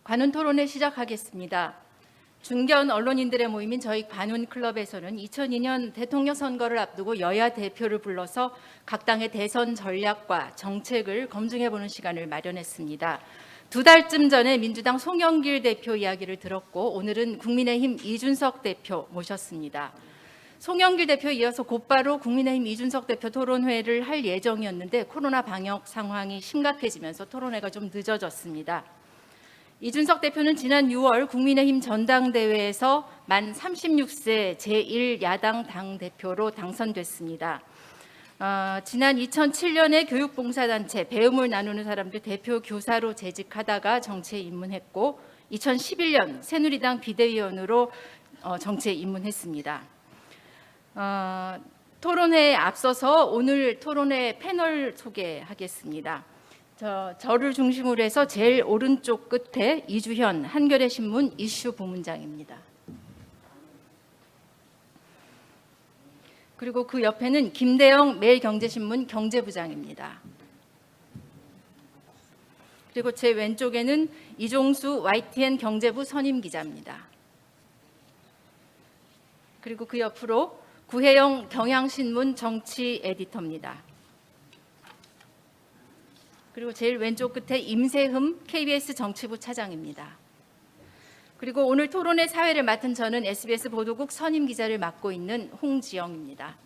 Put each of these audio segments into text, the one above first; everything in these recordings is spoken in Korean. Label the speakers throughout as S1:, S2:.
S1: 관훈 토론회 시작하겠습니다. 중견 언론인들의 모임인 저희 관훈 클럽에서는 2002년 대통령 선거를 앞두고 여야 대표를 불러서 각 당의 대선 전략과 정책을 검증해보는 시간을 마련했습니다. 2달쯤 전에 민주당 송영길 대표 이야기를 들었고 오늘은 국민의힘 이준석 대표 모셨습니다. 송영길 대표에 이어서 곧바로 국민의힘 이준석 대표 토론회를 할 예정이었는데 코로나 방역 상황이 심각해지면서 토론회가 좀 늦어졌습니다. 이준석 대표는 지난 6월 국민의힘 전당대회에서 만 36세 제1야당 당대표로 당선됐습니다. 지난 2007년에 교육봉사단체 배움을 나누는 사람들 대표 교사로 재직하다가 정치에 입문했고 2011년 새누리당 비대위원으로 정치에 입문했습니다. 토론회에 앞서서 오늘 토론회 패널 소개하겠습니다. 저를 중심으로 해서 제일 오른쪽 끝에 이주현 한겨레신문 이슈 부문장입니다. 그리고 그 옆에는 김대영 매일경제신문 경제부장입니다. 그리고 제 왼쪽에는 이종수 YTN 경제부 선임기자입니다. 그리고 그 옆으로 구혜영 경향신문 정치 에디터입니다. 그리고 제일 왼쪽 끝에 임세흠 KBS 정치부 차장입니다. 그리고 오늘 토론회 사회를 맡은 저는 SBS 보도국 선임기자를 맡고 있는 홍지영입니다.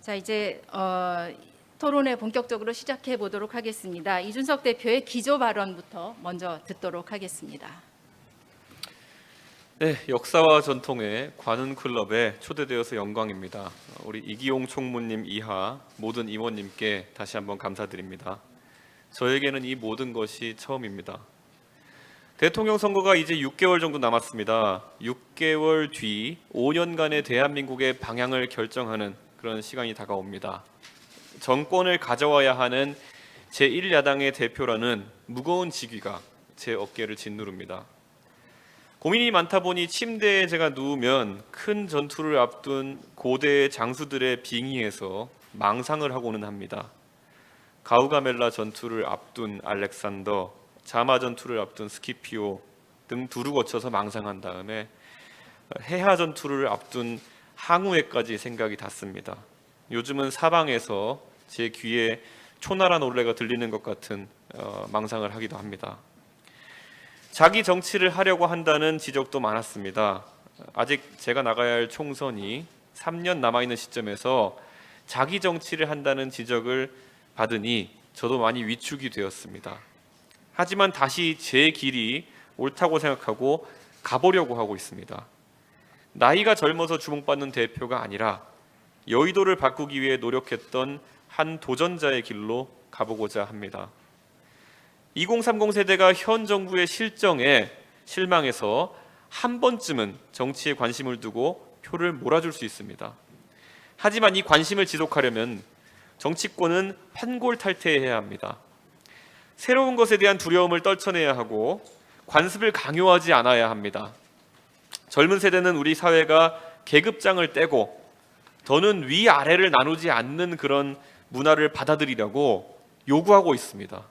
S1: 자, 이제 토론회 본격적으로 시작해 보도록 하겠습니다. 이준석 대표의 기조 발언부터 먼저 듣도록 하겠습니다.
S2: 네, 역사와 전통의 관훈 클럽에 초대되어서 영광입니다. 우리 이기용 총무님 이하 모든 임원님께 다시 한번 감사드립니다. 저에게는 이 모든 것이 처음입니다. 대통령 선거가 이제 6개월 정도 남았습니다. 6개월 뒤 5년간의 대한민국의 방향을 결정하는 그런 시간이 다가옵니다. 정권을 가져와야 하는 제1야당의 대표라는 무거운 직위가 제 어깨를 짓누릅니다. 고민이 많다 보니 침대에 제가 누우면 큰 전투를 앞둔 고대의 장수들의 빙의에서 망상을 하고는 합니다. 가우가멜라 전투를 앞둔 알렉산더, 자마 전투를 앞둔 스키피오 등 두루 거쳐서 망상한 다음에 해하 전투를 앞둔 항우회까지 생각이 닿습니다. 요즘은 사방에서 제 귀에 초나라 노래가 들리는 것 같은 망상을 하기도 합니다. 자기 정치를 하려고 한다는 지적도 많았습니다. 아직 제가 나가야 할 총선이 3년 남아있는 시점에서 자기 정치를 한다는 지적을 받으니 저도 많이 위축이 되었습니다. 하지만 다시 제 길이 옳다고 생각하고 가보려고 하고 있습니다. 나이가 젊어서 주목받는 대표가 아니라 여의도를 바꾸기 위해 노력했던 한 도전자의 길로 가보고자 합니다. 2030 세대가 현 정부의 실정에 실망해서 한 번쯤은 정치에 관심을 두고 표를 몰아줄 수 있습니다. 하지만 이 관심을 지속하려면 정치권은 환골탈퇴해야 합니다. 새로운 것에 대한 두려움을 떨쳐내야 하고 관습을 강요하지 않아야 합니다. 젊은 세대는 우리 사회가 계급장을 떼고 더는 위아래를 나누지 않는 그런 문화를 받아들이려고 요구하고 있습니다.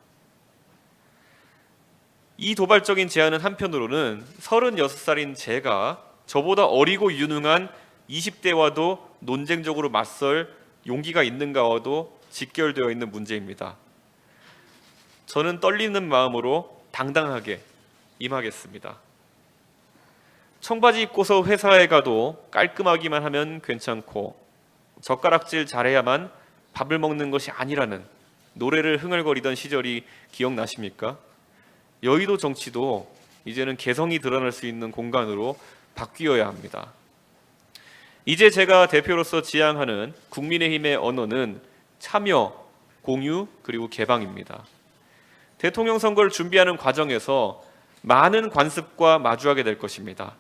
S2: 이 도발적인 제안은 한편으로는 36살인 제가 저보다 어리고 유능한 20대와도 논쟁적으로 맞설 용기가 있는가와도 직결되어 있는 문제입니다. 저는 떨리는 마음으로 당당하게 임하겠습니다. 청바지 입고서 회사에 가도 깔끔하기만 하면 괜찮고 젓가락질 잘해야만 밥을 먹는 것이 아니라는 노래를 흥얼거리던 시절이 기억나십니까? 여의도 정치도 이제는 개성이 드러날 수 있는 공간으로 바뀌어야 합니다. 이제 제가 대표로서 지향하는 국민의힘의 언어는 참여, 공유, 그리고 개방입니다. 대통령 선거를 준비하는 과정에서 많은 관습과 마주하게 될 것입니다.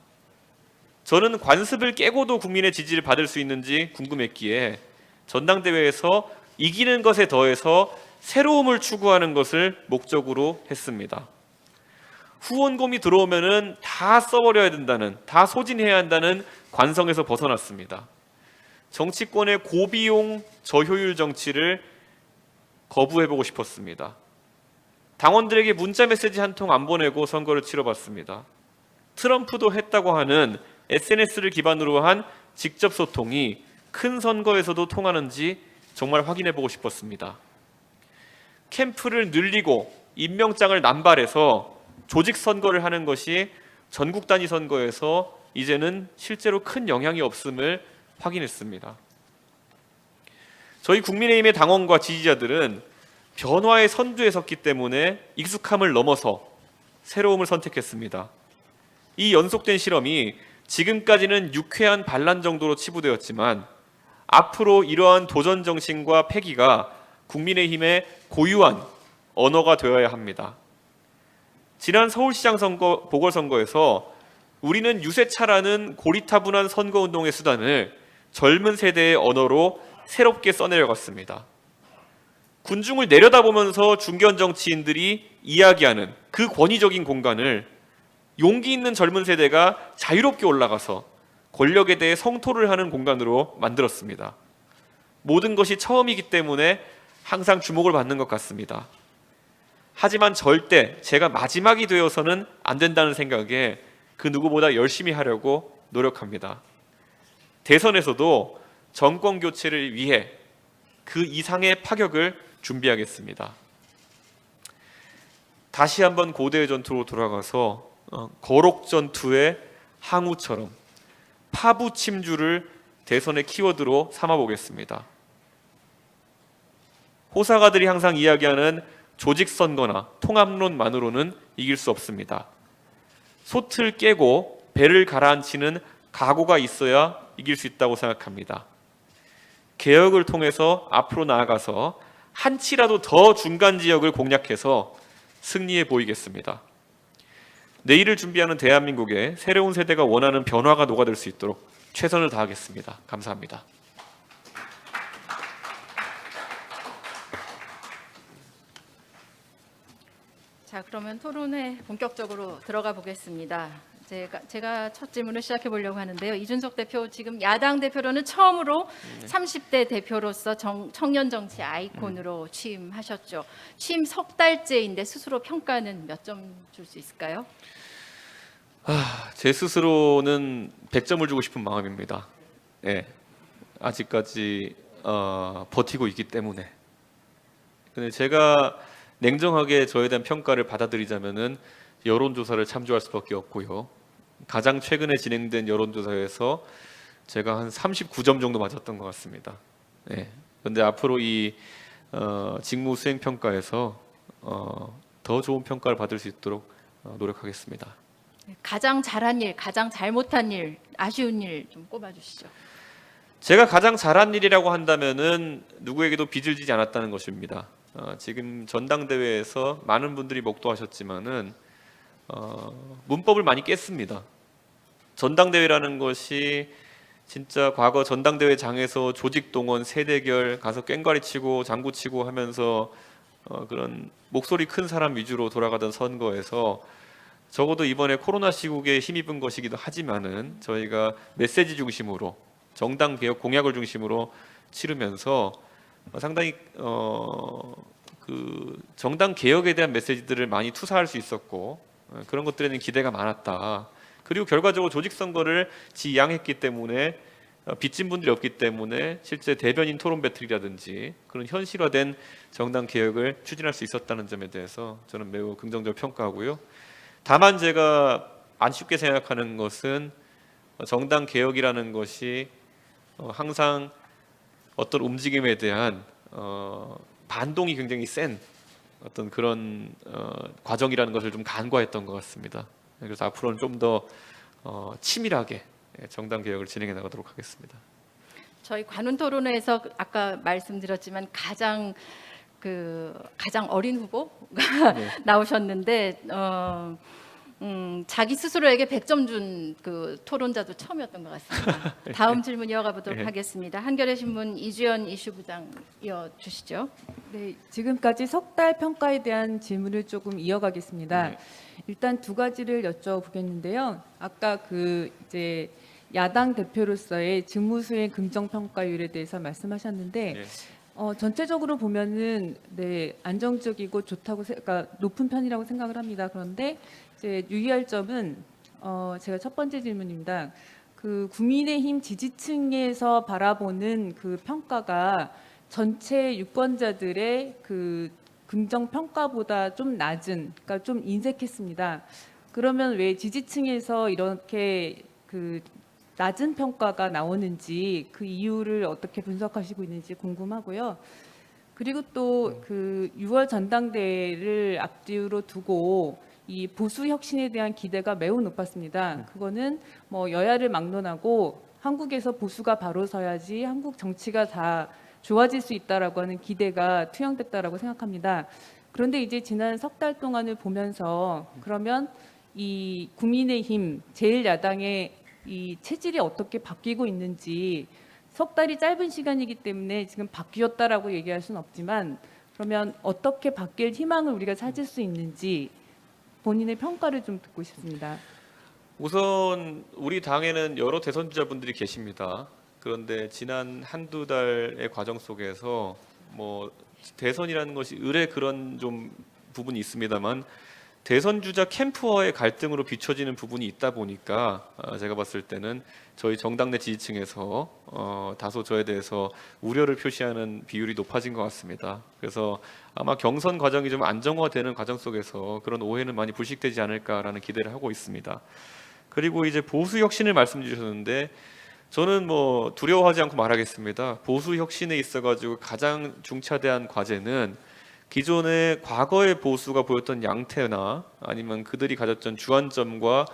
S2: 저는 관습을 깨고도 국민의 지지를 받을 수 있는지 궁금했기에 전당대회에서 이기는 것에 더해서 새로움을 추구하는 것을 목적으로 했습니다. 후원금이 들어오면은 다 써버려야 된다는, 다 소진해야 한다는 관성에서 벗어났습니다. 정치권의 고비용 저효율 정치를 거부해보고 싶었습니다. 당원들에게 문자 메시지 한 통 안 보내고 선거를 치러봤습니다. 트럼프도 했다고 하는 SNS를 기반으로 한 직접 소통이 큰 선거에서도 통하는지 정말 확인해보고 싶었습니다. 캠프를 늘리고 임명장을 남발해서 조직 선거를 하는 것이 전국 단위 선거에서 이제는 실제로 큰 영향이 없음을 확인했습니다. 저희 국민의힘의 당원과 지지자들은 변화의 선두에 섰기 때문에 익숙함을 넘어서 새로움을 선택했습니다. 이 연속된 실험이 지금까지는 유쾌한 반란 정도로 치부되었지만 앞으로 이러한 도전 정신과 패기가 국민의힘의 고유한 언어가 되어야 합니다. 지난 서울시장 선거 보궐선거에서 우리는 유세차라는 고리타분한 선거운동의 수단을 젊은 세대의 언어로 새롭게 써내려갔습니다. 군중을 내려다보면서 중견 정치인들이 이야기하는 그 권위적인 공간을 용기 있는 젊은 세대가 자유롭게 올라가서 권력에 대해 성토를 하는 공간으로 만들었습니다. 모든 것이 처음이기 때문에 항상 주목을 받는 것 같습니다. 하지만 절대 제가 마지막이 되어서는 안 된다는 생각에 그 누구보다 열심히 하려고 노력합니다. 대선에서도 정권 교체를 위해 그 이상의 파격을 준비하겠습니다. 다시 한번 고대의 전투로 돌아가서 거록 전투의 항우처럼 파부 침주를 대선의 키워드로 삼아보겠습니다. 호사가들이 항상 이야기하는 조직 선거나 통합론만으로는 이길 수 없습니다. 솥을 깨고 배를 가라앉히는 각오가 있어야 이길 수 있다고 생각합니다. 개혁을 통해서 앞으로 나아가서 한치라도 더 중간 지역을 공략해서 승리해 보이겠습니다. 내일을 준비하는 대한민국의 새로운 세대가 원하는 변화가 녹아들 수 있도록 최선을 다하겠습니다. 감사합니다.
S1: 자, 그러면 토론회 본격적으로 들어가 보겠습니다. 제가 첫 질문을 시작해 보려고 하는데요. 이준석 대표 지금 야당 대표로는 처음으로 30대 대표로서 청년 정치 아이콘으로 취임하셨죠. 취임 석 달째인데 스스로 평가는 몇 점 줄 수 있을까요?
S2: 제 스스로는 100점을 주고 싶은 마음입니다. 예, 아직까지 버티고 있기 때문에. 근데 제가 냉정하게 저에 대한 평가를 받아들이자면은 여론조사를 참조할 수밖에 없고요. 가장 최근에 진행된 여론조사에서 제가 한 39점 정도 맞았던 것 같습니다. 예. 그런데 앞으로 이 직무 수행 평가에서 더 좋은 평가를 받을 수 있도록 노력하겠습니다.
S1: 가장 잘한 일, 가장 잘못한 일, 아쉬운 일 좀 꼽아주시죠.
S2: 제가 가장 잘한 일이라고 한다면은 누구에게도 빚을 지지 않았다는 것입니다. 지금 전당대회에서 많은 분들이 목도하셨지만은 문법을 많이 깼습니다. 전당대회라는 것이 진짜 과거 전당대회장에서 조직 동원, 세대결 가서 꽹과리 치고 장구 치고 하면서 그런 목소리 큰 사람 위주로 돌아가던 선거에서 적어도 이번에 코로나 시국에 힘입은 것이기도 하지만은 저희가 메시지 중심으로 정당 개혁 공약을 중심으로 치르면서 상당히 그 정당 개혁에 대한 메시지들을 많이 투사할 수 있었고 그런 것들에는 기대가 많았다. 그리고 결과적으로 조직 선거를 지향했기 때문에 빚진 분들이 없기 때문에 실제 대변인 토론 배틀이라든지 그런 현실화된 정당 개혁을 추진할 수 있었다는 점에 대해서 저는 매우 긍정적으로 평가하고요. 다만 제가 안 쉽게 생각하는 것은 정당 개혁이라는 것이 항상 어떤 움직임에 대한 반동이 굉장히 센 어떤 그런 과정이라는 것을 좀 간과했던 것 같습니다. 그래서 앞으로는 좀 더 치밀하게 정당 개혁을 진행해 나가도록 하겠습니다.
S1: 저희 관훈 토론회에서 아까 말씀드렸지만 가장 어린 후보가
S2: 네.
S1: 나오셨는데 자기 스스로에게 100점 준 그 토론자도 처음이었던 것 같습니다. 다음 질문 이어가 보도록
S2: 네.
S1: 하겠습니다. 한겨레 신문 이주연 이슈부장 이어주시죠.
S3: 네, 지금까지 석 달 평가에 대한 질문을 조금 이어가겠습니다.
S2: 네.
S3: 일단 두 가지를 여쭤보겠는데요. 아까 이제 야당 대표로서의 직무 수행 긍정 평가율에 대해서 말씀하셨는데
S2: 네.
S3: 전체적으로 보면은 네, 안정적이고 좋다고 그러니까 높은 편이라고 생각을 합니다. 그런데 이제 유의할 점은 제가 첫 번째 질문입니다. 그 국민의힘 지지층에서 바라보는 그 평가가 전체 유권자들의 그 긍정 평가보다 좀 낮은, 그러니까 좀 인색했습니다. 그러면 왜 지지층에서 이렇게 그 낮은 평가가 나오는지 그 이유를 어떻게 분석하시고 있는지 궁금하고요. 그리고 또 그 6월 전당대회를 앞뒤로 두고 이 보수 혁신에 대한 기대가 매우 높았습니다. 그거는 뭐 여야를 막론하고 한국에서 보수가 바로 서야지 한국 정치가 다 좋아질 수 있다라고 하는 기대가 투영됐다라고 생각합니다. 그런데 이제 지난 석 달 동안을 보면서 그러면 이 국민의힘 제1야당의 이 체질이 어떻게 바뀌고 있는지 석 달이 짧은 시간이기 때문에 지금 바뀌었다라고 얘기할 수는 없지만 그러면 어떻게 바뀔 희망을 우리가 찾을 수 있는지 본인의 평가를 좀 듣고 싶습니다.
S2: 우선 우리 당에는 여러 대선 주자분들이 계십니다. 그런데 지난 한두 달의 과정 속에서 뭐 대선이라는 것이 의례 그런 좀 부분이 있습니다만 대선 주자 캠프와의 갈등으로 비춰지는 부분이 있다 보니까 제가 봤을 때는 저희 정당 내 지지층에서 다소 저에 대해서 우려를 표시하는 비율이 높아진 것 같습니다. 그래서 아마 경선 과정이 좀 안정화되는 과정 속에서 그런 오해는 많이 불식되지 않을까라는 기대를 하고 있습니다. 그리고 이제 보수 혁신을 말씀 주셨는데 저는 뭐 두려워하지 않고 말하겠습니다. 보수 혁신에 있어가지고 가장 중차대한 과제는 기존의 과거의 보수가 보였던 양태나 아니면 그들이 가졌던 주안점과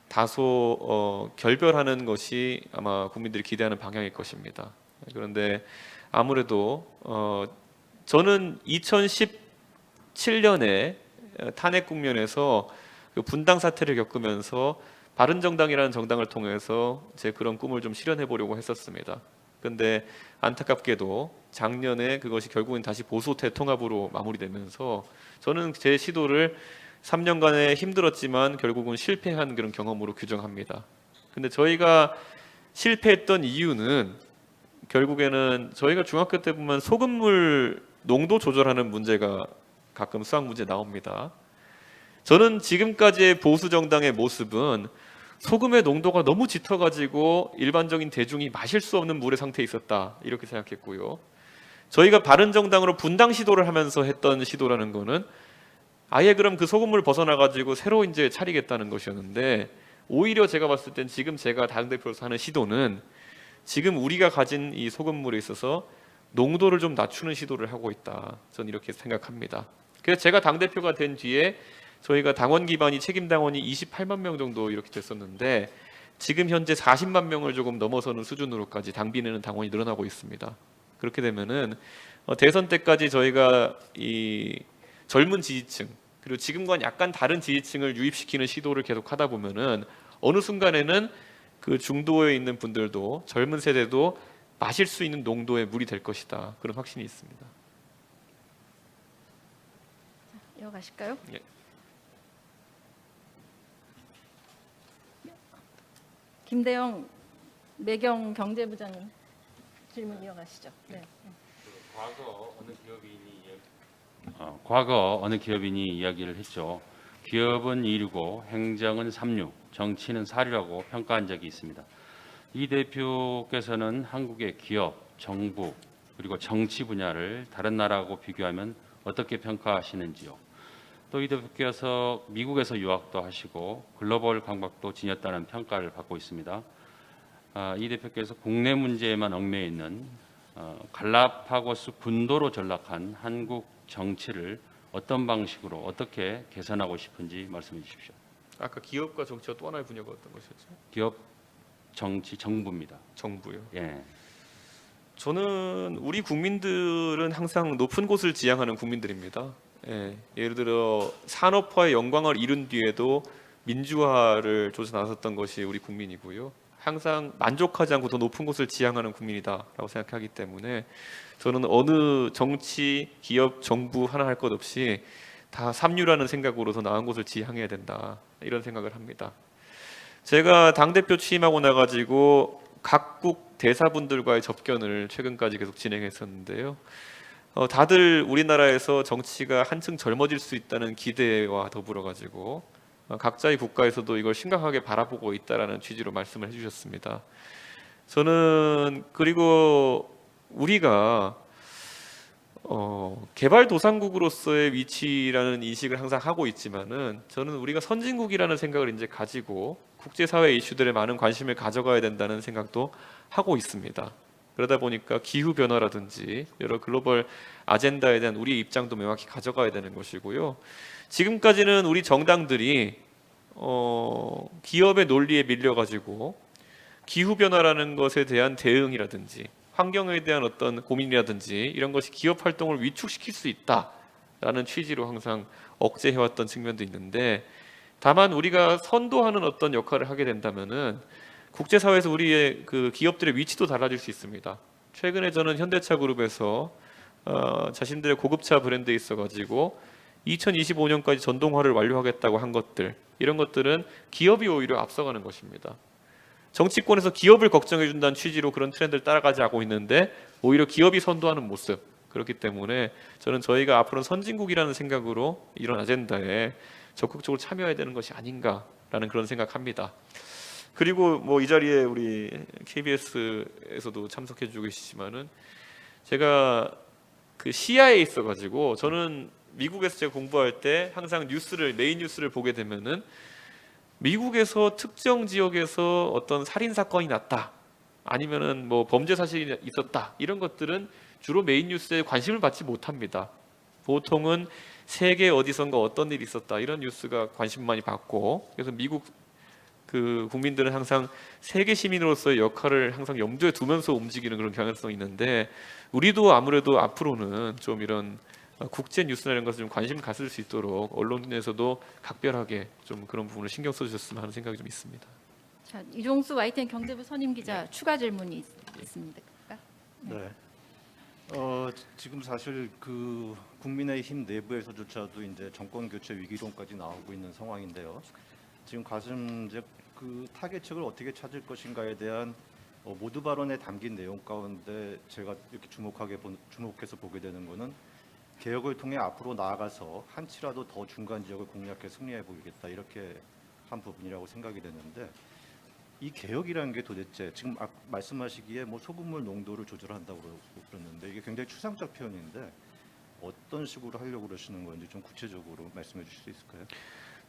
S2: 다소 결별하는 것이 아마 국민들이 기대하는 방향일 것입니다. 그런데 아무래도 저는 2017년에 탄핵 국면에서 그 분당 사태를 겪으면서 바른정당이라는 정당을 통해서 제 그런 꿈을 좀 실현해 보려고 했었습니다. 그런데 안타깝게도 작년에 그것이 결국은 다시 보수 대통합으로 마무리되면서 저는 제 시도를 3년간의 힘들었지만 결국은 실패한 그런 경험으로 규정합니다. 근데 저희가 실패했던 이유는 결국에는 저희가 중학교 때 보면 소금물 농도 조절하는 문제가 가끔 수학 문제 나옵니다. 저는 지금까지의 보수 정당의 모습은 소금의 농도가 너무 짙어가지고 일반적인 대중이 마실 수 없는 물의 상태에 있었다 이렇게 생각했고요. 저희가 바른정당으로 분당 시도를 하면서 했던 시도라는 거는 아예 그럼 그 소금물을 벗어나가지고 새로 이제 차리겠다는 것이었는데 오히려 제가 봤을 땐 지금 제가 당대표로서 하는 시도는 지금 우리가 가진 이 소금물에 있어서 농도를 좀 낮추는 시도를 하고 있다. 저는 이렇게 생각합니다. 그래서 제가 당대표가 된 뒤에 저희가 당원 기반이 책임 당원이 28만 명 정도 이렇게 됐었는데 지금 현재 40만 명을 조금 넘어서는 수준으로까지 당비내는 당원이 늘어나고 있습니다. 그렇게 되면은 대선 때까지 저희가 이 젊은 지지층 그리고 지금과는 약간 다른 지지층을 유입시키는 시도를 계속 하다 보면은 어느 순간에는 그 중도에 있는 분들도 젊은 세대도 마실 수 있는 농도의 물이 될 것이다. 그런 확신이 있습니다.
S1: 이어가실까요?
S2: 예.
S1: 김대영 매경 경제부장님 질문 이어가시죠. 네.
S4: 과거 어느 기업인이 이야기를 했죠. 기업은 2류고 행정은 3류, 정치는 4류라고 평가한 적이 있습니다. 이 대표께서는 한국의 기업, 정부 그리고 정치 분야를 다른 나라하고 비교하면 어떻게 평가하시는지요? 또 이 대표께서 미국에서 유학도 하시고 글로벌 감각도 지녔다는 평가를 받고 있습니다. 이 대표께서 국내 문제에만 얽매여 있는 갈라파고스 군도로 전락한 한국 정치를 어떤 방식으로 어떻게 개선하고 싶은지 말씀해 주십시오.
S2: 아까 기업과 정치와 또 하나의 분야가 어떤 것이었죠?
S4: 기업, 정치, 정부입니다.
S2: 정부요.
S4: 예.
S2: 저는 우리 국민들은 항상 높은 곳을 지향하는 국민들입니다. 예를 들어 산업화의 영광을 이룬 뒤에도 민주화를 조사 나섰던 것이 우리 국민이고요. 항상 만족하지 않고 더 높은 곳을 지향하는 국민이다라고 생각하기 때문에 저는 어느 정치, 기업, 정부 하나 할 것 없이 다 삼류라는 생각으로 더 나은 곳을 지향해야 된다 이런 생각을 합니다. 제가 당대표 취임하고 나가지고 각국 대사분들과의 접견을 최근까지 계속 진행했었는데요. 다들 우리나라에서 정치가 한층 젊어질 수 있다는 기대와 더불어 가지고 각자의 국가에서도 이걸 심각하게 바라보고 있다라는 취지로 말씀을 해주셨습니다. 저는 그리고 우리가 개발도상국으로서의 위치라는 인식을 항상 하고 있지만은 저는 우리가 선진국이라는 생각을 이제 가지고 국제사회 이슈들에 많은 관심을 가져가야 된다는 생각도 하고 있습니다. 그러다 보니까 기후 변화라든지 여러 글로벌 아젠다에 대한 우리의 입장도 명확히 가져가야 되는 것이고요. 지금까지는 우리 정당들이 기업의 논리에 밀려가지고 기후 변화라는 것에 대한 대응이라든지 환경에 대한 어떤 고민이라든지 이런 것이 기업 활동을 위축시킬 수 있다라는 취지로 항상 억제해왔던 측면도 있는데, 다만 우리가 선도하는 어떤 역할을 하게 된다면은 국제사회에서 우리의 그 기업들의 위치도 달라질 수 있습니다. 최근에 저는 현대차 그룹에서 자신들의 고급차 브랜드에 있어가지고 2025년까지 전동화를 완료하겠다고 한 것들, 이런 것들은 기업이 오히려 앞서가는 것입니다. 정치권에서 기업을 걱정해 준다는 취지로 그런 트렌드를 따라가지 않고 있는데 오히려 기업이 선도하는 모습, 그렇기 때문에 저는 저희가 앞으로는 선진국이라는 생각으로 이런 아젠다에 적극적으로 참여해야 되는 것이 아닌가라는 그런 생각합니다. 그리고 뭐 이 자리에 우리 KBS에서도 참석해 주고 계시지만은 제가 그 시야에 있어가지고 저는 미국에서 제가 공부할 때 항상 메인 뉴스를 보게 되면은 미국에서 특정 지역에서 어떤 살인 사건이 났다, 아니면은 뭐 범죄 사실이 있었다, 이런 것들은 주로 메인 뉴스에 관심을 받지 못합니다. 보통은 세계 어디선가 어떤 일이 있었다, 이런 뉴스가 관심 많이 받고, 그래서 미국 그 국민들은 항상 세계 시민으로서의 역할을 항상 염두에 두면서 움직이는 그런 경향성이 있는데, 우리도 아무래도 앞으로는 좀 이런 국제 뉴스나 이런 것을 좀 관심 가질 수 있도록 언론에서도 각별하게 좀 그런 부분을 신경 써주셨으면 하는 생각이 좀 있습니다.
S1: 자, 이종수 YTN 경제부 선임 기자 추가 질문이 있습니다.
S5: 네. 지금 사실 그 국민의힘 내부에서조차도 이제 정권 교체 위기론까지 나오고 있는 상황인데요. 지금 가슴 그 타겟층을 어떻게 찾을 것인가에 대한 모두 발언에 담긴 내용 가운데 제가 이렇게 주목해서 보게 되는 것은 개혁을 통해 앞으로 나아가서 한치라도 더 중간 지역을 공략해 승리해 보이겠다, 이렇게 한 부분이라고 생각이 되는데, 이 개혁이라는 게 도대체 지금 말씀하시기에 뭐 소금물 농도를 조절한다고 그러는데 이게 굉장히 추상적 표현인데 어떤 식으로 하려고 그러시는 건지 좀 구체적으로 말씀해 주실 수 있을까요?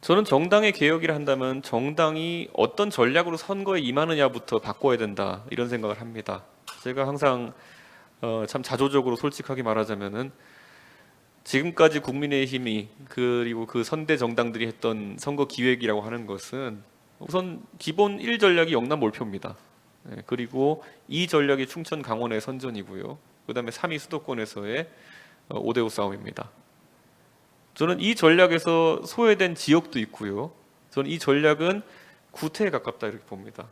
S2: 저는 정당의 개혁이라 한다면 정당이 어떤 전략으로 선거에 임하느냐부터 바꿔야 된다, 이런 생각을 합니다. 제가 항상 참 자조적으로 솔직하게 말하자면은 지금까지 국민의힘이 그리고 그 선대 정당들이 했던 선거 기획이라고 하는 것은 우선 기본 1 전략이 영남 몰표입니다. 그리고 2 전략이 충청 강원의 선전이고요. 그다음에 3위 수도권에서의 5대5 싸움입니다. 저는 이 전략에서 소외된 지역도 있고요. 저는 이 전략은 구태에 가깝다, 이렇게 봅니다.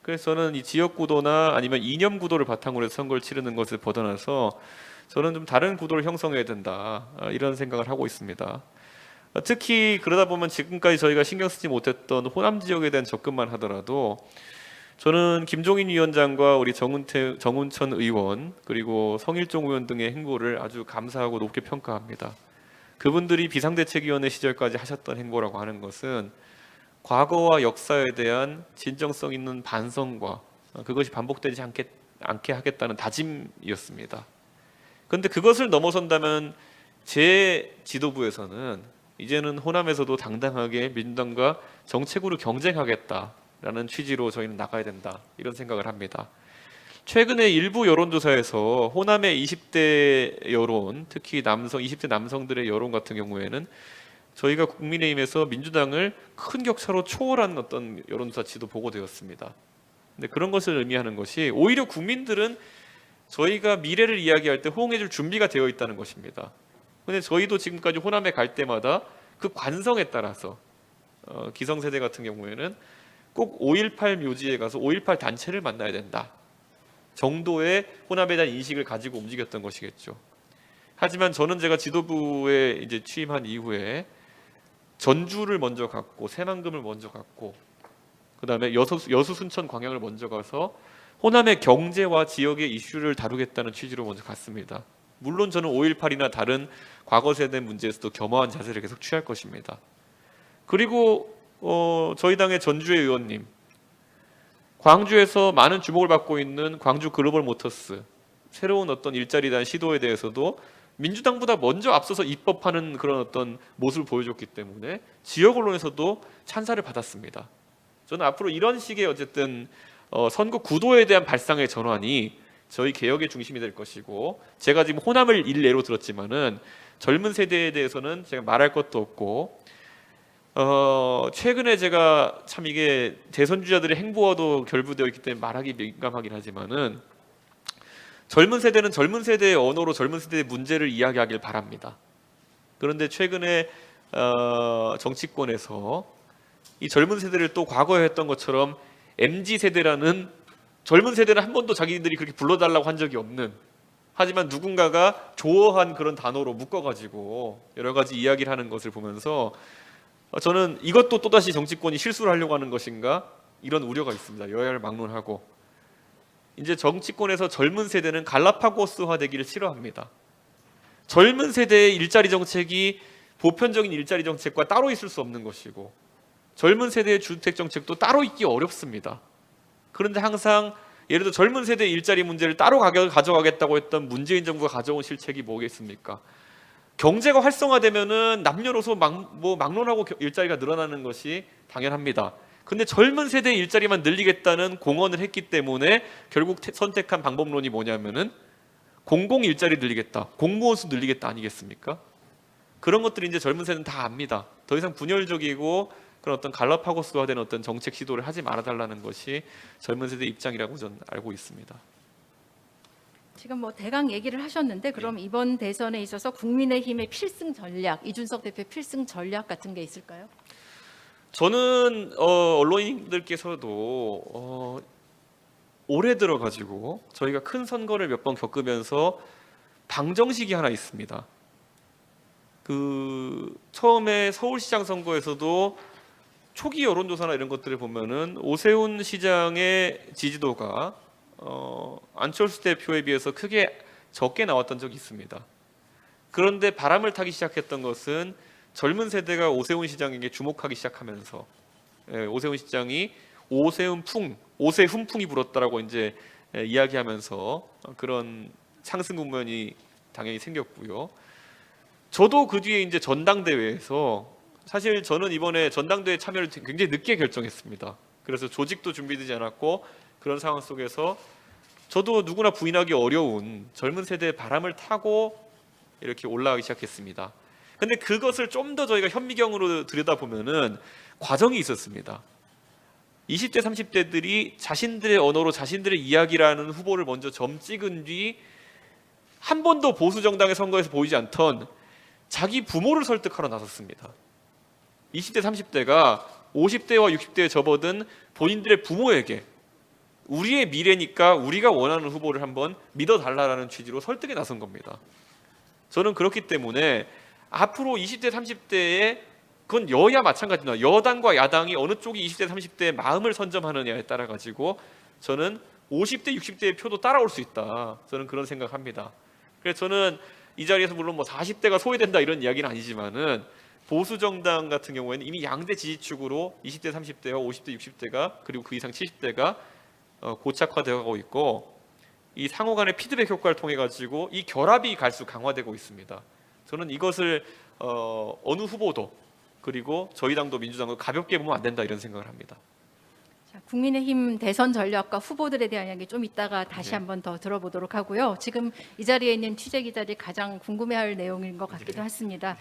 S2: 그래서 저는 이 지역 구도나 아니면 이념 구도를 바탕으로 해서 선거를 치르는 것을 벗어나서 저는 좀 다른 구도를 형성해야 된다, 이런 생각을 하고 있습니다. 특히 그러다 보면 지금까지 저희가 신경 쓰지 못했던 호남 지역에 대한 접근만 하더라도 저는 김종인 위원장과 우리 정운천 의원 그리고 성일종 의원 등의 행보를 아주 감사하고 높게 평가합니다. 그분들이 비상대책위원회 시절까지 하셨던 행보라고 하는 것은 과거와 역사에 대한 진정성 있는 반성과 그것이 반복되지 않게 하겠다는 다짐이었습니다. 그런데 그것을 넘어선다면 제 지도부에서는 이제는 호남에서도 당당하게 민주당과 정책으로 경쟁하겠다라는 취지로 저희는 나가야 된다, 이런 생각을 합니다. 최근에 일부 여론조사에서 호남의 20대 여론, 특히 20대 남성들의 여론 같은 경우에는 저희가 국민의힘에서 민주당을 큰 격차로 초월한 어떤 여론조사치도 보고되었습니다. 근데 그런 것을 의미하는 것이 오히려 국민들은 저희가 미래를 이야기할 때 호응해줄 준비가 되어 있다는 것입니다. 근데 저희도 지금까지 호남에 갈 때마다 그 관성에 따라서 기성세대 같은 경우에는 꼭 5.18 묘지에 가서 5.18 단체를 만나야 된다 정도의 호남에 대한 인식을 가지고 움직였던 것이겠죠. 하지만 저는 제가 지도부에 이제 취임한 이후에 전주를 먼저 갔고 새만금을 먼저 갔고 그다음에 여수 순천 광양을 먼저 가서 호남의 경제와 지역의 이슈를 다루겠다는 취지로 먼저 갔습니다. 물론 저는 5.18이나 다른 과거 세대 문제에서도 겸허한 자세를 계속 취할 것입니다. 그리고 저희 당의 전주의 의원님, 광주에서 많은 주목을 받고 있는 광주 글로벌 모터스 새로운 어떤 일자리에 대한 시도에 대해서도 민주당보다 먼저 앞서서 입법하는 그런 어떤 모습을 보여줬기 때문에 지역 언론에서도 찬사를 받았습니다. 저는 앞으로 이런 식의 어쨌든 선거 구도에 대한 발상의 전환이 저희 개혁의 중심이 될 것이고, 제가 지금 호남을 일례로 들었지만은 젊은 세대에 대해서는 제가 말할 것도 없고, 최근에 제가 참 이게 대선 주자들의 행보와도 결부되어 있기 때문에 말하기 민감하긴 하지만은, 젊은 세대는 젊은 세대의 언어로 젊은 세대의 문제를 이야기하길 바랍니다. 그런데 최근에 정치권에서 이 젊은 세대를 또 과거에 했던 것처럼 MZ 세대라는, 젊은 세대는 한 번도 자기들이 그렇게 불러달라고 한 적이 없는, 하지만 누군가가 조어한 그런 단어로 묶어가지고 여러 가지 이야기를 하는 것을 보면서 저는 이것도 또다시 정치권이 실수를 하려고 하는 것인가, 이런 우려가 있습니다. 여야를 막론하고 이제 정치권에서 젊은 세대는 갈라파고스화 되기를 싫어합니다. 젊은 세대의 일자리 정책이 보편적인 일자리 정책과 따로 있을 수 없는 것이고, 젊은 세대의 주택 정책도 따로 있기 어렵습니다. 그런데 항상 예를 들어 젊은 세대의 일자리 문제를 따로 가져가겠다고 했던 문재인 정부가 가져온 실책이 뭐겠습니까? 경제가 활성화되면은 남녀노소 막론하고 일자리가 늘어나는 것이 당연합니다. 근데 젊은 세대의 일자리만 늘리겠다는 공언을 했기 때문에 결국 선택한 방법론이 뭐냐면은 공공 일자리 늘리겠다, 공무원 수 늘리겠다 아니겠습니까? 그런 것들이 이제 젊은 세대는 다 압니다. 더 이상 분열적이고 그런 어떤 갈라파고스화된 어떤 정책 시도를 하지 말아달라는 것이 젊은 세대 입장이라고 저는 알고 있습니다.
S1: 지금 뭐 대강 얘기를 하셨는데, 그럼 이번 대선에 있어서 국민의힘의 필승 전략, 이준석 대표 필승 전략 같은 게 있을까요?
S2: 저는 언론인들께서도 올해 들어가지고 저희가 큰 선거를 몇 번 겪으면서 방정식이 하나 있습니다. 그 처음에 서울시장 선거에서도 초기 여론조사나 이런 것들을 보면은 오세훈 시장의 지지도가 안철수 대표에 비해서 크게 적게 나왔던 적이 있습니다. 그런데 바람을 타기 시작했던 것은 젊은 세대가 오세훈 시장에게 주목하기 시작하면서, 오세훈 시장이 오세훈풍이 불었다라고 이제 이야기하면서 그런 상승 국면이 당연히 생겼고요. 저도 그 뒤에 이제 전당대회에서, 사실 저는 이번에 전당대회 참여를 굉장히 늦게 결정했습니다. 그래서 조직도 준비되지 않았고 그런 상황 속에서 저도 누구나 부인하기 어려운 젊은 세대의 바람을 타고 이렇게 올라가기 시작했습니다. 근데 그것을 좀 더 저희가 현미경으로 들여다보면은 과정이 있었습니다. 20대, 30대들이 자신들의 언어로 자신들의 이야기라는 후보를 먼저 점 찍은 뒤 한 번도 보수 정당의 선거에서 보이지 않던 자기 부모를 설득하러 나섰습니다. 20대, 30대가 50대와 60대에 접어든 본인들의 부모에게 우리의 미래니까 우리가 원하는 후보를 한번 믿어달라는 취지로 설득에 나선 겁니다. 저는 그렇기 때문에 앞으로 20대, 30대에 그건 여야 마찬가지입니다. 여당과 야당이 어느 쪽이 20대, 30대의 마음을 선점하느냐에 따라 가지고 저는 50대, 60대의 표도 따라올 수 있다. 저는 그런 생각합니다. 그래서 저는 이 자리에서 물론 뭐 40대가 소외된다 이런 이야기는 아니지만은 보수 정당 같은 경우에는 이미 양대 지지축으로 20대, 30대와 50대, 60대가 그리고 그 이상 70대가 고착화되어 가고 있고, 이 상호 간의 피드백 효과를 통해 가지고 이 결합이 갈수록 강화되고 있습니다. 저는 이것을 어느 후보도 그리고 저희 당도 민주당도 가볍게 보면 안 된다 이런 생각을 합니다.
S1: 자, 국민의힘 대선 전략과 후보들에 대한 이야기 좀 이따가 다시
S2: 네.
S1: 한번 더 들어보도록 하고요. 지금 이 자리에 있는 취재 기자들이 가장 궁금해할 내용인 것 같기도 했습니다.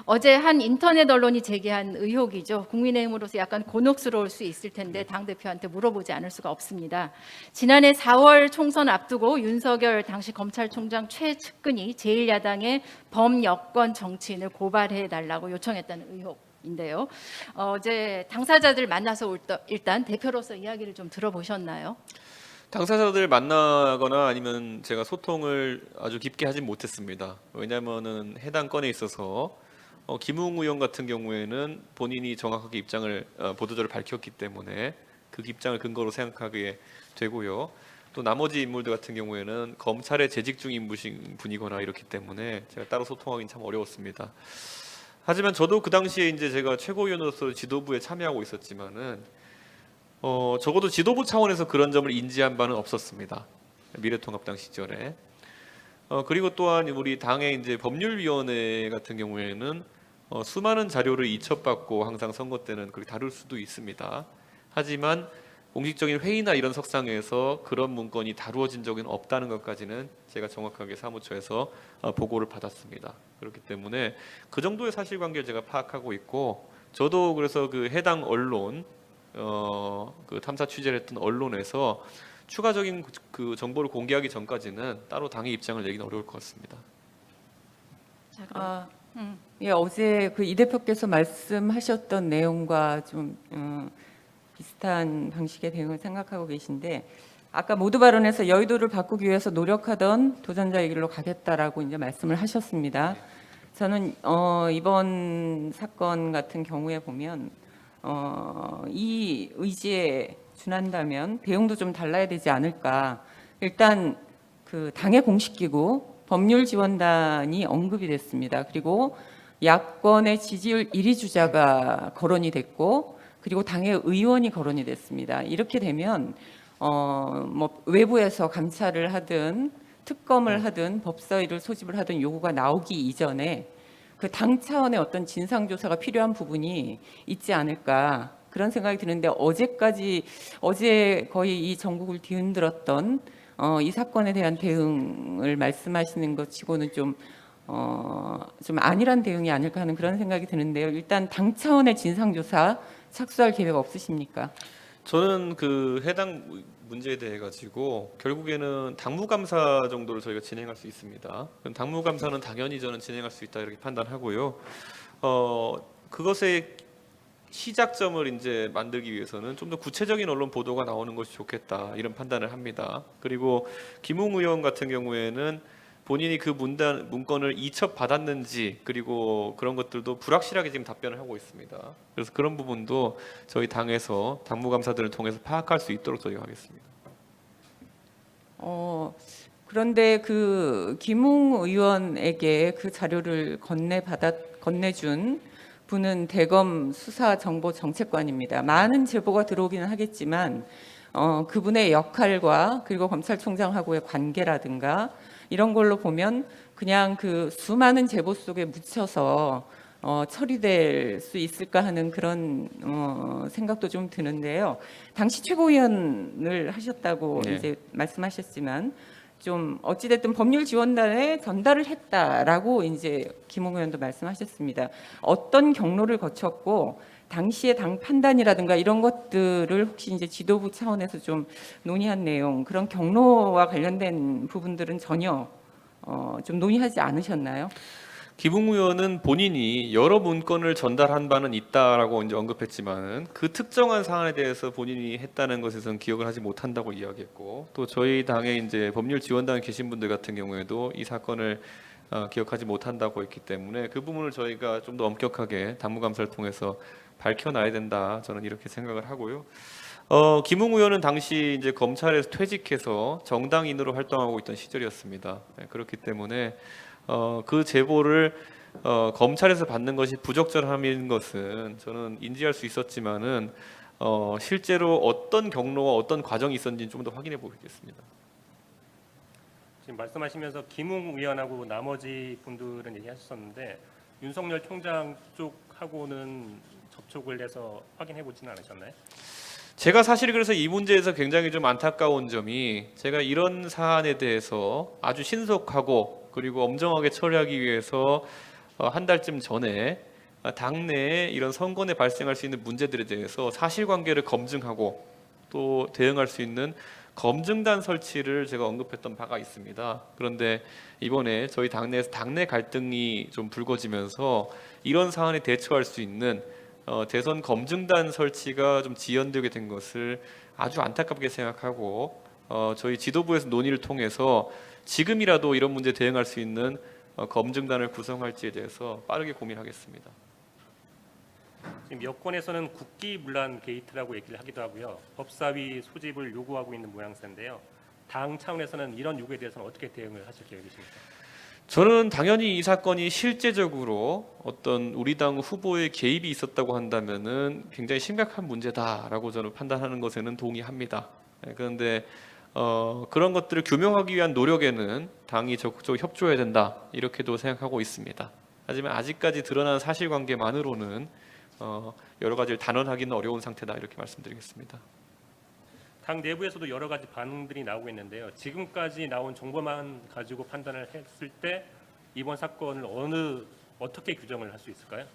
S1: 어제 한 인터넷 언론이 제기한 의혹이죠. 국민의힘으로서 약간 곤혹스러울 수 있을 텐데 당 대표한테 물어보지 않을 수가 없습니다. 지난해 4월 총선 앞두고 윤석열 당시 검찰총장 최측근이 제1야당의 범여권 정치인을 고발해 달라고 요청했다는 의혹. 인데요. 어제 당사자들 만나서 일단 대표로서 이야기를 좀 들어보셨나요?
S2: 당사자들 만나거나 아니면 제가 소통을 아주 깊게 하진 못했습니다. 왜냐하면은 해당 건에 있어서 김웅 의원 같은 경우에는 본인이 정확하게 입장을 보도자를 밝혔기 때문에 그 입장을 근거로 생각하게 되고요. 또 나머지 인물들 같은 경우에는 검찰에 재직 중인 분이거나 이렇기 때문에 제가 따로 소통하기는 참 어려웠습니다. 하지만 저도 그 당시에 이제 제가 최고위원으로서 지도부에 참여하고 있었지만은 적어도 지도부 차원에서 그런 점을 인지한 바는 없었습니다. 미래통합당 시절에. 그리고 또한 우리 당의 이제 법률위원회 같은 경우에는 수많은 자료를 이첩받고 항상 선거 때는 그렇게 다룰 수도 있습니다. 하지만 공식적인 회의나 이런 석상에서 그런 문건이 다루어진 적은 없다는 것까지는 제가 정확하게 사무처에서 보고를 받았습니다. 그렇기 때문에 그 정도의 사실관계를 제가 파악하고 있고, 저도 그래서 그 해당 언론, 그 탐사 취재를 했던 언론에서 추가적인 그 정보를 공개하기 전까지는 따로 당의 입장을 내기는 어려울 것 같습니다.
S1: 자, 그럼,
S3: 아, 예, 어제 그 이 대표께서 말씀하셨던 내용과 좀 비슷한 방식의 대응을 생각하고 계신데, 아까 모두 발언에서 여의도를 바꾸기 위해서 노력하던 도전자의 길로 가겠다라고 이제 말씀을 하셨습니다. 저는 이번 사건 같은 경우에 보면 이 의지에 준한다면 대응도 좀 달라야 되지 않을까. 일단 그 당의 공식기구 법률지원단이 언급이 됐습니다. 그리고 야권의 지지율 1위 주자가 거론이 됐고, 그리고 당의 의원이 거론이 됐습니다. 이렇게 되면 뭐 외부에서 감찰을 하든 특검을 하든 법사위를 소집을 하든 요구가 나오기 이전에 그 당 차원의 어떤 진상조사가 필요한 부분이 있지 않을까, 그런 생각이 드는데, 어제 거의 이 전국을 뒤흔들었던 이 사건에 대한 대응을 말씀하시는 것 치고는 좀 안일한 대응이 아닐까 하는 그런 생각이 드는데요. 일단 당 차원의 진상조사 착수할 계획 없으십니까?
S2: 저는 그 해당 문제에 대해 가지고 결국에는 당무감사 정도를 저희가 진행할 수 있습니다. 그럼 당무감사는 당연히 저는 진행할 수 있다 이렇게 판단하고요. 그것의 시작점을 이제 만들기 위해서는 좀 더 구체적인 언론 보도가 나오는 것이 좋겠다 이런 판단을 합니다. 그리고 김웅 의원 같은 경우에는 본인이 그 문건을 이첩 받았는지 그리고 그런 것들도 불확실하게 지금 답변을 하고 있습니다. 그래서 그런 부분도 저희 당에서 당무감사들을 통해서 파악할 수 있도록 저희가 하겠습니다.
S3: 그런데 그 김웅 의원에게 그 자료를 건네준 분은 대검 수사정보정책관입니다. 많은 제보가 들어오기는 하겠지만 그분의 역할과 그리고 검찰총장하고의 관계라든가 이런 걸로 보면 그냥 그 수많은 제보 속에 묻혀서 처리될 수 있을까 하는 그런 생각도 좀 드는데요. 당시 최고위원을 하셨다고
S2: 네.
S3: 이제 말씀하셨지만, 좀 어찌됐든 법률지원단에 전달을 했다라고 이제 김웅 의원도 말씀하셨습니다. 어떤 경로를 거쳤고 당시의 당 판단이라든가 이런 것들을 혹시 이제 지도부 차원에서 좀 논의한 내용, 그런 경로와 관련된 부분들은 전혀 좀 논의하지 않으셨나요?
S2: 김웅 의원은 본인이 여러 문건을 전달한 바는 있다라고 이제 언급했지만은 그 특정한 사안에 대해서 본인이 했다는 것에선 기억을 하지 못한다고 이야기했고, 또 저희 당에 이제 법률지원단에 계신 분들 같은 경우에도 이 사건을 기억하지 못한다고 했기 때문에 그 부분을 저희가 좀 더 엄격하게 당무감사를 통해서 밝혀놔야 된다, 저는 이렇게 생각을 하고요. 김웅 의원은 당시 이제 검찰에서 퇴직해서 정당인으로 활동하고 있던 시절이었습니다. 네, 그렇기 때문에 그 제보를 검찰에서 받는 것이 부적절함인 것은 저는 인지할 수 있었지만은 실제로 어떤 경로와 어떤 과정이 있었는지 좀 더 확인해 보겠습니다.
S6: 지금 말씀하시면서 김웅 의원하고 나머지 분들은 얘기하셨었는데 윤석열 총장 쪽하고는 접촉을 해서 확인해 보지는 않으셨나요?
S2: 제가 사실 그래서 이 문제에서 굉장히 좀 안타까운 점이, 제가 이런 사안에 대해서 아주 신속하고 그리고 엄정하게 처리하기 위해서 한 달쯤 전에 당내에 이런 선거에 발생할 수 있는 문제들에 대해서 사실관계를 검증하고 또 대응할 수 있는 검증단 설치를 제가 언급했던 바가 있습니다. 그런데 이번에 저희 당내에서 당내 갈등이 좀 불거지면서 이런 사안에 대처할 수 있는 대선 검증단 설치가 좀 지연되게 된 것을 아주 안타깝게 생각하고, 저희 지도부에서 논의를 통해서 지금이라도 이런 문제 대응할 수 있는 검증단을 구성할지에 대해서 빠르게 고민하겠습니다.
S6: 지금 여권에서는 국기문란 게이트라고 얘기를 하기도 하고요. 법사위 소집을 요구하고 있는 모양새인데요. 당 차원에서는 이런 요구에 대해서는 어떻게 대응을 하실 계획이십니까?
S2: 저는 당연히 이 사건이 실제적으로 어떤 우리 당 후보의 개입이 있었다고 한다면은 굉장히 심각한 문제다라고 저는 판단하는 것에는 동의합니다. 그런데 그런 것들을 규명하기 위한 노력에는 당이 적극적으로 협조해야 된다 이렇게도 생각하고 있습니다. 하지만 아직까지 드러난 사실관계만으로는 여러 가지를 단언하기는 어려운 상태다 이렇게 말씀드리겠습니다.
S6: 당 내부에서도 여러 가지 반응들이 나오고 있는데요. 지금까지 나온 정보만 가지고 판단을 했을 때 이번 사건을 어떻게 규정을 할 수 있을까요?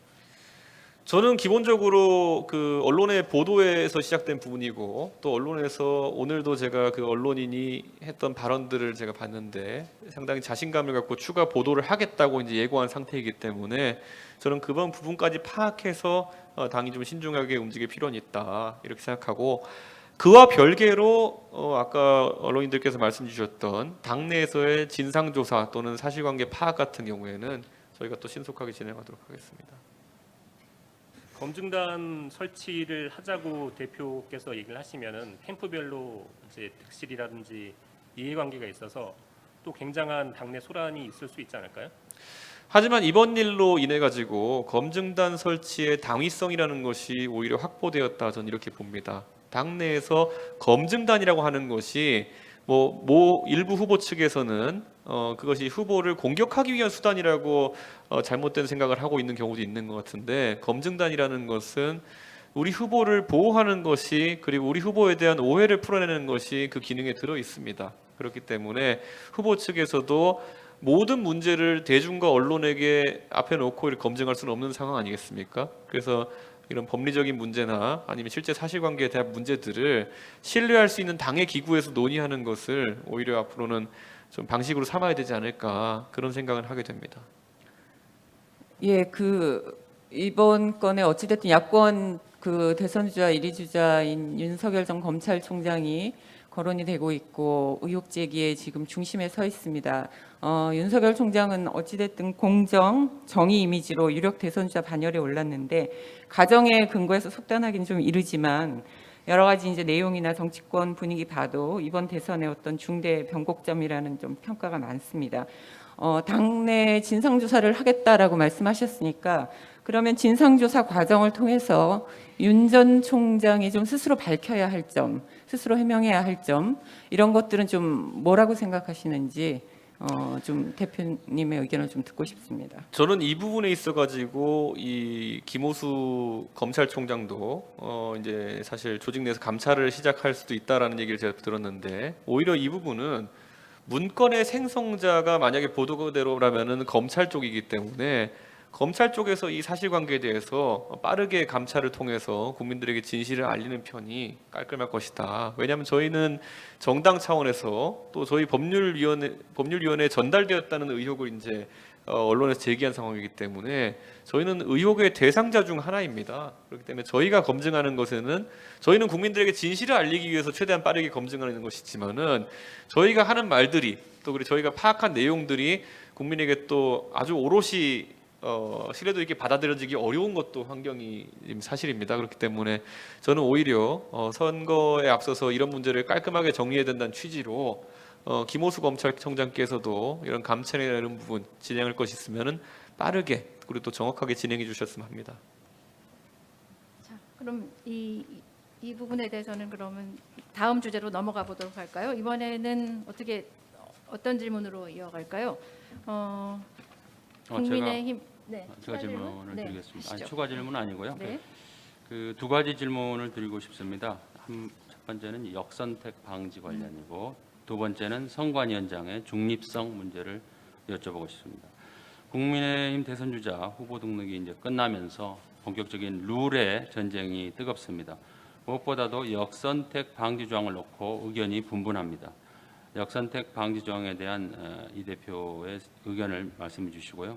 S2: 저는 기본적으로 그 언론의 보도에서 시작된 부분이고 또 언론에서 오늘도 제가 그 언론인이 했던 발언들을 제가 봤는데 상당히 자신감을 갖고 추가 보도를 하겠다고 이제 예고한 상태이기 때문에 저는 그번 부분까지 파악해서 당이 좀 신중하게 움직일 필요는 있다 이렇게 생각하고 그와 별개로 아까 언론인들께서 말씀 주셨던 당내에서의 진상조사 또는 사실관계 파악 같은 경우에는 저희가 또 신속하게 진행하도록 하겠습니다.
S6: 검증단 설치를 하자고 대표께서 얘기를 하시면은 캠프별로 이제 득실이라든지 이해관계가 있어서 또 굉장한 당내 소란이 있을 수 있지 않을까요?
S2: 하지만 이번 일로 인해 가지고 검증단 설치의 당위성이라는 것이 오히려 확보되었다 저는 이렇게 봅니다. 당내에서 검증단이라고 하는 것이 뭐 일부 후보 측에서는 그것이 후보를 공격하기 위한 수단이라고 잘못된 생각을 하고 있는 경우도 있는 것 같은데 검증단이라는 것은 우리 후보를 보호하는 것이 그리고 우리 후보에 대한 오해를 풀어내는 것이 그 기능에 들어 있습니다. 그렇기 때문에 후보 측에서도 모든 문제를 대중과 언론에게 앞에 놓고 이렇게 검증할 수는 없는 상황 아니겠습니까? 그래서 이런 법리적인 문제나 아니면 실제 사실관계에 대한 문제들을 신뢰할 수 있는 당의 기구에서 논의하는 것을 오히려 앞으로는 좀 방식으로 삼아야 되지 않을까 그런 생각을 하게 됩니다.
S3: 예, 이번 건에 어찌됐든 야권 대선 주자 1위 주자인 윤석열 전 검찰총장이 거론이 되고 있고 의혹 제기에 지금 중심에 서 있습니다. 윤석열 총장은 어찌됐든 공정, 정의 이미지로 유력 대선 주자 반열에 올랐는데 가정에 근거해서 속단하기는 좀 이르지만 여러 가지 이제 내용이나 정치권 분위기 봐도 이번 대선의 어떤 중대 변곡점이라는 좀 평가가 많습니다. 당내 진상조사를 하겠다라고 말씀하셨으니까 그러면 진상조사 과정을 통해서 윤 전 총장이 좀 스스로 밝혀야 할 점, 스스로 해명해야 할 점 이런 것들은 좀 뭐라고 생각하시는지 좀 대표님의 의견을 좀 듣고 싶습니다.
S2: 저는 이 부분에 있어가지고 이 김호수 검찰총장도 이제 사실 조직 내에서 감찰을 시작할 수도 있다라는 얘기를 제가 들었는데 오히려 이 부분은 문건의 생성자가 만약에 보도대로라면은 검찰 쪽이기 때문에 검찰 쪽에서 이 사실관계에 대해서 빠르게 감찰을 통해서 국민들에게 진실을 알리는 편이 깔끔할 것이다. 왜냐하면 저희는 정당 차원에서 또 저희 법률위원회에 전달되었다는 의혹을 이제 언론에서 제기한 상황이기 때문에 저희는 의혹의 대상자 중 하나입니다. 그렇기 때문에 저희가 검증하는 것에는 저희는 국민들에게 진실을 알리기 위해서 최대한 빠르게 검증하는 것이지만은 저희가 하는 말들이 또 그리고 저희가 파악한 내용들이 국민에게 또 아주 오롯이 신뢰도 있게 받아들여지기 어려운 것도 환경이 사실입니다. 그렇기 때문에 저는 오히려 선거에 앞서서 이런 문제를 깔끔하게 정리해야 된다는 취지로 김호수 검찰총장께서도 이런 감찰이라는 부분 진행할 것이 있으면은 빠르게 그리고 또 정확하게 진행해 주셨으면 합니다.
S1: 자, 그럼 이 부분에 대해서는 그러면 다음 주제로 넘어가 보도록 할까요? 이번에는 어떤 질문으로 이어갈까요? 국민의힘
S4: 제가 질문을
S1: 네,
S4: 드리겠습니다.
S1: 하시죠.
S4: 추가 질문은 아니고요.
S1: 네.
S4: 그 두 가지 질문을 드리고 싶습니다. 첫 번째는 역선택 방지 관련이고 두 번째는 선관위원장의 중립성 문제를 여쭤보고 싶습니다. 국민의힘 대선 주자 후보 등록이 이제 끝나면서 본격적인 룰의 전쟁이 뜨겁습니다. 무엇보다도 역선택 방지 조항을 놓고 의견이 분분합니다. 역선택 방지 조항에 대한 이 대표의 의견을 말씀해 주시고요.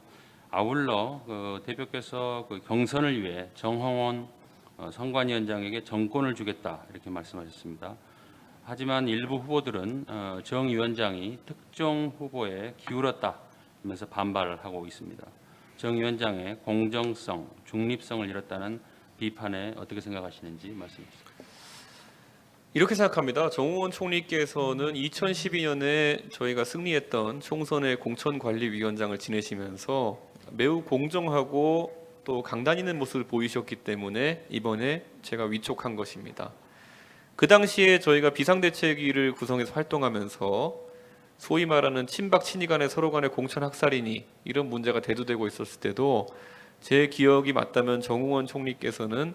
S4: 아울러 대표께서 경선을 위해 정홍원 선관위원장에게 정권을 주겠다 이렇게 말씀하셨습니다. 하지만 일부 후보들은 정 위원장이 특정 후보에 기울었다 하면서 반발을 하고 있습니다. 정 위원장의 공정성, 중립성을 잃었다는 비판에 어떻게 생각하시는지 말씀해 주세요.
S2: 이렇게 생각합니다. 정홍원 총리께서는 2012년에 저희가 승리했던 총선의 공천관리위원장을 지내시면서 매우 공정하고 또 강단 있는 모습을 보이셨기 때문에 이번에 제가 위촉한 것입니다. 그 당시에 저희가 비상대책위를 구성해서 활동하면서 소위 말하는 친박 친이 간의 서로 간의 공천 학살이니 이런 문제가 대두되고 있었을 때도 제 기억이 맞다면 정홍원 총리께서는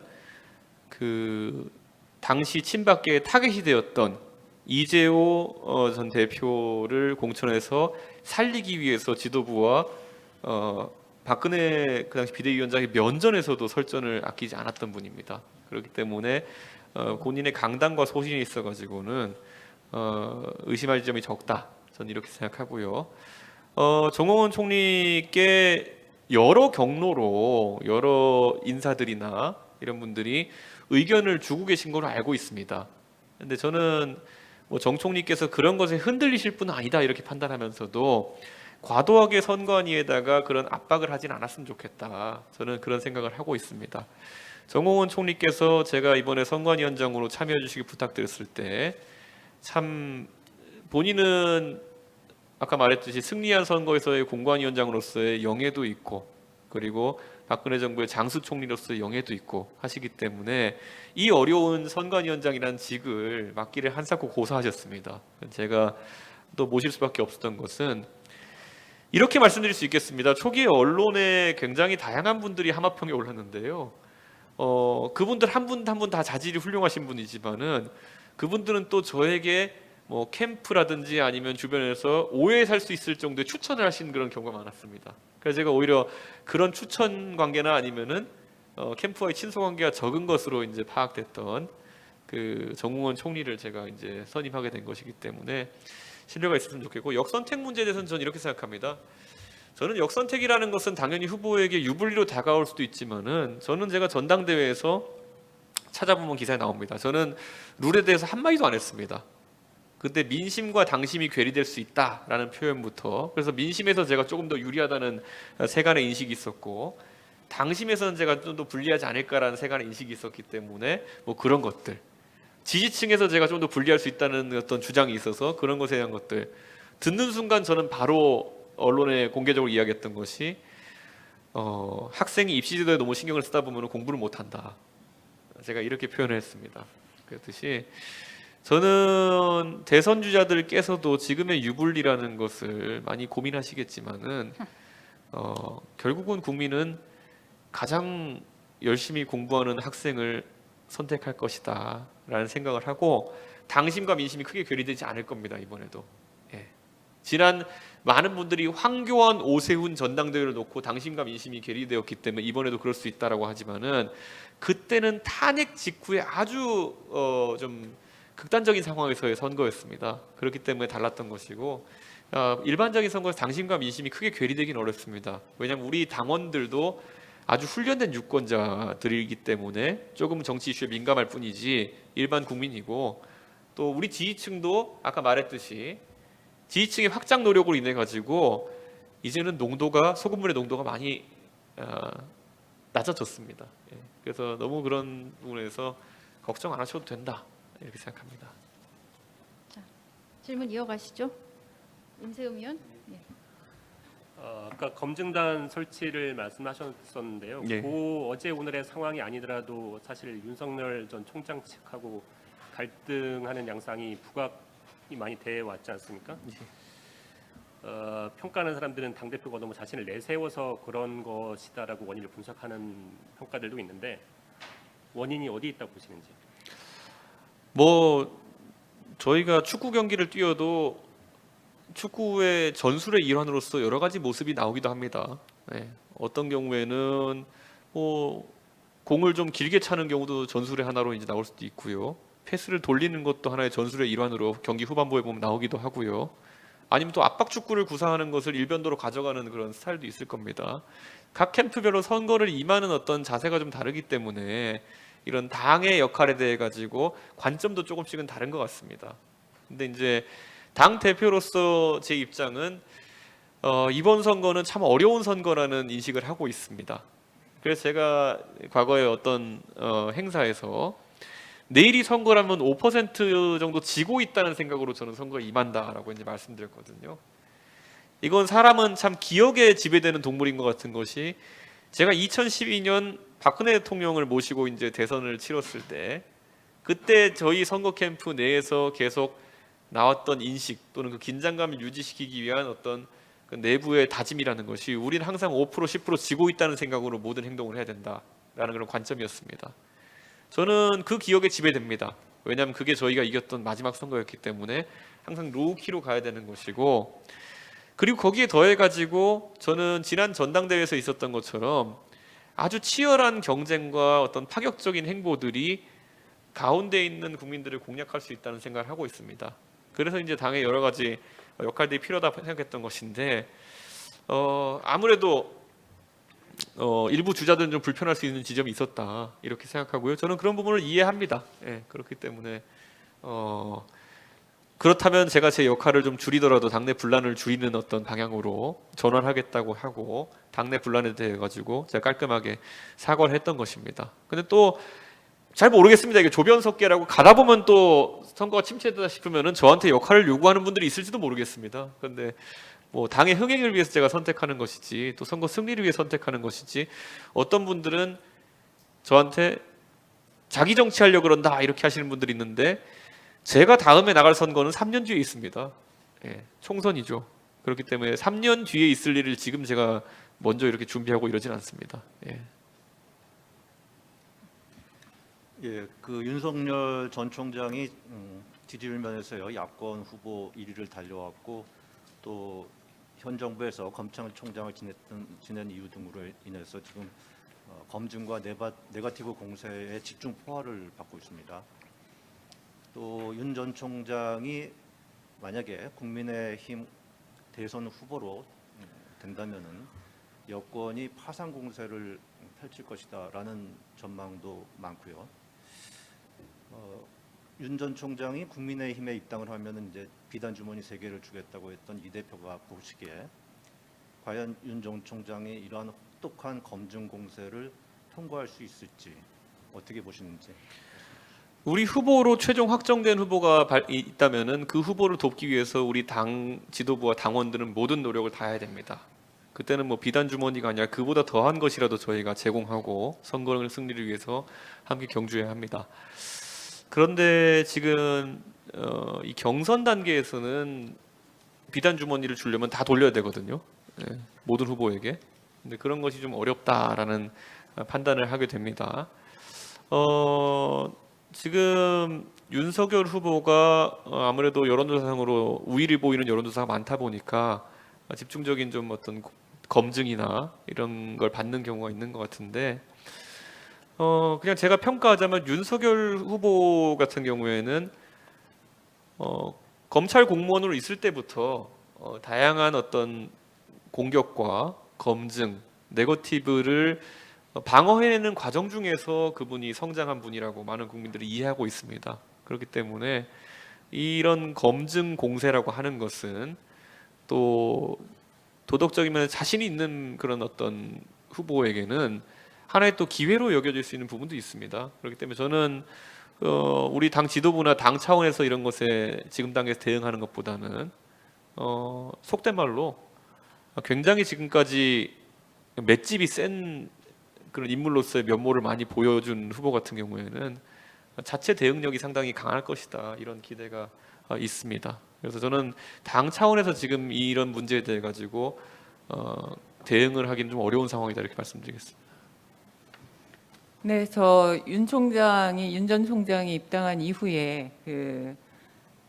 S2: 그 당시 친박계의 타겟이 되었던 이재호 전 대표를 공천해서 살리기 위해서 지도부와 박근혜 그 당시 비대위원장의 면전에서도 설전을 아끼지 않았던 분입니다. 그렇기 때문에 본인의 강단과 소신이 있어가지고는 의심할 점이 적다. 저는 이렇게 생각하고요. 정홍원 총리께 여러 경로로 여러 인사들이나 이런 분들이 의견을 주고 계신 걸로 알고 있습니다. 근데 저는 뭐 정 총리께서 그런 것에 흔들리실 분은 아니다 이렇게 판단하면서도 과도하게 선관위에다가 그런 압박을 하진 않았으면 좋겠다. 저는 그런 생각을 하고 있습니다. 정홍원 총리께서 제가 이번에 선관위원장으로 참여해 주시기 부탁드렸을 때 참 본인은 아까 말했듯이 승리한 선거에서의 공관위원장으로서의 영예도 있고 그리고 박근혜 정부의 장수 총리로서의 영예도 있고 하시기 때문에 이 어려운 선관위원장이라는 직을 맡기를 한사코 고사하셨습니다. 제가 또 모실 수밖에 없었던 것은 이렇게 말씀드릴 수 있겠습니다. 초기에 언론에 굉장히 다양한 분들이 하마평에 올랐는데요. 그분들 한 분 한 분 다 자질이 훌륭하신 분이지만은 그분들은 또 저에게 뭐 캠프라든지 아니면 주변에서 오해 살 수 있을 정도의 추천을 하신 그런 경우가 많았습니다. 그래서 제가 오히려 그런 추천 관계나 아니면은 캠프와의 친소 관계가 적은 것으로 이제 파악됐던 그 정홍원 총리를 제가 이제 선임하게 된 것이기 때문에 신뢰가 있었으면 좋겠고 역선택 문제에 대해서는 저는 이렇게 생각합니다. 저는 역선택이라는 것은 당연히 후보에게 유불리로 다가올 수도 있지만은 저는 제가 전당대회에서 찾아보면 기사에 나옵니다. 저는 룰에 대해서 한마디도 안 했습니다. 그때 민심과 당심이 괴리될 수 있다라는 표현부터 그래서 민심에서 제가 조금 더 유리하다는 세간의 인식이 있었고 당심에서는 제가 좀 더 불리하지 않을까라는 세간의 인식이 있었기 때문에 뭐 그런 것들 지지층에서 제가 좀 더 불리할 수 있다는 어떤 주장이 있어서 그런 것에 대한 것들 듣는 순간 저는 바로 언론에 공개적으로 이야기했던 것이 학생이 입시 제도에 너무 신경을 쓰다 보면 공부를 못한다. 제가 이렇게 표현을 했습니다. 그렇듯이 저는 대선 주자들께서도 지금의 유불리라는 것을 많이 고민하시겠지만은 결국은 국민은 가장 열심히 공부하는 학생을 선택할 것이다라는 생각을 하고 당심과 민심이 크게 괴리되지 않을 겁니다. 이번에도. 예. 지난 많은 분들이 황교안, 오세훈 전당대회를 놓고 당심과 민심이 괴리되었기 때문에 이번에도 그럴 수 있다라고 하지만은 그때는 탄핵 직후에 아주 좀 극단적인 상황에서의 선거였습니다. 그렇기 때문에 달랐던 것이고 일반적인 선거에서 당심과 민심이 크게 괴리되긴 어렵습니다. 왜냐하면 우리 당원들도 아주 훈련된 유권자들이기 때문에 조금 정치 이슈에 민감할 뿐이지 일반 국민이고 또 우리 지지층도 아까 말했듯이 지지층의 확장 노력으로 인해 가지고 이제는 농도가 소금물의 농도가 많이 낮아졌습니다. 예. 그래서 너무 그런 부분에서 걱정 안 하셔도 된다 이렇게 생각합니다.
S1: 자, 질문 이어가시죠. 임세um 의원. 네.
S6: 아까 검증단 설치를 말씀하셨었는데요.
S2: 예.
S6: 그 어제 오늘의 상황이 아니더라도 사실 윤석열 전 총장 측하고 갈등하는 양상이 부각이 많이 돼 왔지 않습니까? 평가하는 사람들은 당 대표가 너무 자신을 내세워서 그런 것이다라고 원인을 분석하는 평가들도 있는데 원인이 어디 있다고 보시는지?
S2: 뭐 저희가 축구 경기를 뛰어도 축구의 전술의 일환으로서 여러 가지 모습이 나오기도 합니다. 네. 어떤 경우에는 뭐 공을 좀 길게 차는 경우도 전술의 하나로 이제 나올 수도 있고요. 패스를 돌리는 것도 하나의 전술의 일환으로 경기 후반부에 보면 나오기도 하고요. 아니면 또 압박 축구를 구사하는 것을 일변도로 가져가는 그런 스타일도 있을 겁니다. 각 캠프별로 선거를 임하는 어떤 자세가 좀 다르기 때문에 이런 당의 역할에 대해 가지고 관점도 조금씩은 다른 것 같습니다. 근데 이제 당 대표로서 제 입장은 이번 선거는 참 어려운 선거라는 인식을 하고 있습니다. 그래서 제가 과거에 어떤 행사에서 내일이 선거라면 5% 정도 지고 있다는 생각으로 저는 선거에 임한다라고 이제 말씀드렸거든요. 이건 사람은 참 기억에 지배되는 동물인 것 같은 것이, 제가 2012년 박근혜 대통령을 모시고 이제 대선을 치렀을 때, 그때 저희 선거 캠프 내에서 계속 나왔던 인식 또는 그 긴장감을 유지시키기 위한 어떤 그 내부의 다짐이라는 것이, 우리는 항상 5% 10% 지고 있다는 생각으로 모든 행동을 해야 된다라는 그런 관점이었습니다. 저는 그 기억에 지배됩니다. 왜냐하면 그게 저희가 이겼던 마지막 선거였기 때문에 항상 로우키로 가야 되는 것이고, 그리고 거기에 더해가지고 저는 지난 전당대회에서 있었던 것처럼 아주 치열한 경쟁과 어떤 파격적인 행보들이 가운데 있는 국민들을 공략할 수 있다는 생각을 하고 있습니다. 그래서 이제 당의 여러 가지 역할들이 필요하다 생각했던 것인데, 아무래도 일부 주자들은 좀 불편할 수 있는 지점이 있었다 이렇게 생각하고요. 저는 그런 부분을 이해합니다. 예, 그렇기 때문에 그렇다면 제가 제 역할을 좀 줄이더라도 당내 분란을 줄이는 어떤 방향으로 전환하겠다고 하고, 당내 분란에 대해 가지고 제가 깔끔하게 사과를 했던 것입니다. 근데 또 잘 모르겠습니다. 이게 조변석계라고 가다 보면 또 선거가 침체되다 싶으면은 저한테 역할을 요구하는 분들이 있을지도 모르겠습니다. 그런데 뭐 당의 흥행을 위해서 제가 선택하는 것이지, 또 선거 승리를 위해 선택하는 것이지, 어떤 분들은 저한테 자기 정치하려고 그런다 이렇게 하시는 분들이 있는데, 제가 다음에 나갈 선거는 3년 뒤에 있습니다. 예, 총선이죠. 그렇기 때문에 3년 뒤에 있을 일을 지금 제가 먼저 이렇게 준비하고 이러진 않습니다. 예.
S5: 예, 그 윤석열 전 총장이 지지율 면에서요 야권 후보 1위를 달려왔고, 또 현 정부에서 검찰총장을 지낸 이유 등으로 인해서 지금 검증과 네거티브 공세에 집중 포화를 받고 있습니다. 또 윤 전 총장이 만약에 국민의힘 대선 후보로 된다면은 여권이 파상 공세를 펼칠 것이다라는 전망도 많고요. 윤 전 총장이 국민의힘에 입당을 하면은 이제 비단 주머니 3개를 주겠다고 했던 이 대표가 보시기에 과연 윤 전 총장이 이러한 혹독한 검증 공세를 통과할 수 있을지 어떻게 보시는지.
S2: 우리 후보로 최종 확정된 후보가 있다면은 그 후보를 돕기 위해서 우리 당 지도부와 당원들은 모든 노력을 다해야 됩니다. 그때는 뭐 비단 주머니가 아니라 그보다 더한 것이라도 저희가 제공하고 선거 승리를 위해서 함께 경주해야 합니다. 그런데 지금 이 경선 단계에서는 비단 주머니를 주려면 다 돌려야 되거든요. 예, 모든 후보에게. 근데 그런 것이 좀 어렵다라는 판단을 하게 됩니다. 지금 윤석열 후보가 아무래도 여론조사상으로 우위를 보이는 여론조사가 많다 보니까 집중적인 좀 어떤 검증이나 이런 걸 받는 경우가 있는 것 같은데, 그냥 제가 평가하자면 윤석열 후보 같은 경우에는 검찰 공무원으로 있을 때부터 다양한 어떤 공격과 검증, 네거티브를 방어해내는 과정 중에서 그분이 성장한 분이라고 많은 국민들이 이해하고 있습니다. 그렇기 때문에 이런 검증 공세라고 하는 것은 또 도덕적인 면에 자신이 있는 그런 어떤 후보에게는 하나의 또 기회로 여겨질 수 있는 부분도 있습니다. 그렇기 때문에 저는 우리 당 지도부나 당 차원에서 이런 것에 지금 단계에서 대응하는 것보다는 속된 말로 굉장히 지금까지 맷집이 센 그런 인물로서의 면모를 많이 보여준 후보 같은 경우에는 자체 대응력이 상당히 강할 것이다, 이런 기대가 있습니다. 그래서 저는 당 차원에서 지금 이런 문제에 대해 가지고 대응을 하기는 좀 어려운 상황이다 이렇게 말씀드리겠습니다.
S3: 네, 저 윤 전 총장이 입당한 이후에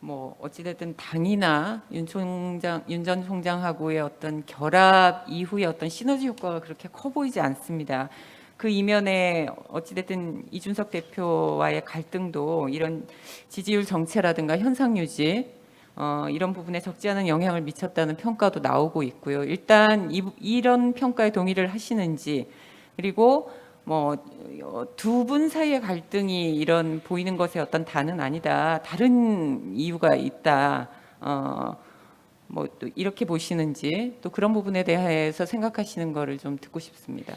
S3: 뭐 어찌됐든 당이나 윤 전 총장하고의 어떤 결합 이후의 어떤 시너지 효과가 그렇게 커 보이지 않습니다. 그 이면에 어찌됐든 이준석 대표와의 갈등도 이런 지지율 정체라든가 현상 유지 이런 부분에 적지 않은 영향을 미쳤다는 평가도 나오고 있고요. 일단 이런 평가에 동의를 하시는지, 그리고 뭐 두 분 사이의 갈등이 이런 보이는 것의 어떤 단은 아니다, 다른 이유가 있다, 뭐 또 이렇게 보시는지, 또 그런 부분에 대해서 생각하시는 거를 좀 듣고 싶습니다.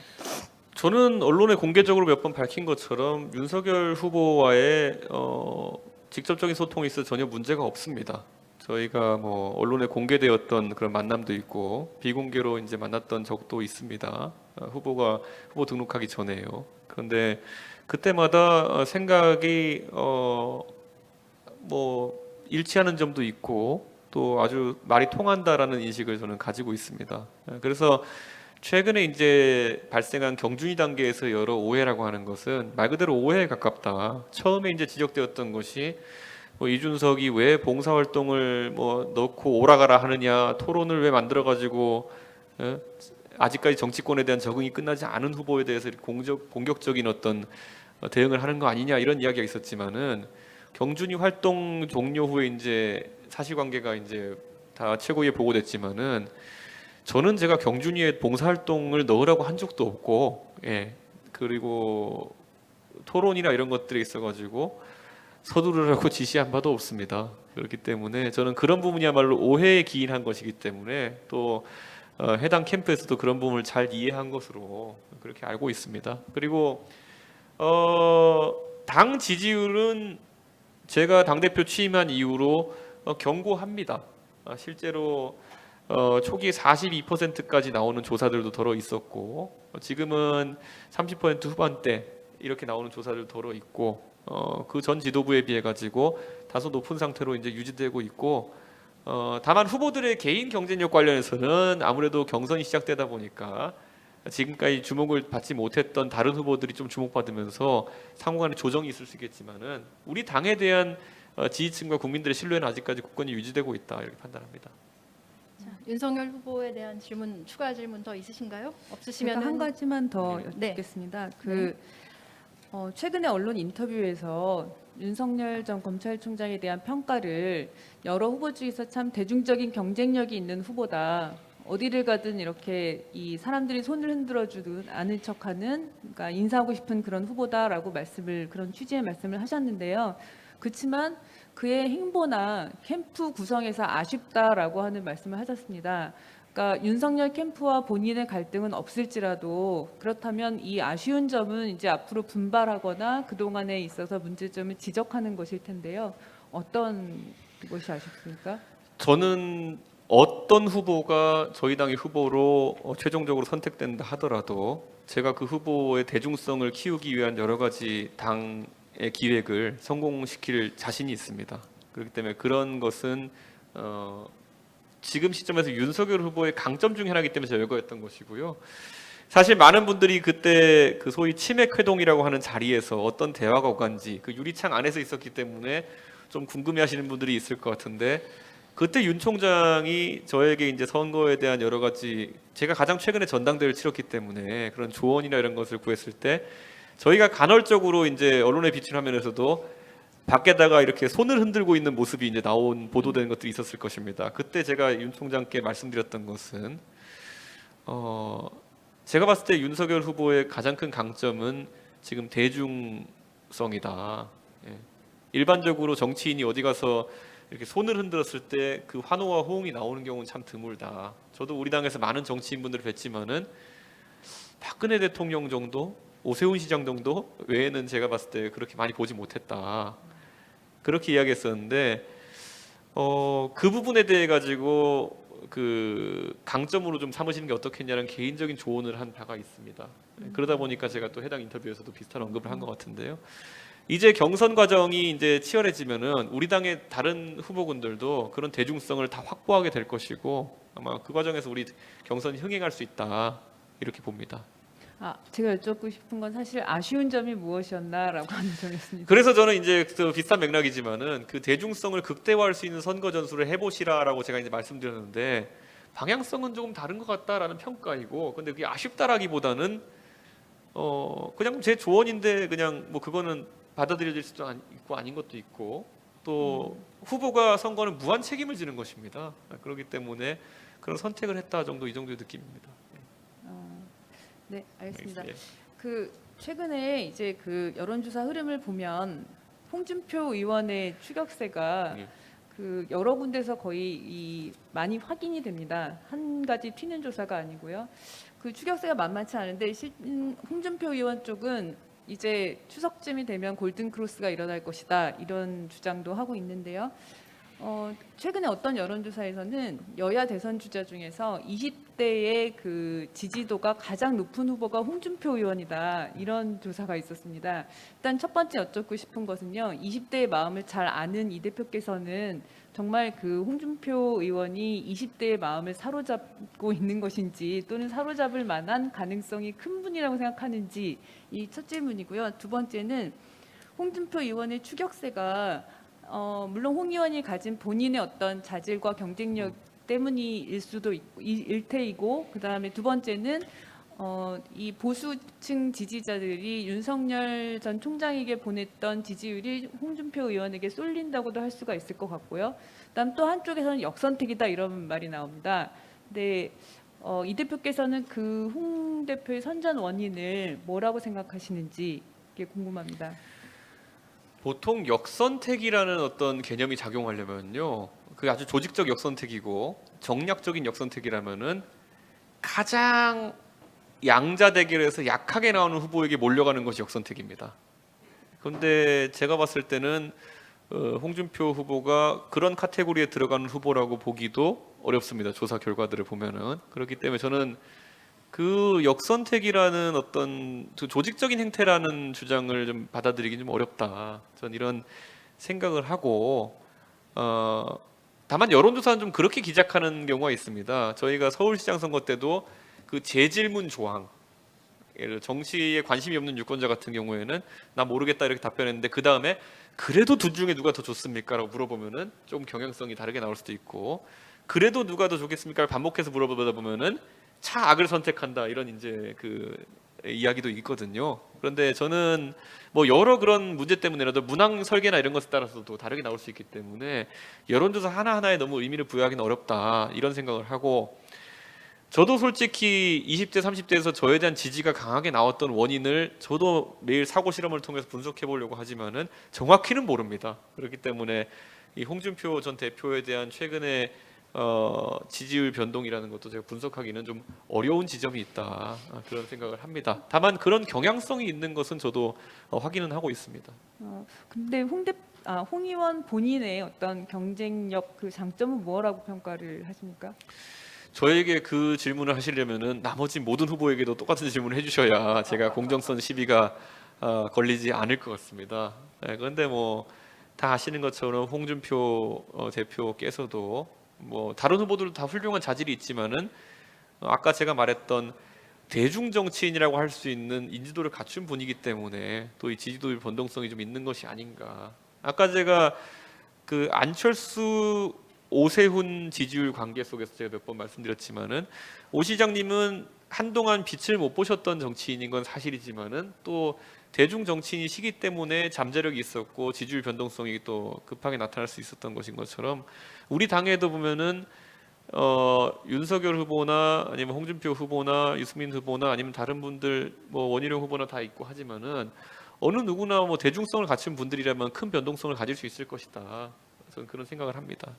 S2: 저는 언론에 공개적으로 몇 번 밝힌 것처럼 윤석열 후보와의 직접적인 소통에 있어 전혀 문제가 없습니다. 저희가 뭐 언론에 공개되었던 그런 만남도 있고 비공개로 이제 만났던 적도 있습니다. 후보 등록하기 전에요. 그런데 그때마다 생각이 뭐 일치하는 점도 있고 또 아주 말이 통한다라는 인식을 저는 가지고 있습니다. 그래서 최근에 이제 발생한 경준위 단계에서 여러 오해라고 하는 것은 말 그대로 오해에 가깝다. 처음에 이제 지적되었던 것이 뭐 이준석이 왜 봉사활동을 뭐 넣고 오라가라 하느냐, 토론을 왜 만들어 가지고 아직까지 정치권에 대한 적응이 끝나지 않은 후보에 대해서 공격적인 어떤 대응을 하는 거 아니냐 이런 이야기가 있었지만은 경준위 활동 종료 후에 이제 사실관계가 이제 다 최고위에 보고됐지만은 저는 제가 경준위에 봉사활동을 넣으라고 한 적도 없고, 그리고 토론이나 이런 것들이 있어가지고 서두르라고 지시한 바도 없습니다. 그렇기 때문에 저는 그런 부분이야말로 오해에 기인한 것이기 때문에 또 해당 캠프에서도 그런 부분을 잘 이해한 것으로 그렇게 알고 있습니다. 그리고 당 지지율은 제가 당대표 취임한 이후로 견고합니다. 실제로 초기에 42%까지 나오는 조사들도 덜어 있었고 지금은 30% 후반대 이렇게 나오는 조사들 덜어 있고 그 전 지도부에 비해 가지고 다소 높은 상태로 이제 유지되고 있고 다만 후보들의 개인 경쟁력 관련해서는 아무래도 경선이 시작되다 보니까 지금까지 주목을 받지 못했던 다른 후보들이 좀 주목받으면서 상호간의 조정이 있을 수 있겠지만은 우리 당에 대한 지지층과 국민들의 신뢰는 아직까지 굳건히 유지되고 있다 이렇게 판단합니다.
S1: 자, 윤석열 후보에 대한 질문 추가 질문 더 있으신가요? 없으시면
S3: 제가 한 가지만 더
S1: 네.
S3: 여쭙겠습니다. 최근에 언론 인터뷰에서 윤석열 전 검찰총장에 대한 평가를 여러 후보 중에서 참 대중적인 경쟁력이 있는 후보다. 어디를 가든 이렇게 이 사람들이 손을 흔들어주든 아는 척하는, 그러니까 인사하고 싶은 그런 후보다라고 그런 취지의 말씀을 하셨는데요. 그렇지만 그의 행보나 캠프 구성에서 아쉽다라고 하는 말씀을 하셨습니다. 그러니까 윤석열 캠프와 본인의 갈등은 없을지라도 그렇다면 이 아쉬운 점은 이제 앞으로 분발하거나 그동안에 있어서 문제점을 지적하는 것일 텐데요. 어떤 것이 아쉽습니까?
S2: 저는 어떤 후보가 저희 당의 후보로 최종적으로 선택된다 하더라도 제가 그 후보의 대중성을 키우기 위한 여러 가지 당의 기획을 성공시킬 자신이 있습니다. 그렇기 때문에 그런 것은 지금 시점에서 윤석열 후보의 강점 중에 하나이기 때문에 제가 열거했던 것이고요. 사실 많은 분들이 그때 그 소위 치맥 회동이라고 하는 자리에서 어떤 대화가 오간지 그 유리창 안에서 있었기 때문에 좀 궁금해하시는 분들이 있을 것 같은데 그때 윤 총장이 저에게 이제 선거에 대한 여러 가지 제가 가장 최근에 전당대회를 치렀기 때문에 그런 조언이나 이런 것을 구했을 때 저희가 간헐적으로 이제 언론에 비춘 화면에서도 밖에다가 이렇게 손을 흔들고 있는 모습이 이제 보도되는 것들이 있었을 것입니다. 그때 제가 윤 총장께 말씀드렸던 것은 제가 봤을 때 윤석열 후보의 가장 큰 강점은 지금 대중성이다. 일반적으로 정치인이 어디 가서 이렇게 손을 흔들었을 때 그 환호와 호응이 나오는 경우는 참 드물다. 저도 우리 당에서 많은 정치인분들을 뵀지만은 박근혜 대통령 정도, 오세훈 시장 정도 외에는 제가 봤을 때 그렇게 많이 보지 못했다. 그렇게 이야기했었는데 그 부분에 대해 가지고 그 강점으로 좀 삼으시는 게 어떻겠냐는 개인적인 조언을 한 바가 있습니다. 그러다 보니까 제가 또 해당 인터뷰에서도 비슷한 언급을 한 것 같은데요. 이제 경선 과정이 이제 치열해지면은 우리 당의 다른 후보군들도 그런 대중성을 다 확보하게 될 것이고 아마 그 과정에서 우리 경선이 흥행할 수 있다 이렇게 봅니다.
S3: 제가 여쭙고 싶은 건 사실 아쉬운 점이 무엇이었나라고 하는 점이었습니다.
S2: 그래서 저는 이제 그 비슷한 맥락이지만은 그 대중성을 극대화할 수 있는 선거 전술을 해보시라라고 제가 이제 말씀드렸는데 방향성은 조금 다른 것 같다라는 평가이고, 근데 그게 아쉽다라기보다는 그냥 제 조언인데 그냥 뭐 그거는 받아들여질 수도 있고 아닌 것도 있고 또 후보가 선거는 무한 책임을 지는 것입니다. 그렇기 때문에 그런 선택을 했다 정도 이 정도의 느낌입니다.
S3: 네, 알겠습니다.
S2: 예.
S3: 최근에 이제 그 여론조사 흐름을 보면 홍준표 의원의 추격세가 그 여러 군데서 거의 많이 확인이 됩니다. 한 가지 튀는 조사가 아니고요. 그 추격세가 만만치 않은데 홍준표 의원 쪽은 이제 추석쯤이 되면 골든 크로스가 일어날 것이다 이런 주장도 하고 있는데요. 최근에 어떤 여론조사에서는 여야 대선 주자 중에서 20대의 그 지지도가 가장 높은 후보가 홍준표 의원이다 이런 조사가 있었습니다. 일단 첫 번째 여쭙고 싶은 것은요, 20대의 마음을 잘 아는 이 대표께서는 정말 그 홍준표 의원이 20대의 마음을 사로잡고 있는 것인지 또는 사로잡을 만한 가능성이 큰 분이라고 생각하는지 이 첫 질문이고요. 두 번째는 홍준표 의원의 추격세가 물론 홍 의원이 가진 본인의 어떤 자질과 경쟁력 때문일 수도 있고 일테이고, 그다음에 두 번째는 이 보수층 지지자들이 윤석열 전 총장에게 보냈던 지지율이 홍준표 의원에게 쏠린다고도 할 수가 있을 것 같고요. 그다음 또 한쪽에서는 역선택이다 이런 말이 나옵니다. 근데 이 대표께서는 그 홍 대표의 선전 원인을 뭐라고 생각하시는지 이게 궁금합니다.
S2: 보통 역선택이라는 어떤 개념이 작용하려면요, 그게 아주 조직적 역선택이고 정략적인 역선택이라면은 가장 양자 대결에서 약하게 나오는 후보에게 몰려가는 것이 역선택입니다. 그런데 제가 봤을 때는 홍준표 후보가 그런 카테고리에 들어가는 후보라고 보기도 어렵습니다. 조사 결과들을 보면은. 그렇기 때문에 저는 그 역선택이라는 어떤 조직적인 행태라는 주장을 좀 받아들이기 좀 어렵다. 전 이런 생각을 하고, 다만 여론조사는 좀 그렇게 기작하는 경우가 있습니다. 저희가 서울시장 선거 때도 그 재질문 조항, 예를 들어 정치에 관심이 없는 유권자 같은 경우에는 나 모르겠다 이렇게 답변했는데 그 다음에 그래도 둘 중에 누가 더 좋습니까라고 물어보면은 좀 경향성이 다르게 나올 수도 있고, 그래도 누가 더 좋겠습니까 반복해서 물어보다 보면은 차악을 선택한다 이런 이제 그 이야기도 있거든요. 그런데 저는 뭐 여러 그런 문제 때문에라도 문항 설계나 이런 것에 따라서도 다르게 나올 수 있기 때문에 여론조사 하나하나에 너무 의미를 부여하기는 어렵다 이런 생각을 하고, 저도 솔직히 20대 30대에서 저에 대한 지지가 강하게 나왔던 원인을 저도 매일 사고 실험을 통해서 분석해 보려고 하지만은 정확히는 모릅니다. 그렇기 때문에 이 홍준표 전 대표에 대한 최근의 지지율 변동이라는 것도 제가 분석하기는 좀 어려운 지점이 있다 그런 생각을 합니다. 다만 그런 경향성이 있는 것은 저도 확인은 하고 있습니다.
S3: 근데 홍 의원 본인의 어떤 경쟁력 그 장점은 뭐라고 평가를 하십니까?
S2: 저에게 그 질문을 하시려면은 나머지 모든 후보에게도 똑같은 질문을 해주셔야 제가 공정성 시비가 걸리지 않을 것 같습니다. 그런데 뭐 다 아시는 것처럼 홍준표 대표께서도 뭐 다른 후보들도 다 훌륭한 자질이 있지만은 아까 제가 말했던 대중 정치인이라고 할 수 있는 인지도를 갖춘 분이기 때문에 또 이 지지도의 변동성이 좀 있는 것이 아닌가. 아까 제가 그 안철수 오세훈 지지율 관계 속에서 제가 몇 번 말씀드렸지만은 오 시장님은 한동안 빛을 못 보셨던 정치인인 건 사실이지만은 또 대중 정치인이시기 때문에 잠재력이 있었고 지지율 변동성이 또 급하게 나타날 수 있었던 것인 것처럼 우리 당에도 보면은 윤석열 후보나 아니면 홍준표 후보나 유승민 후보나 아니면 다른 분들 뭐 원희룡 후보나 다 있고 하지만은 어느 누구나 뭐 대중성을 갖춘 분들이라면 큰 변동성을 가질 수 있을 것이다. 저는 그런 생각을 합니다.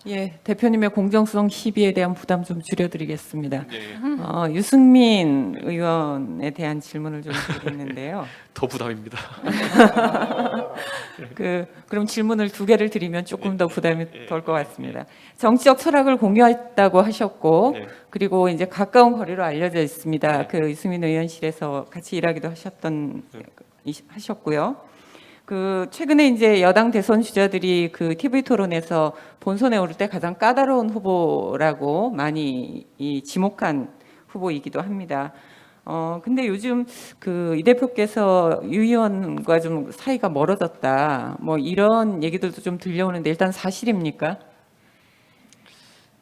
S7: 예, 대표님의 공정성 시비에 대한 부담 좀 줄여드리겠습니다.
S2: 예,
S7: 유승민 의원에 대한 질문을 좀 드리겠는데요.
S2: 더 부담입니다.
S7: 그럼 질문을 두 개를 드리면 조금 더 부담이 덜 것 같습니다. 정치적 철학을 공유했다고 하셨고,
S2: 네.
S7: 그리고 이제 가까운 거리로 알려져 있습니다. 그 유승민 의원실에서 같이 일하기도 하셨고요. 그 최근에 이제 여당 대선 주자들이 그 TV 토론에서 본선에 오를 때 가장 까다로운 후보라고 많이 지목한 후보이기도 합니다. 근데 요즘 그 이 대표께서 유 의원과 좀 사이가 멀어졌다, 뭐 이런 얘기들도 좀 들려오는데 일단 사실입니까?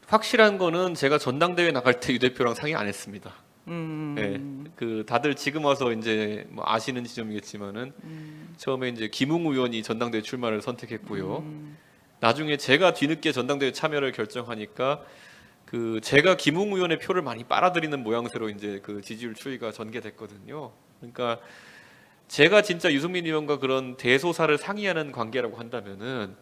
S2: 확실한 거는 제가 전당대회 나갈 때 유 대표랑 상의 안 했습니다. 네, 그 다들 지금 와서 이제 뭐 아시는 지점이겠지만은 처음에 이제 김웅 의원이 전당대회 출마를 선택했고요. 나중에 제가 뒤늦게 전당대회 참여를 결정하니까 그 제가 김웅 의원의 표를 많이 빨아들이는 모양새로 이제 그 지지율 추이가 전개됐거든요. 그러니까 제가 진짜 유승민 의원과 그런 대소사를 상의하는 관계라고 한다면은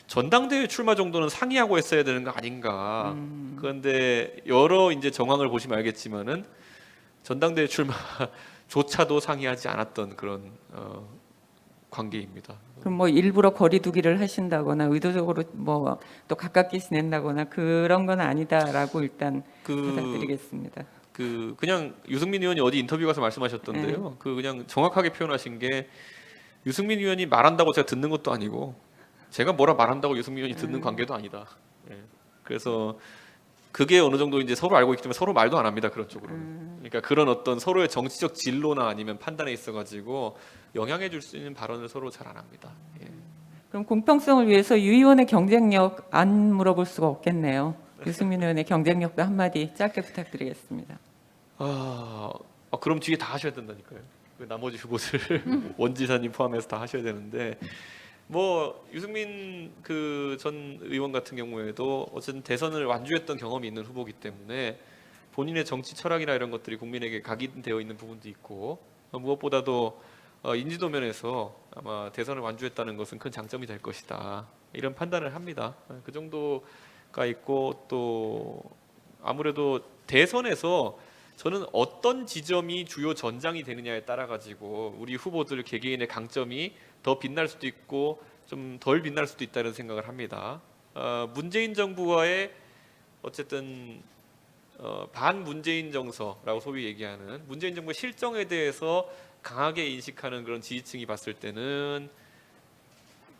S2: 전당대회 출마 정도는 상의하고 했어야 되는 거 아닌가. 그런데 여러 이제 정황을 보시면 알겠지만은 전당대회 출마조차도 상의하지 않았던 그런 관계입니다.
S7: 그럼 뭐 일부러 거리두기를 하신다거나 의도적으로 뭐 또 가깝게 지낸다거나 그런 건 아니다라고 일단 받아들이겠습니다.
S2: 그냥 유승민 의원이 어디 인터뷰 가서 말씀하셨던데요. 그냥 정확하게 표현하신 게 유승민 의원이 말한다고 제가 듣는 것도 아니고 제가 뭐라 말한다고 유승민 의원이 듣는 관계도 아니다. 예. 그래서 그게 어느 정도 이제 서로 알고 있기 때문에 서로 말도 안 합니다. 그런 쪽으로. 그러니까 그런 어떤 서로의 정치적 진로나 아니면 판단에 있어가지고 영향해 줄 수 있는 발언을 서로 잘 안 합니다. 예.
S7: 그럼 공평성을 위해서 유 의원의 경쟁력 안 물어볼 수가 없겠네요. 유승민 의원의 경쟁력도 한마디 짧게 부탁드리겠습니다.
S2: 그럼 뒤에 다 하셔야 된다니까요. 그 나머지 후보들 원지사님 포함해서 다 하셔야 되는데 뭐 유승민 그 전 의원 같은 경우에도 어쨌든 대선을 완주했던 경험이 있는 후보이기 때문에 본인의 정치 철학이나 이런 것들이 국민에게 각인되어 있는 부분도 있고 무엇보다도 인지도 면에서 아마 대선을 완주했다는 것은 큰 장점이 될 것이다. 이런 판단을 합니다. 그 정도가 있고 또 아무래도 대선에서 저는 어떤 지점이 주요 전장이 되느냐에 따라 가지고 우리 후보들 개개인의 강점이 더 빛날 수도 있고 좀 덜 빛날 수도 있다는 생각을 합니다. 문재인 정부와의 어쨌든 반문재인 정서라고 소위 얘기하는 문재인 정부의 실정에 대해서 강하게 인식하는 그런 지지층이 봤을 때는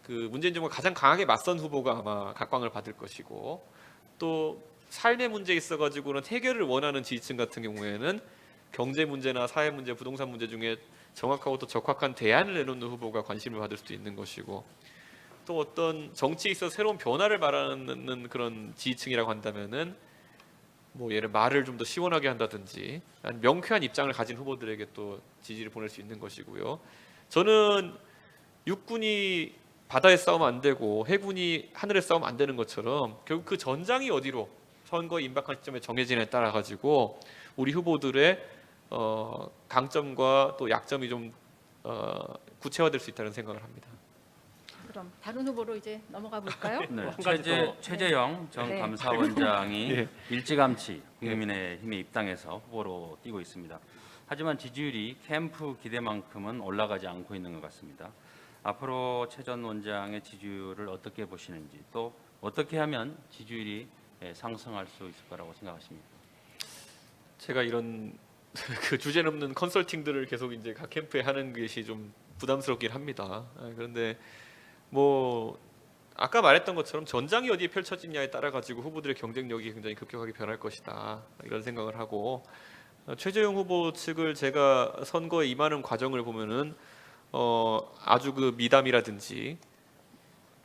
S2: 그 문재인 정부가 가장 강하게 맞선 후보가 아마 각광을 받을 것이고 또 삶의 문제에 있어가지고는 해결을 원하는 지지층 같은 경우에는 경제 문제나 사회 문제, 부동산 문제 중에 정확하고 또 적확한 대안을 내놓는 후보가 관심을 받을 수도 있는 것이고 또 어떤 정치에 있어 새로운 변화를 말하는 그런 지지층이라고 한다면은 뭐 예를 말을 좀 더 시원하게 한다든지 명쾌한 입장을 가진 후보들에게 또 지지를 보낼 수 있는 것이고요. 저는 육군이 바다에 싸우면 안 되고 해군이 하늘에 싸우면 안 되는 것처럼 결국 그 전장이 어디로 선거에 임박한 시점에 정해지냐에 따라 가지고 우리 후보들의 강점과 또 약점이 좀 구체화될 수 있다는 생각을 합니다.
S1: 그럼 다른 후보로 이제 넘어가 볼까요?
S4: 네,
S6: 한 가지 더.
S4: 최재형 전
S1: 네.
S4: 감사원장이
S2: 예.
S4: 일찌감치 국민의힘에 입당해서 후보로 뛰고 있습니다. 하지만 지지율이 캠프 기대만큼은 올라가지 않고 있는 것 같습니다. 앞으로 최 전 원장의 지지율을 어떻게 보시는지 또 어떻게 하면 지지율이 상승할 수 있을 거라고 생각하십니까?
S2: 제가 이런 그 주제 넘는 컨설팅들을 계속 이제 각 캠프에 하는 것이 좀 부담스럽긴 합니다. 그런데 뭐 아까 말했던 것처럼 전장이 어디에 펼쳐지냐에 따라 가지고 후보들의 경쟁력이 굉장히 급격하게 변할 것이다 이런 생각을 하고 최재형 후보 측을 제가 선거에 임하는 과정을 보면은 아주 그 미담이라든지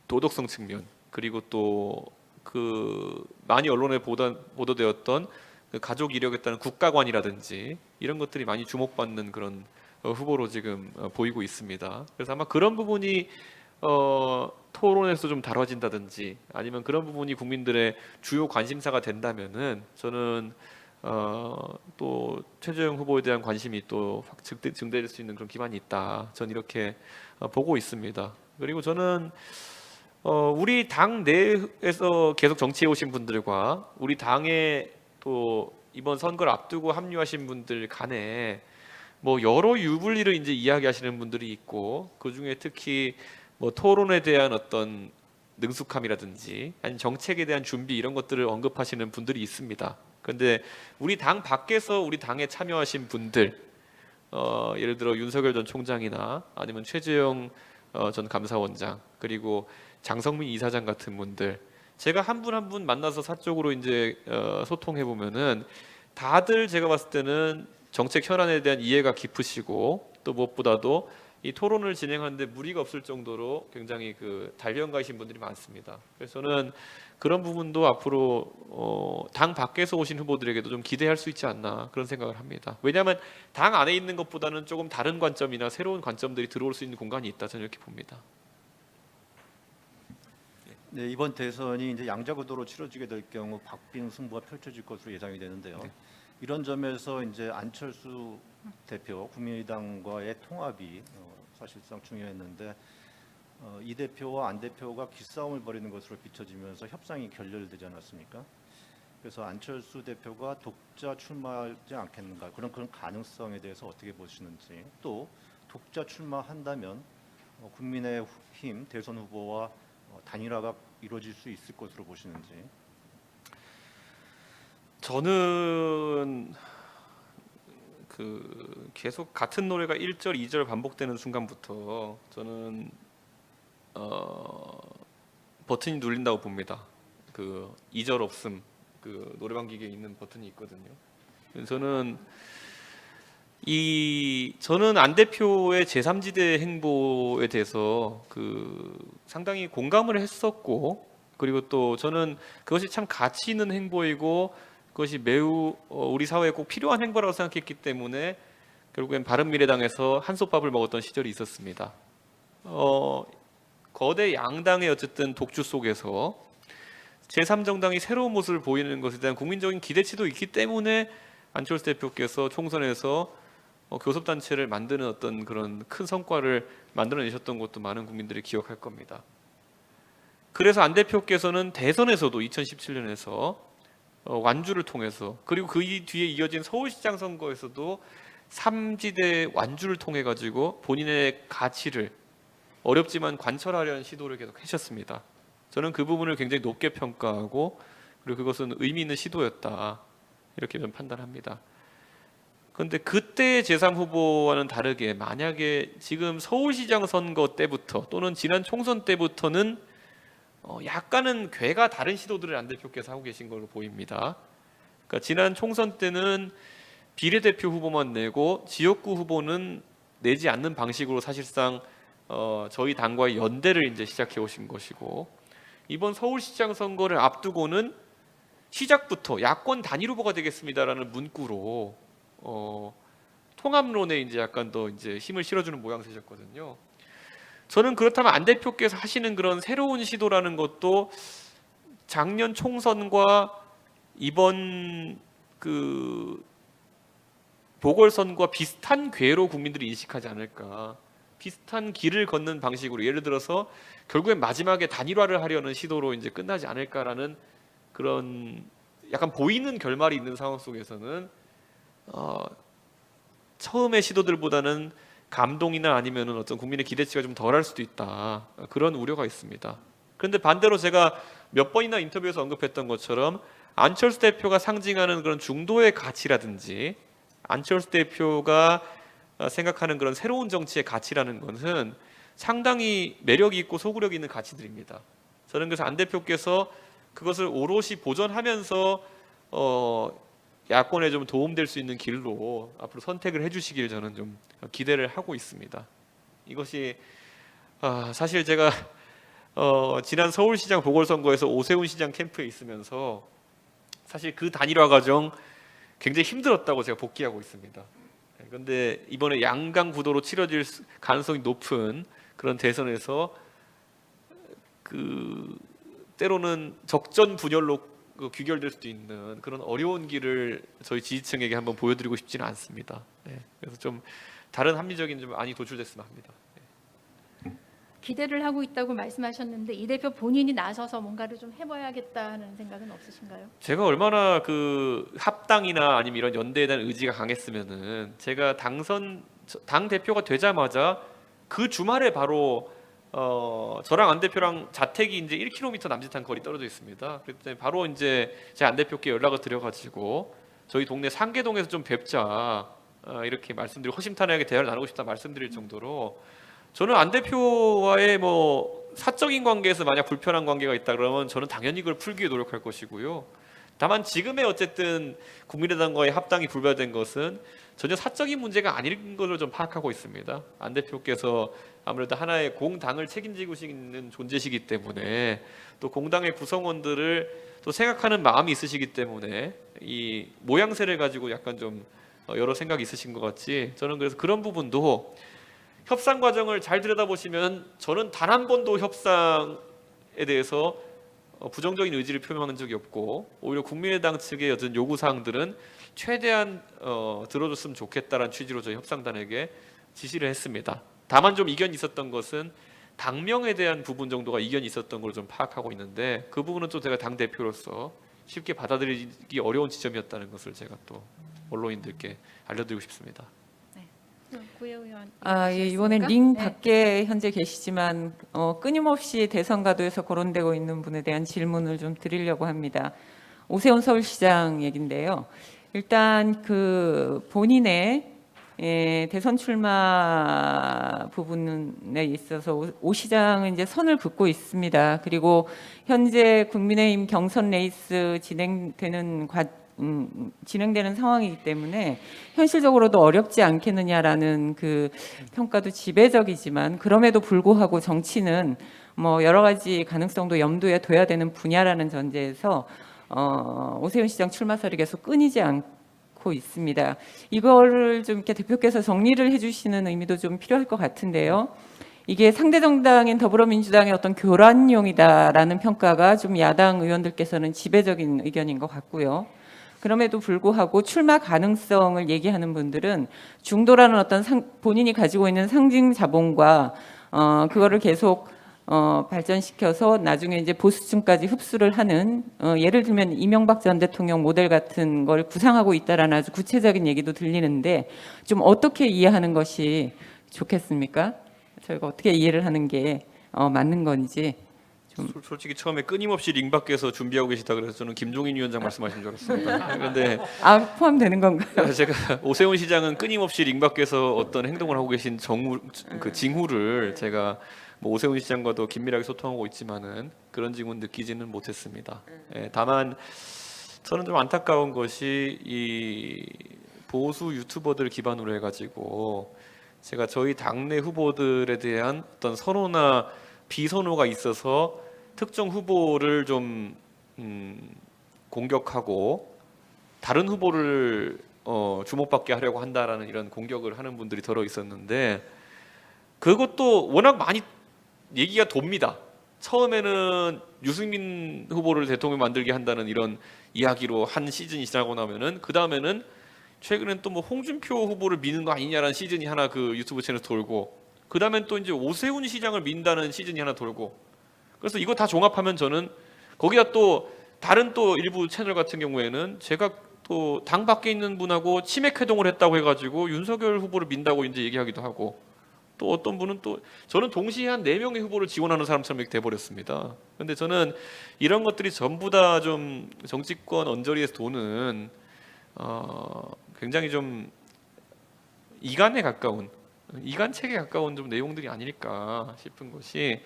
S2: 도덕성 측면 그리고 또 그 많이 언론에 보도되었던 그 가족 이력에 따른 국가관이라든지 이런 것들이 많이 주목받는 그런 후보로 지금 보이고 있습니다. 그래서 아마 그런 부분이 토론에서 좀 다뤄진다든지 아니면 그런 부분이 국민들의 주요 관심사가 된다면은 저는 또 최재형 후보에 대한 관심이 또 확 증대될 수 있는 그런 기반이 있다. 전 이렇게 보고 있습니다. 그리고 저는 우리 당 내에서 계속 정치해 오신 분들과 우리 당에 또 이번 선거를 앞두고 합류하신 분들 간에 뭐 여러 유불리를 이제 이야기하시는 분들이 있고 그 중에 특히 뭐 토론에 대한 어떤 능숙함이라든지 아니면 정책에 대한 준비 이런 것들을 언급하시는 분들이 있습니다. 그런데 우리 당 밖에서 우리 당에 참여하신 분들 예를 들어 윤석열 전 총장이나 아니면 최재형 전 감사원장 그리고 장성민 이사장 같은 분들 제가 한 분 한 분 만나서 사적으로 이제 소통해 보면은 다들 제가 봤을 때는 정책 현안에 대한 이해가 깊으시고 또 무엇보다도 이 토론을 진행하는데 무리가 없을 정도로 굉장히 그 단련가이신 분들이 많습니다. 그래서 저는 그런 부분도 앞으로 당 밖에서 오신 후보들에게도 좀 기대할 수 있지 않나 그런 생각을 합니다. 왜냐하면 당 안에 있는 것보다는 조금 다른 관점이나 새로운 관점들이 들어올 수 있는 공간이 있다 저는 이렇게 봅니다.
S5: 네, 이번 대선이 이제 양자구도로 치러지게 될 경우 박빙 승부가 펼쳐질 것으로 예상이 되는데요.
S2: 네.
S5: 이런 점에서 이제 안철수 대표 국민의당과의 통합이 사실상 중요했는데 이 대표와 안 대표가 기싸움을 벌이는 것으로 비춰지면서 협상이 결렬되지 않았습니까? 그래서 안철수 대표가 독자 출마하지 않겠는가 그런 가능성에 대해서 어떻게 보시는지, 또 독자 출마한다면 국민의힘 대선 후보와 단일화가 이루어질 수 있을 것으로 보시는지.
S2: 저는 계속 같은 노래가 1절, 2절 반복되는 순간부터 저는 버튼이 눌린다고 봅니다. 2절 없음, 노래방 기계에 있는 버튼이 있거든요. 저는 안 대표의 제3지대 행보에 대해서 상당히 공감을 했었고, 그리고 또 저는 그것이 참 가치 있는 행보이고 그것이 매우 우리 사회에 꼭 필요한 행보라고 생각했기 때문에 결국엔 바른미래당에서 한솥밥을 먹었던 시절이 있었습니다. 거대 양당의 어쨌든 독주 속에서 제3정당이 새로운 모습을 보이는 것에 대한 국민적인 기대치도 있기 때문에 안철수 대표께서 총선에서 교섭단체를 만드는 어떤 그런 큰 성과를 만들어내셨던 것도 많은 국민들이 기억할 겁니다. 그래서 안 대표께서는 대선에서도 2017년에서 완주를 통해서, 그리고 그 뒤에 이어진 서울시장 선거에서도 3지대 완주를 통해 가지고 본인의 가치를 어렵지만 관철하려는 시도를 계속 하셨습니다. 저는 그 부분을 굉장히 높게 평가하고, 그리고 그것은 의미 있는 시도였다, 이렇게 저는 판단합니다. 그런데 그때의 제3 후보와는 다르게 만약에 지금 서울시장 선거 때부터 또는 지난 총선 때부터는 약간은 궤가 다른 시도들을 안 대표께서 하고 계신 걸로 보입니다. 그러니까 지난 총선 때는 비례대표 후보만 내고 지역구 후보는 내지 않는 방식으로 사실상 저희 당과의 연대를 이제 시작해 오신 것이고, 이번 서울시장 선거를 앞두고는 시작부터 야권 단일 후보가 되겠습니다라는 문구로 통합론에 이제 약간 더 이제 힘을 실어주는 모양새셨거든요. 저는 그렇다면 안 대표께서 하시는 그런 새로운 시도라는 것도 작년 총선과 이번 보궐선거와 비슷한 궤로 국민들이 인식하지 않을까, 비슷한 길을 걷는 방식으로, 예를 들어서 결국엔 마지막에 단일화를 하려는 시도로 이제 끝나지 않을까라는 그런 약간 보이는 결말이 있는 상황 속에서는 처음의 시도들보다는 감동이나 아니면은 어떤 국민의 기대치가 좀 덜할 수도 있다, 그런 우려가 있습니다. 그런데 반대로 제가 몇 번이나 인터뷰에서 언급했던 것처럼 안철수 대표가 상징하는 그런 중도의 가치라든지 안철수 대표가 생각하는 그런 새로운 정치의 가치라는 것은 상당히 매력이 있고 소구력이 있는 가치들입니다. 저는 그래서 안 대표께서 그것을 오롯이 보존하면서 야권에 좀 도움될 수 있는 길로 앞으로 선택을 해주시길 저는 좀 기대를 하고 있습니다. 이것이 사실 제가 지난 서울시장 보궐선거에서 오세훈 시장 캠프에 있으면서 사실 그 단일화 과정 굉장히 힘들었다고 제가 복귀하고 있습니다. 그런데 이번에 양강 구도로 치러질 가능성이 높은 그런 대선에서 때로는 적전 분열로 귀결될 수도 있는 그런 어려운 길을 저희 지지층에게 한번 보여드리고 싶지는 않습니다. 그래서 좀 다른 합리적인 좀 안이 도출됐으면 합니다.
S1: 기대를 하고 있다고 말씀하셨는데 이 대표 본인이 나서서 뭔가를 좀 해봐야겠다는 생각은 없으신가요?
S2: 제가 얼마나 합당이나 아니면 이런 연대에 대한 의지가 강했으면은 제가 당 대표가 되자마자 그 주말에 바로 저랑 안 대표랑 자택이 이제 1km 남짓한 거리 떨어져 있습니다. 그랬더니 바로 이제 제 안 대표께 연락을 드려가지고 저희 동네 상계동에서 좀 뵙자, 이렇게 말씀드리고 허심탄회하게 대화를 나누고 싶다 말씀드릴 정도로, 저는 안 대표와의 사적인 관계에서 만약 불편한 관계가 있다 그러면 저는 당연히 그걸 풀기 위해 노력할 것이고요. 다만 지금의 어쨌든 국민의당과의 합당이 불발된 것은 전혀 사적인 문제가 아닌 것으로 좀 파악하고 있습니다. 안 대표께서 아무래도 하나의 공당을 책임지고 있는 존재시기 때문에, 또 공당의 구성원들을 또 생각하는 마음이 있으시기 때문에 이 모양새를 가지고 약간 좀 여러 생각이 있으신 것 같지, 저는 그래서 그런 부분도 협상 과정을 잘 들여다보시면 저는 단 한 번도 협상에 대해서 부정적인 의지를 표명한 적이 없고, 오히려 국민의당 측의 어떤 요구사항들은 최대한 들어줬으면 좋겠다라는 취지로 저희 협상단에게 지시를 했습니다. 다만 좀 이견이 있었던 것은 당명에 대한 부분 정도가 이견이 있었던 걸 좀 파악하고 있는데 그 부분은 또 제가 당 대표로서 쉽게 받아들이기 어려운 지점이었다는 것을 제가 또 언론인들께 알려드리고 싶습니다.
S1: 구혜 의원.
S7: 예, 이번엔 링
S1: 네.
S7: 밖에 현재 계시지만 끊임없이 대선 가도에서 거론되고 있는 분에 대한 질문을 좀 드리려고 합니다. 오세훈 서울시장 얘긴데요. 일단 그 본인의 대선 출마 부분에 있어서 오 시장은 이제 선을 긋고 있습니다. 그리고 현재 국민의힘 경선 레이스 진행되는 상황이기 때문에 현실적으로도 어렵지 않겠느냐라는 그 평가도 지배적이지만 그럼에도 불구하고 정치는 뭐 여러 가지 가능성도 염두에 둬야 되는 분야라는 전제에서 오세훈 시장 출마설이 계속 끊이지 않고 있습니다. 이거를 좀 이렇게 대표께서 정리를 해주시는 의미도 좀 필요할 것 같은데요. 이게 상대 정당인 더불어민주당의 어떤 교란용이다라는 평가가 좀 야당 의원들께서는 지배적인 의견인 것 같고요. 그럼에도 불구하고 출마 가능성을 얘기하는 분들은 중도라는 어떤 본인이 가지고 있는 상징 자본과 그거를 계속 발전시켜서 나중에 이제 보수층까지 흡수를 하는 예를 들면 이명박 전 대통령 모델 같은 걸 구상하고 있다라는 아주 구체적인 얘기도 들리는데 좀 어떻게 이해하는 것이 좋겠습니까? 저희가 어떻게 이해를 하는 게 맞는 건지.
S2: 솔직히 처음에 끊임없이 링 밖에서 준비하고 계시다 그래서 저는 김종인 위원장 말씀하신 줄 알았습니다. 그런데
S7: 포함되는 건가요?
S2: 제가 오세훈 시장은 끊임없이 링 밖에서 어떤 행동을 하고 계신 그 징후를 제가 뭐 오세훈 시장과도 긴밀하게 소통하고 있지만은 그런 징후 느끼지는 못했습니다. 다만 저는 좀 안타까운 것이 이 보수 유튜버들 기반으로 해가지고 제가 저희 당내 후보들에 대한 어떤 선호나 비선호가 있어서 특정 후보를 좀 공격하고 다른 후보를 주목받게 하려고 한다라는 이런 공격을 하는 분들이 들어 있었는데 그것도 워낙 많이 얘기가 돕니다. 처음에는 유승민 후보를 대통령 만들게 한다는 이런 이야기로 한 시즌이 지나고 나면은 그 다음에는 최근엔 또 뭐 홍준표 후보를 미는 거 아니냐라는 시즌이 하나 그 유튜브 채널 돌고 그 다음엔 또 이제 오세훈 시장을 민다는 시즌이 하나 돌고 그래서 이거 다 종합하면 저는 거기다 또 다른 또 일부 채널 같은 경우에는 제가 또 당 밖에 있는 분하고 치맥 회동을 했다고 해가지고 윤석열 후보를 민다고 이제 얘기하기도 하고 또 어떤 분은 또 저는 동시에 한 4명의 후보를 지원하는 사람처럼 이렇게 돼버렸습니다. 그런데 저는 이런 것들이 전부 다 좀 정치권 언저리에서 도는 굉장히 좀 이간에 가까운 이간책에 가까운 좀 내용들이 아닐까 싶은 것이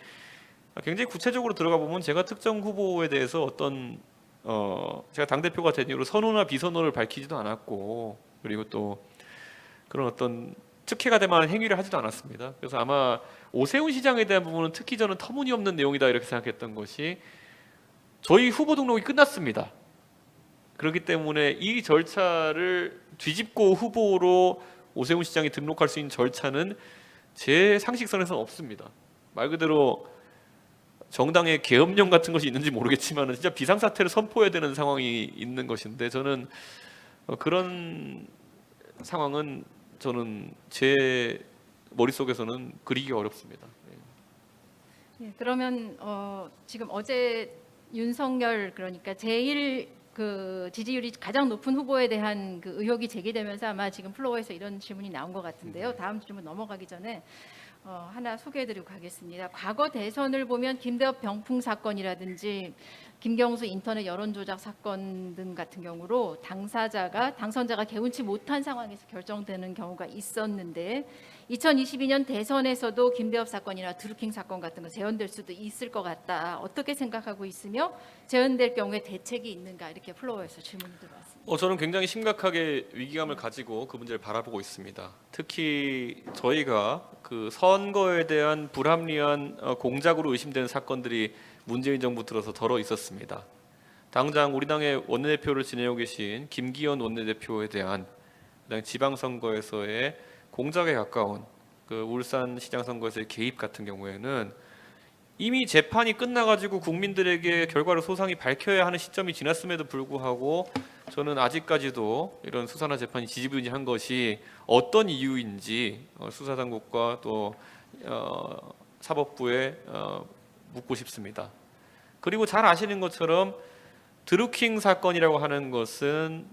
S2: 굉장히 구체적으로 들어가 보면 제가 특정 후보에 대해서 어떤 제가 당대표가 된 이후로 선호나 비선호를 밝히지도 않았고 그리고 또 그런 어떤 특혜가 될 만한 행위를 하지도 않았습니다. 그래서 아마 오세훈 시장에 대한 부분은 특히 저는 터무니없는 내용이다 이렇게 생각했던 것이 저희 후보 등록이 끝났습니다. 그렇기 때문에 이 절차를 뒤집고 후보로 오세훈 시장이 등록할 수 있는 절차는 제 상식선에서는 없습니다. 말 그대로 정당의 계엄령 같은 것이 있는지 모르겠지만 진짜 비상사태를 선포해야 되는 상황이 있는 것인데 저는 그런 상황은 저는 제 머릿속에서는 그리기 어렵습니다.
S1: 그러면 지금 어제 윤석열 그러니까 제일 그 지지율이 가장 높은 후보에 대한 그 의혹이 제기되면서 아마 지금 플로어에서 이런 질문이 나온 것 같은데요. 다음 질문 넘어가기 전에 하나 소개해드리고 가겠습니다. 과거 대선을 보면 김대엽 병풍 사건이라든지 김경수 인터넷 여론조작 사건 등 같은 경우로 당선자가 개운치 못한 상황에서 결정되는 경우가 있었는데 2022년 대선에서도 김대엽 사건이나 드루킹 사건 같은 거 재현될 수도 있을 것 같다. 어떻게 생각하고 있으며 재현될 경우에 대책이 있는가 이렇게 플로어에서 질문이 들어왔습니다.
S2: 저는 굉장히 심각하게 위기감을 가지고 그 문제를 바라보고 있습니다. 특히 저희가 그 선거에 대한 불합리한 공작으로 의심되는 사건들이 문재인 정부 들어서 덜어 있었습니다. 당장 우리 당의 원내대표를 지내고 계신 김기현 원내대표에 대한 지방선거에서의 공작에 가까운 그 울산시장 선거에서의 개입 같은 경우에는 이미 재판이 끝나가지고 국민들에게 결과를 소상히 밝혀야 하는 시점이 지났음에도 불구하고 저는 아직까지도 이런 수사나 재판이 지지부진한 것이 어떤 이유인지 수사당국과 또 사법부에 묻고 싶습니다. 그리고 잘 아시는 것처럼 드루킹 사건이라고 하는 것은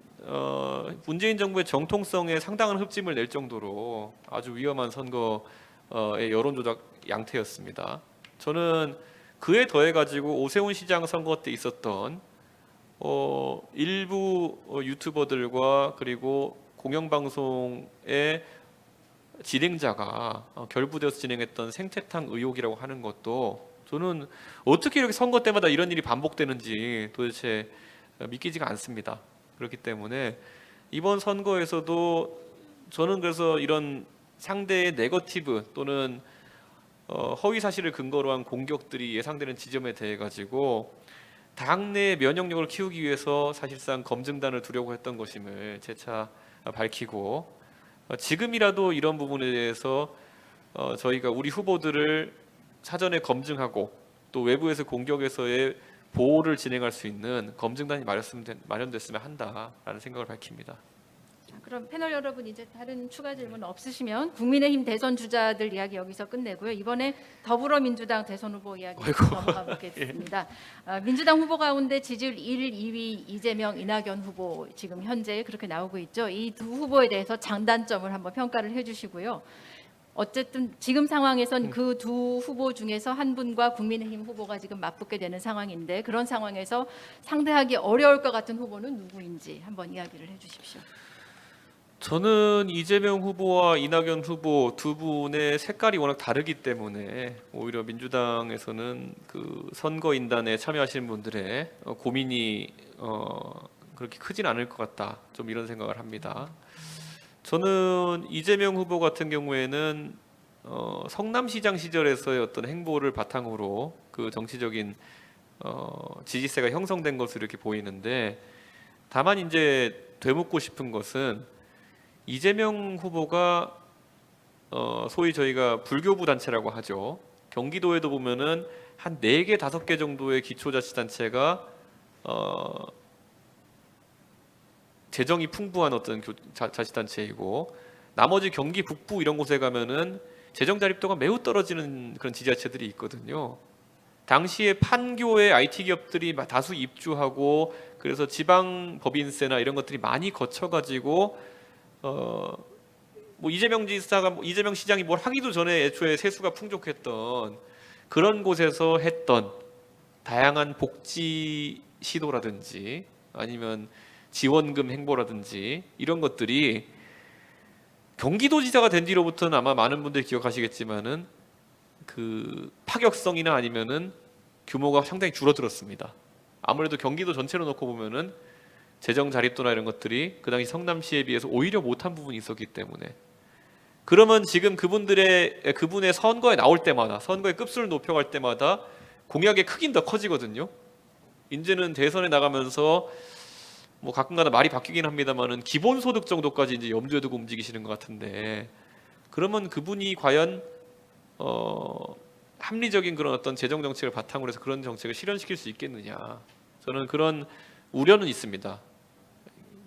S2: 문재인 정부의 정통성에 상당한 흡집을 낼 정도로 아주 위험한 선거의 여론조작 양태였습니다. 저는 그에 더해 가지고 오세훈 시장 선거 때 있었던 일부 유튜버들과 그리고 공영방송의 진행자가 결부되어서 진행했던 생태탕 의혹이라고 하는 것도 저는 어떻게 이렇게 선거 때마다 이런 일이 반복되는지 도대체 믿기지가 않습니다. 그렇기 때문에 이번 선거에서도 저는 그래서 이런 상대의 네거티브 또는 허위 사실을 근거로 한 공격들이 예상되는 지점에 대해 가지고 당내 면역력을 키우기 위해서 사실상 검증단을 두려고 했던 것임을 재차 밝히고 지금이라도 이런 부분에 대해서 저희가 우리 후보들을 사전에 검증하고 또 외부에서 공격에서의 보호를 진행할 수 있는 검증단이 마련됐으면 한다라는 생각을 밝힙니다.
S1: 자, 그럼 패널 여러분 이제 다른 추가 질문 없으시면 국민의힘 대선 주자들 이야기 여기서 끝내고요. 이번에 더불어민주당 대선 후보 이야기 넘어가 보겠습니다. 민주당 후보 가운데 지지율 1, 2위 이재명, 이낙연 후보 지금 현재 그렇게 나오고 있죠. 이 두 후보에 대해서 장단점을 한번 평가를 해주시고요. 어쨌든 지금 상황에선 그 두 후보 중에서 한 분과 국민의힘 후보가 지금 맞붙게 되는 상황인데 그런 상황에서 상대하기 어려울 것 같은 후보는 누구인지 한번 이야기를 해주십시오.
S2: 저는 이재명 후보와 이낙연 후보 두 분의 색깔이 워낙 다르기 때문에 오히려 민주당에서는 그 선거인단에 참여하시는 분들의 고민이 그렇게 크진 않을 것 같다. 좀 이런 생각을 합니다. 저는 이재명 후보 같은 경우에는 성남시장 시절에서의 어떤 행보를 바탕으로 그 정치적인 지지세가 형성된 것으로 이렇게 보이는데 다만 이제 되묻고 싶은 것은 이재명 후보가 소위 저희가 불교부 단체라고 하죠. 경기도에도 보면은 한 4개, 5개 정도의 기초자치단체가 재정이 풍부한 어떤 자치단체이고 나머지 경기 북부 이런 곳에 가면은 재정 자립도가 매우 떨어지는 그런 지자체들이 있거든요. 당시에 판교의 IT 기업들이 다수 입주하고 그래서 지방 법인세나 이런 것들이 많이 거쳐가지고 뭐 이재명 시장이 뭘 하기도 전에 애초에 세수가 풍족했던 그런 곳에서 했던 다양한 복지 시도라든지 아니면 지원금 행보라든지 이런 것들이 경기도지사가 된 뒤로부터는 아마 많은 분들이 기억하시겠지만은 그 파격성이나 아니면은 규모가 상당히 줄어들었습니다. 아무래도 경기도 전체로 놓고 보면은 재정 자립도나 이런 것들이 그 당시 성남시에 비해서 오히려 못한 부분이 있었기 때문에 그러면 지금 그분의 선거에 나올 때마다 선거의 급수를 높여갈 때마다 공약의 크기는 더 커지거든요. 이제는 대선에 나가면서 뭐 가끔가다 말이 바뀌긴 합니다만은 기본소득 정도까지 이제 염두에 두고 움직이시는 것 같은데 그러면 그분이 과연 합리적인 그런 어떤 재정 정책을 바탕으로 해서 그런 정책을 실현시킬 수 있겠느냐 저는 그런 우려는 있습니다.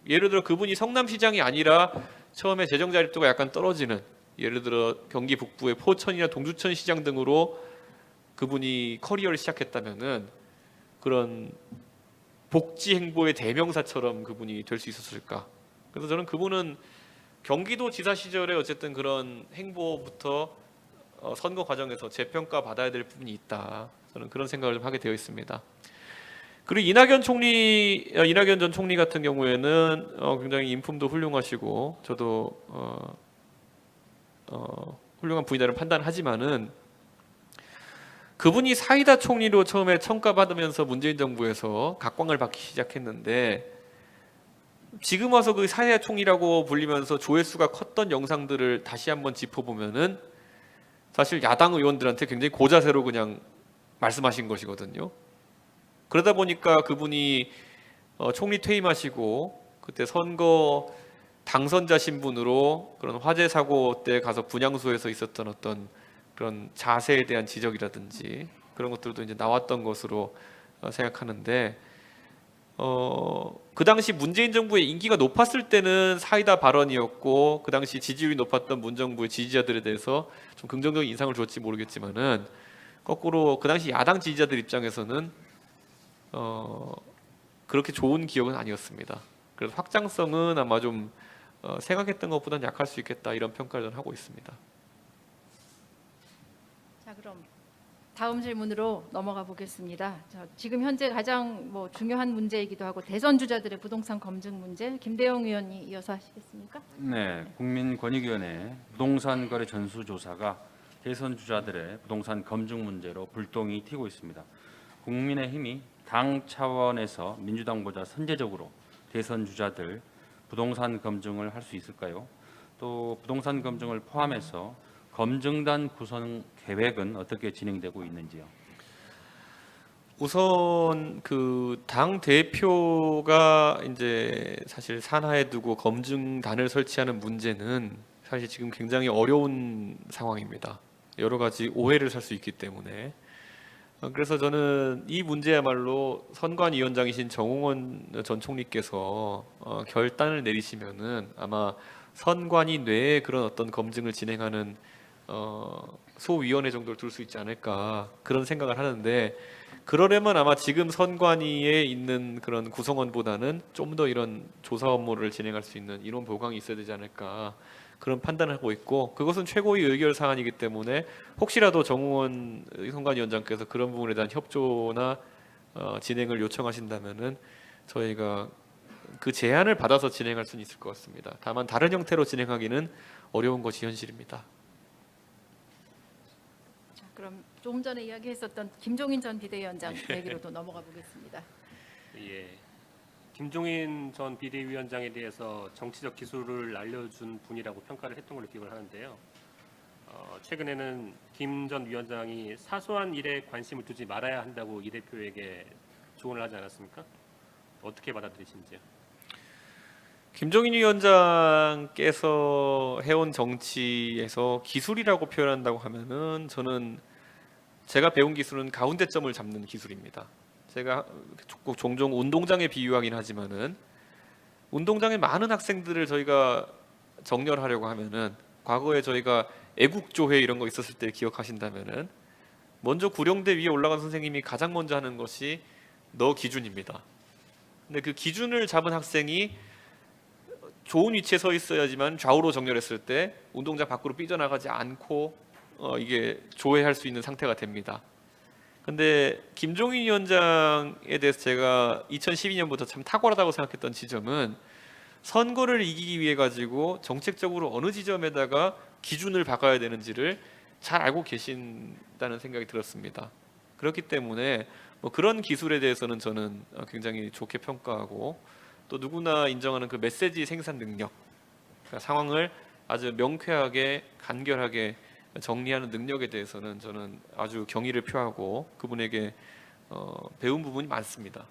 S2: 예를 들어 그분이 성남시장이 아니라 처음에 재정 자립도가 약간 떨어지는 예를 들어 경기 북부의 포천이나 동두천 시장 등으로 그분이 커리어를 시작했다면은 그런 복지 행보의 대명사처럼 그분이 될 수 있었을까? 그래서 저는 그분은 경기도 지사 시절에 어쨌든 그런 행보부터 선거 과정에서 재평가 받아야 될 부분이 있다. 저는 그런 생각을 좀 하게 되어 있습니다. 그리고 이낙연 전 총리 같은 경우에는 굉장히 인품도 훌륭하시고 저도 훌륭한 분이라는 판단을 하지만은 그분이 사이다 총리로 처음에 청가받으면서 문재인 정부에서 각광을 받기 시작했는데 지금 와서 그 사이다 총리라고 불리면서 조회수가 컸던 영상들을 다시 한번 짚어보면은 사실 야당 의원들한테 굉장히 고자세로 그냥 말씀하신 것이거든요. 그러다 보니까 그분이 총리 퇴임하시고 그때 선거 당선자 신분으로 그런 화재 사고 때 가서 분향소에서 있었던 어떤 그런 자세에 대한 지적이라든지 그런 것들도 이제 나왔던 것으로 생각하는데 그 당시 문재인 정부의 인기가 높았을 때는 사이다 발언이었고 그 당시 지지율이 높았던 문 정부의 지지자들에 대해서 좀 긍정적인 인상을 줬지 모르겠지만은 거꾸로 그 당시 야당 지지자들 입장에서는 그렇게 좋은 기억은 아니었습니다. 그래서 확장성은 아마 좀 생각했던 것보다는 약할 수 있겠다 이런 평가를 저는 하고 있습니다.
S1: 자, 그럼 다음 질문으로 넘어가 보겠습니다. 지금 현재 가장 중요한 문제이기도 하고 대선 주자들의 부동산 검증 문제, 김대영 의원이 이어서 하시겠습니까?
S4: 네, 국민권익위원회 부동산 거래 전수조사가 대선 주자들의 부동산 검증 문제로 불똥이 튀고 있습니다. 국민의힘이 당 차원에서 민주당보다 선제적으로 대선 주자들 부동산 검증을 할 수 있을까요? 또 부동산 검증을 포함해서 검증단 구성 계획은 어떻게 진행되고 있는지요?
S2: 우선 그 당 대표가 이제 사실 산하에 두고 검증단을 설치하는 문제는 사실 지금 굉장히 어려운 상황입니다. 여러 가지 오해를 살 수 있기 때문에 그래서 저는 이 문제야말로 선관위원장이신 정홍원 전 총리께서 결단을 내리시면은 아마 선관위 내에 그런 어떤 검증을 진행하는 소위원회 정도를 둘 수 있지 않을까 그런 생각을 하는데 그러려면 아마 지금 선관위에 있는 그런 구성원보다는 좀 더 이런 조사 업무를 진행할 수 있는 인원 보강이 있어야 되지 않을까 그런 판단을 하고 있고 그것은 최고위 의결 사안이기 때문에 혹시라도 정홍원 선관위원장께서 그런 부분에 대한 협조나 진행을 요청하신다면은 저희가 그 제안을 받아서 진행할 수는 있을 것 같습니다. 다만 다른 형태로 진행하기는 어려운 것이 현실입니다.
S1: 자, 그럼 조금 전에 이야기했었던 김종인 전 비대위원장 얘기로도 넘어가 보겠습니다.
S6: 예. 김종인 전 비대위원장에 대해서 정치적 기술을 알려준 분이라고 평가를 했던 걸로 기억을 하는데요. 최근에는 김 전 위원장이 사소한 일에 관심을 두지 말아야 한다고 이 대표에게 조언을 하지 않았습니까? 어떻게 받아들이시는지요?
S2: 김종인 위원장께서 해온 정치에서 기술이라고 표현한다고 하면은 저는 제가 배운 기술은 가운데점을 잡는 기술입니다. 제가 종종 운동장에 비유하긴 하지만은 운동장에 많은 학생들을 저희가 정렬하려고 하면은 과거에 저희가 애국조회 이런 거 있었을 때 기억하신다면은 먼저 구령대 위에 올라간 선생님이 가장 먼저 하는 것이 너 기준입니다. 근데 그 기준을 잡은 학생이 좋은 위치에 서 있어야지만 좌우로 정렬했을 때 운동장 밖으로 삐져나가지 않고 이게 조회할 수 있는 상태가 됩니다. 근데 김종인 위원장에 대해서 제가 2012년부터 참 탁월하다고 생각했던 지점은 선거를 이기기 위해 가지고 정책적으로 어느 지점에다가 기준을 박아야 되는지를 잘 알고 계신다는 생각이 들었습니다. 그렇기 때문에 그런 기술에 대해서는 저는 굉장히 좋게 평가하고 또 누구나 인정하는 그 메시지 생산 능력, 그러니까 상황을 아주 명쾌하게 간결하게 정리하는 능력에 대해서는 저는 아주 경의를 표하고 그분에게 배운 부분이 많습니다.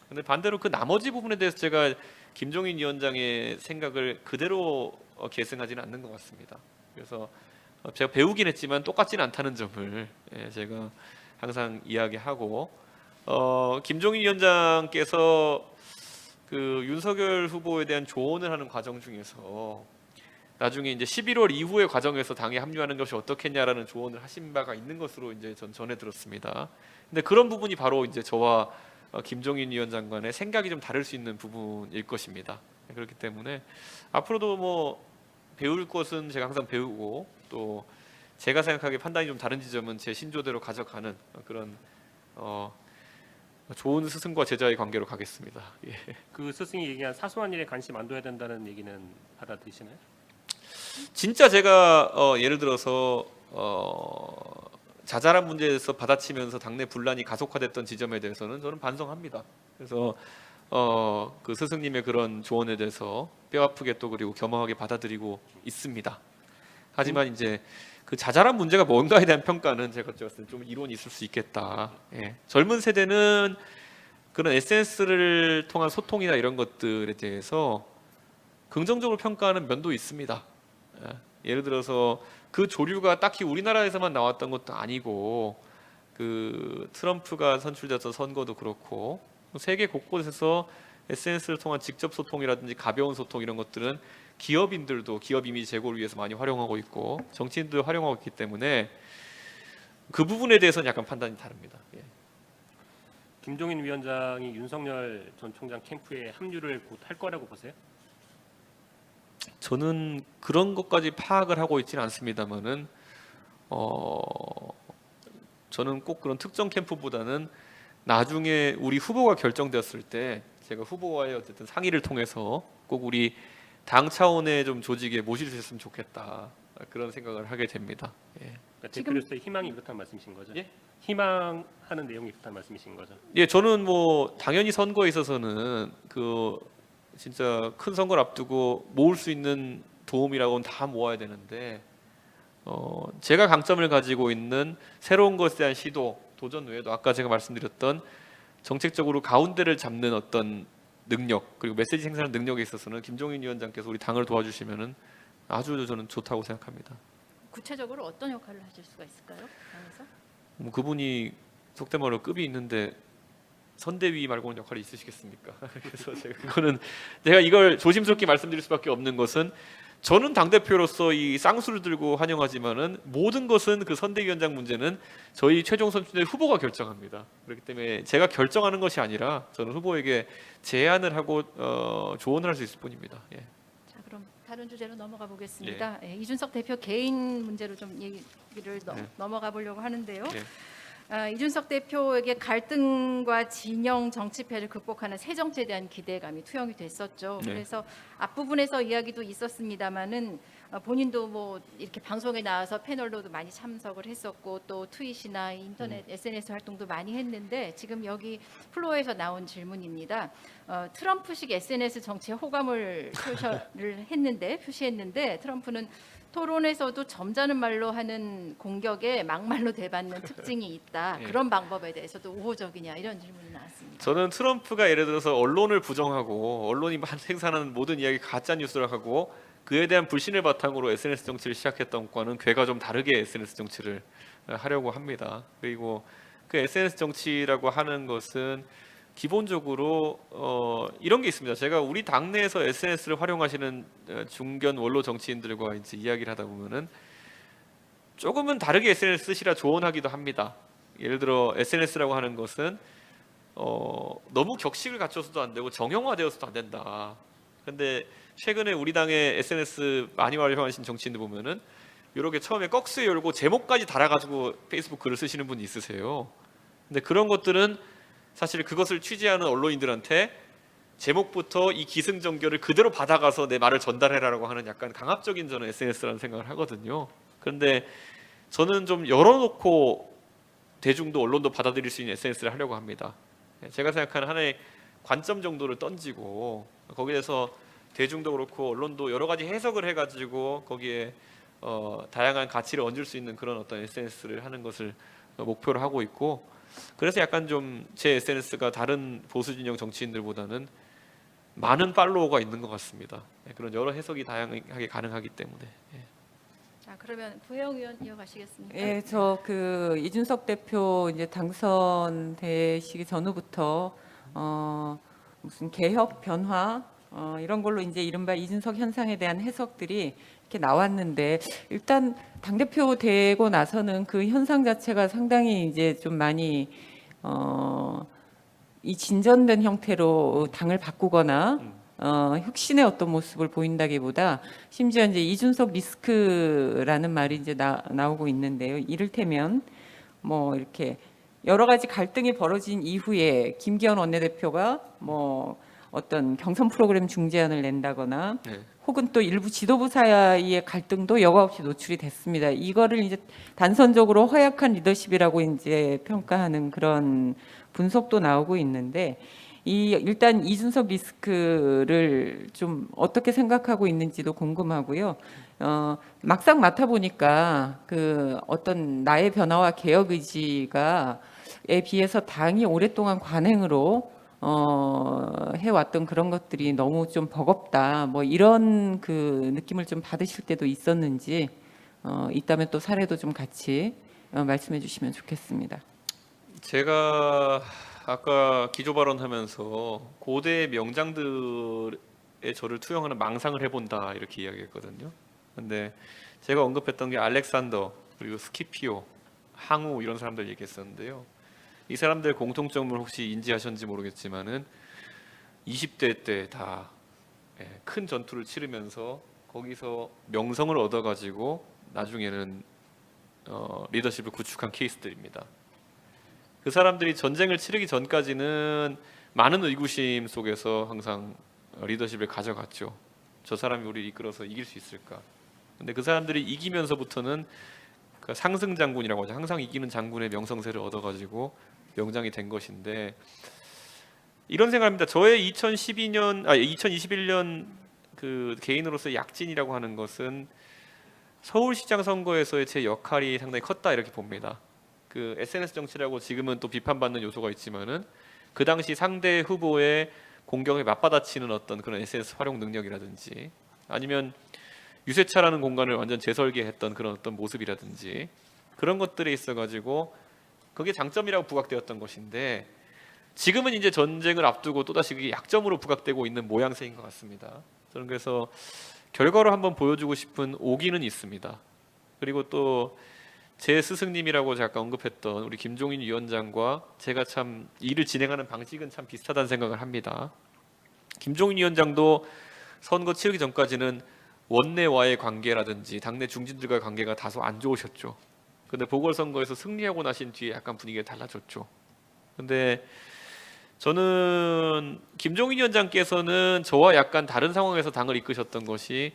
S2: 근데 반대로 그 나머지 부분에 대해서 제가 김종인 위원장의 생각을 그대로 계승하지는 않는 것 같습니다. 그래서 제가 배우긴 했지만 똑같지는 않다는 점을 제가 항상 이야기하고 김종인 위원장께서 그 윤석열 후보에 대한 조언을 하는 과정 중에서 나중에 이제 11월 이후의 과정에서 당에 합류하는 것이 어떻겠냐라는 조언을 하신 바가 있는 것으로 이제 전 전해 들었습니다. 근데 그런 부분이 바로 이제 저와 김종인 위원장 간의 생각이 좀 다를 수 있는 부분일 것입니다. 그렇기 때문에 앞으로도 배울 것은 제가 항상 배우고 또 제가 생각하기에 판단이 좀 다른 지점은 제 신조대로 가져가는 그런 좋은 스승과 제자의 관계로 가겠습니다. 예.
S6: 그 스승이 얘기한 사소한 일에 관심 안 둬야 된다는 얘기는 받아들이시나요?
S2: 진짜 제가 예를 들어서 자잘한 문제에서 받아치면서 당내 분란이 가속화됐던 지점에 대해서는 저는 반성합니다. 그래서 그 스승님의 그런 조언에 대해서 뼈아프게 또 그리고 겸허하게 받아들이고 있습니다. 하지만 이제 그 자잘한 문제가 뭔가에 대한 평가는 제가 봤을 때 좀 이론이 있을 수 있겠다. 예. 젊은 세대는 그런 SNS를 통한 소통이나 이런 것들에 대해서 긍정적으로 평가하는 면도 있습니다. 예를 들어서 그 조류가 딱히 우리나라에서만 나왔던 것도 아니고 그 트럼프가 선출됐던 선거도 그렇고 세계 곳곳에서 SNS를 통한 직접 소통이라든지 가벼운 소통 이런 것들은 기업인들도 기업 이미지 제고를 위해서 많이 활용하고 있고 정치인도 활용하고 있기 때문에 그 부분에 대해서는 약간 판단이 다릅니다. 예.
S6: 김종인 위원장이 윤석열 전 총장 캠프에 합류를 곧 할 거라고 보세요?
S2: 저는 그런 것까지 파악을 하고 있지는 않습니다만은 저는 꼭 그런 특정 캠프보다는 나중에 우리 후보가 결정되었을 때 제가 후보와의 어쨌든 상의를 통해서 꼭 우리 당 차원의 좀 조직에 모실 수 있으면 좋겠다 그런 생각을 하게 됩니다. 예.
S6: 그러니까
S1: 지금-
S6: 대표로서의 희망이 그렇다는 말씀이신 거죠?
S2: 예?
S6: 희망하는 내용이 그렇다는 말씀이신 거죠?
S2: 예, 저는 뭐 당연히 선거에 있어서는 그 진짜 큰 선거를 앞두고 모을 수 있는 도움이라고는 다 모아야 되는데 제가 강점을 가지고 있는 새로운 것에 대한 시도, 도전 외에도 아까 제가 말씀드렸던 정책적으로 가운데를 잡는 어떤 능력 그리고 메시지 생산하는 능력에 있어서는 김종인 위원장께서 우리 당을 도와주시면은 아주 저는 좋다고 생각합니다.
S1: 구체적으로 어떤 역할을 하실 수가 있을까요? 당에서?
S2: 뭐 그분이 속된 말로 급이 있는데 선대위 말고는 역할이 있으시겠습니까? 그래서 제가 이걸 조심스럽게 말씀드릴 수밖에 없는 것은 저는 당 대표로서 이 쌍수를 들고 환영하지만은 모든 것은 그 선대위원장 문제는 저희 최종 선출된 후보가 결정합니다. 그렇기 때문에 제가 결정하는 것이 아니라 저는 후보에게 제안을 하고 조언을 할 수 있을 뿐입니다. 예.
S1: 자, 그럼 다른 주제로 넘어가 보겠습니다. 예, 이준석 대표 개인 문제로 좀 얘기를 넘어가 보려고 하는데요.
S2: 예.
S1: 이준석 대표에게 갈등과 진영 정치패를 극복하는 새 정치에 대한 기대감이 투영이 됐었죠.
S2: 네.
S1: 그래서 앞부분에서 이야기도 있었습니다마는 본인도 뭐 이렇게 방송에 나와서 패널로도 많이 참석을 했었고 또 트윗이나 인터넷 SNS 활동도 많이 했는데 지금 여기 플로어에서 나온 질문입니다. 트럼프식 SNS 정치에 호감을 표시했는데 트럼프는 토론에서도 점잖은 말로 하는 공격에 막말로 대받는 특징이 있다.
S2: 예.
S1: 그런 방법에 대해서도 우호적이냐 이런 질문이 나왔습니다.
S2: 저는 트럼프가 예를 들어서 언론을 부정하고 언론이 생산하는 모든 이야기 가짜 뉴스를 하고 그에 대한 불신을 바탕으로 SNS 정치를 시작했던 것과는 궤가 좀 다르게 SNS 정치를 하려고 합니다. 그리고 그 SNS 정치라고 하는 것은 기본적으로 이런 게 있습니다. 제가 우리 당내에서 SNS를 활용하시는 중견 원로 정치인들과 이제 이야기를 하다 보면은 조금은 다르게 SNS 쓰시라 조언하기도 합니다. 예를 들어 SNS라고 하는 것은 너무 격식을 갖춰서도 안 되고 정형화되어서도 안 된다. 근데 최근에 우리 당의 SNS 많이 활용하신 정치인들 보면은 이렇게 처음에 꺽쇠 열고 제목까지 달아가지고 페이스북 글을 쓰시는 분이 있으세요. 근데 그런 것들은 사실 그것을 취재하는 언론인들한테 제목부터 이 기승전결을 그대로 받아가서 내 말을 전달해라라고 하는 약간 강압적인 저는 SNS라는 생각을 하거든요. 그런데 저는 좀 열어놓고 대중도 언론도 받아들일 수 있는 SNS를 하려고 합니다. 제가 생각하는 하나의 관점 정도를 던지고 거기에 대해서 대중도 그렇고 언론도 여러 가지 해석을 해가지고 거기에 다양한 가치를 얹을 수 있는 그런 어떤 SNS를 하는 것을 목표로 하고 있고 그래서 약간 좀 제 SNS가 다른 보수 진영 정치인들보다는 많은 팔로워가 있는 것 같습니다. 그런 여러 해석이 다양하게 가능하기 때문에.
S1: 자, 그러면 구혜영 의원 이어가시겠습니까?
S7: 예, 저 그 이준석 대표 이제 당선되시기 전후부터 무슨 개혁 변화 이런 걸로 이제 이른바 이준석 현상에 대한 해석들이 이렇게 나왔는데 일단 당 대표 되고 나서는 그 현상 자체가 상당히 이제 좀 많이 이 진전된 형태로 당을 바꾸거나 혁신의 어떤 모습을 보인다기보다 심지어 이제 이준석 리스크라는 말이 이제 나오고 있는데요. 이를테면 뭐 이렇게 여러 가지 갈등이 벌어진 이후에 김기현 원내대표가 뭐 어떤 경선 프로그램 중재안을 낸다거나
S2: 네.
S7: 혹은 또 일부 지도부 사이의 갈등도 여과 없이 노출이 됐습니다. 이거를 이제 단선적으로 허약한 리더십이라고 이제 평가하는 그런 분석도 나오고 있는데 일단 이준석 리스크를 좀 어떻게 생각하고 있는지도 궁금하고요. 막상 맡아 보니까 그 어떤 나의 변화와 개혁 의지가에 비해서 당이 오랫동안 관행으로 해왔던 그런 것들이 너무 좀 버겁다. 뭐 이런 그 느낌을 좀 받으실 때도 있었는지 있다면 또 사례도 좀 같이 말씀해 주시면 좋겠습니다.
S2: 제가 아까 기조 발언하면서 고대 명장들의 저를 투영하는 망상을 해본다 이렇게 이야기했거든요. 근데 제가 언급했던 게 알렉산더 그리고 스키피오, 항우 이런 사람들 얘기했었는데요. 이 사람들 공통점을 혹시 인지하셨는지 모르겠지만은 20대 때 다 큰 전투를 치르면서 거기서 명성을 얻어가지고 나중에는 리더십을 구축한 케이스들입니다. 그 사람들이 전쟁을 치르기 전까지는 많은 의구심 속에서 항상 리더십을 가져갔죠. 저 사람이 우리를 이끌어서 이길 수 있을까? 근데 그 사람들이 이기면서부터는 그 상승 장군이라고 하죠. 항상 이기는 장군의 명성세를 얻어가지고 명장이 된 것인데 이런 생각합니다. 저의 2021년 그 개인으로서 약진이라고 하는 것은 서울시장 선거에서의 제 역할이 상당히 컸다 이렇게 봅니다. 그 SNS 정치라고 지금은 또 비판받는 요소가 있지만은 그 당시 상대 후보의 공격에 맞받아치는 어떤 그런 SNS 활용 능력이라든지 아니면 유세차라는 공간을 완전 재설계했던 그런 어떤 모습이라든지 그런 것들에 있어가지고 그게 장점이라고 부각되었던 것인데 지금은 이제 전쟁을 앞두고 또다시 그게 약점으로 부각되고 있는 모양새인 것 같습니다. 저는 그래서 결과로 한번 보여주고 싶은 오기는 있습니다. 그리고 또 제 스승님이라고 제가 아까 언급했던 우리 김종인 위원장과 제가 참 일을 진행하는 방식은 참 비슷하다는 생각을 합니다. 김종인 위원장도 선거 치르기 전까지는 원내와의 관계라든지 당내 중진들과의 관계가 다소 안 좋으셨죠. 근데 보궐선거에서 승리하고 나신 뒤에 약간 분위기가 달라졌죠. 근데 저는 김종인 위원장께서는 저와 약간 다른 상황에서 당을 이끄셨던 것이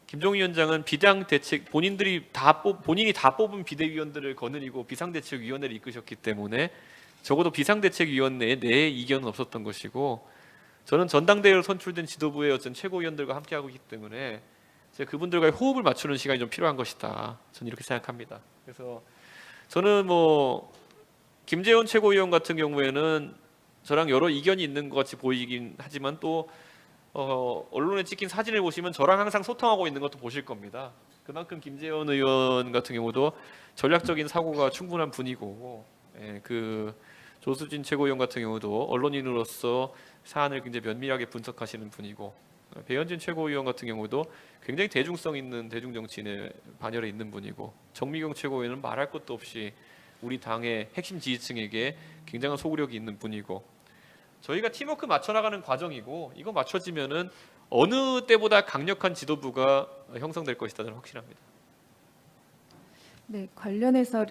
S2: 김종인 위원장은 비상대책 본인이 다 뽑은 비대위원들을 거느리고 비상대책위원회를 이끄셨기 때문에 적어도 비상대책위원회에 내 이견은 없었던 것이고 저는 전당대회로 선출된 지도부의 어떤 최고위원들과 함께하고 있기 때문에 제가 그분들과의 호흡을 맞추는 시간이 좀 필요한 것이다. 저는 이렇게 생각합니다. 그래서 저는 뭐 김재원 최고위원 같은 경우에는 저랑 여러 이견이 있는 것 같이 보이긴 하지만 또 언론에 찍힌 사진을 보시면 저랑 항상 소통하고 있는 것도 보실 겁니다. 그만큼 김재원 의원 같은 경우도 전략적인 사고가 충분한 분이고 그 조수진 최고위원 같은 경우도 언론인으로서 사안을 굉장히 면밀하게 분석하시는 분이고 배현진 최고위원 같은 경우도 굉장히 대중성 있는 대중정치인의 반열에 있는 분이고 정미경 최고위원은 말할 것도 없이 우리 당의 핵심 지지층에게 굉장한 소구력이 있는 분이고 저희가 팀워크 맞춰나가는 과정이고 이거 맞춰지면은 어느 때보다 강력한 지도부가 형성될 것이다 저는 확신합니다.
S3: 네, 관련해서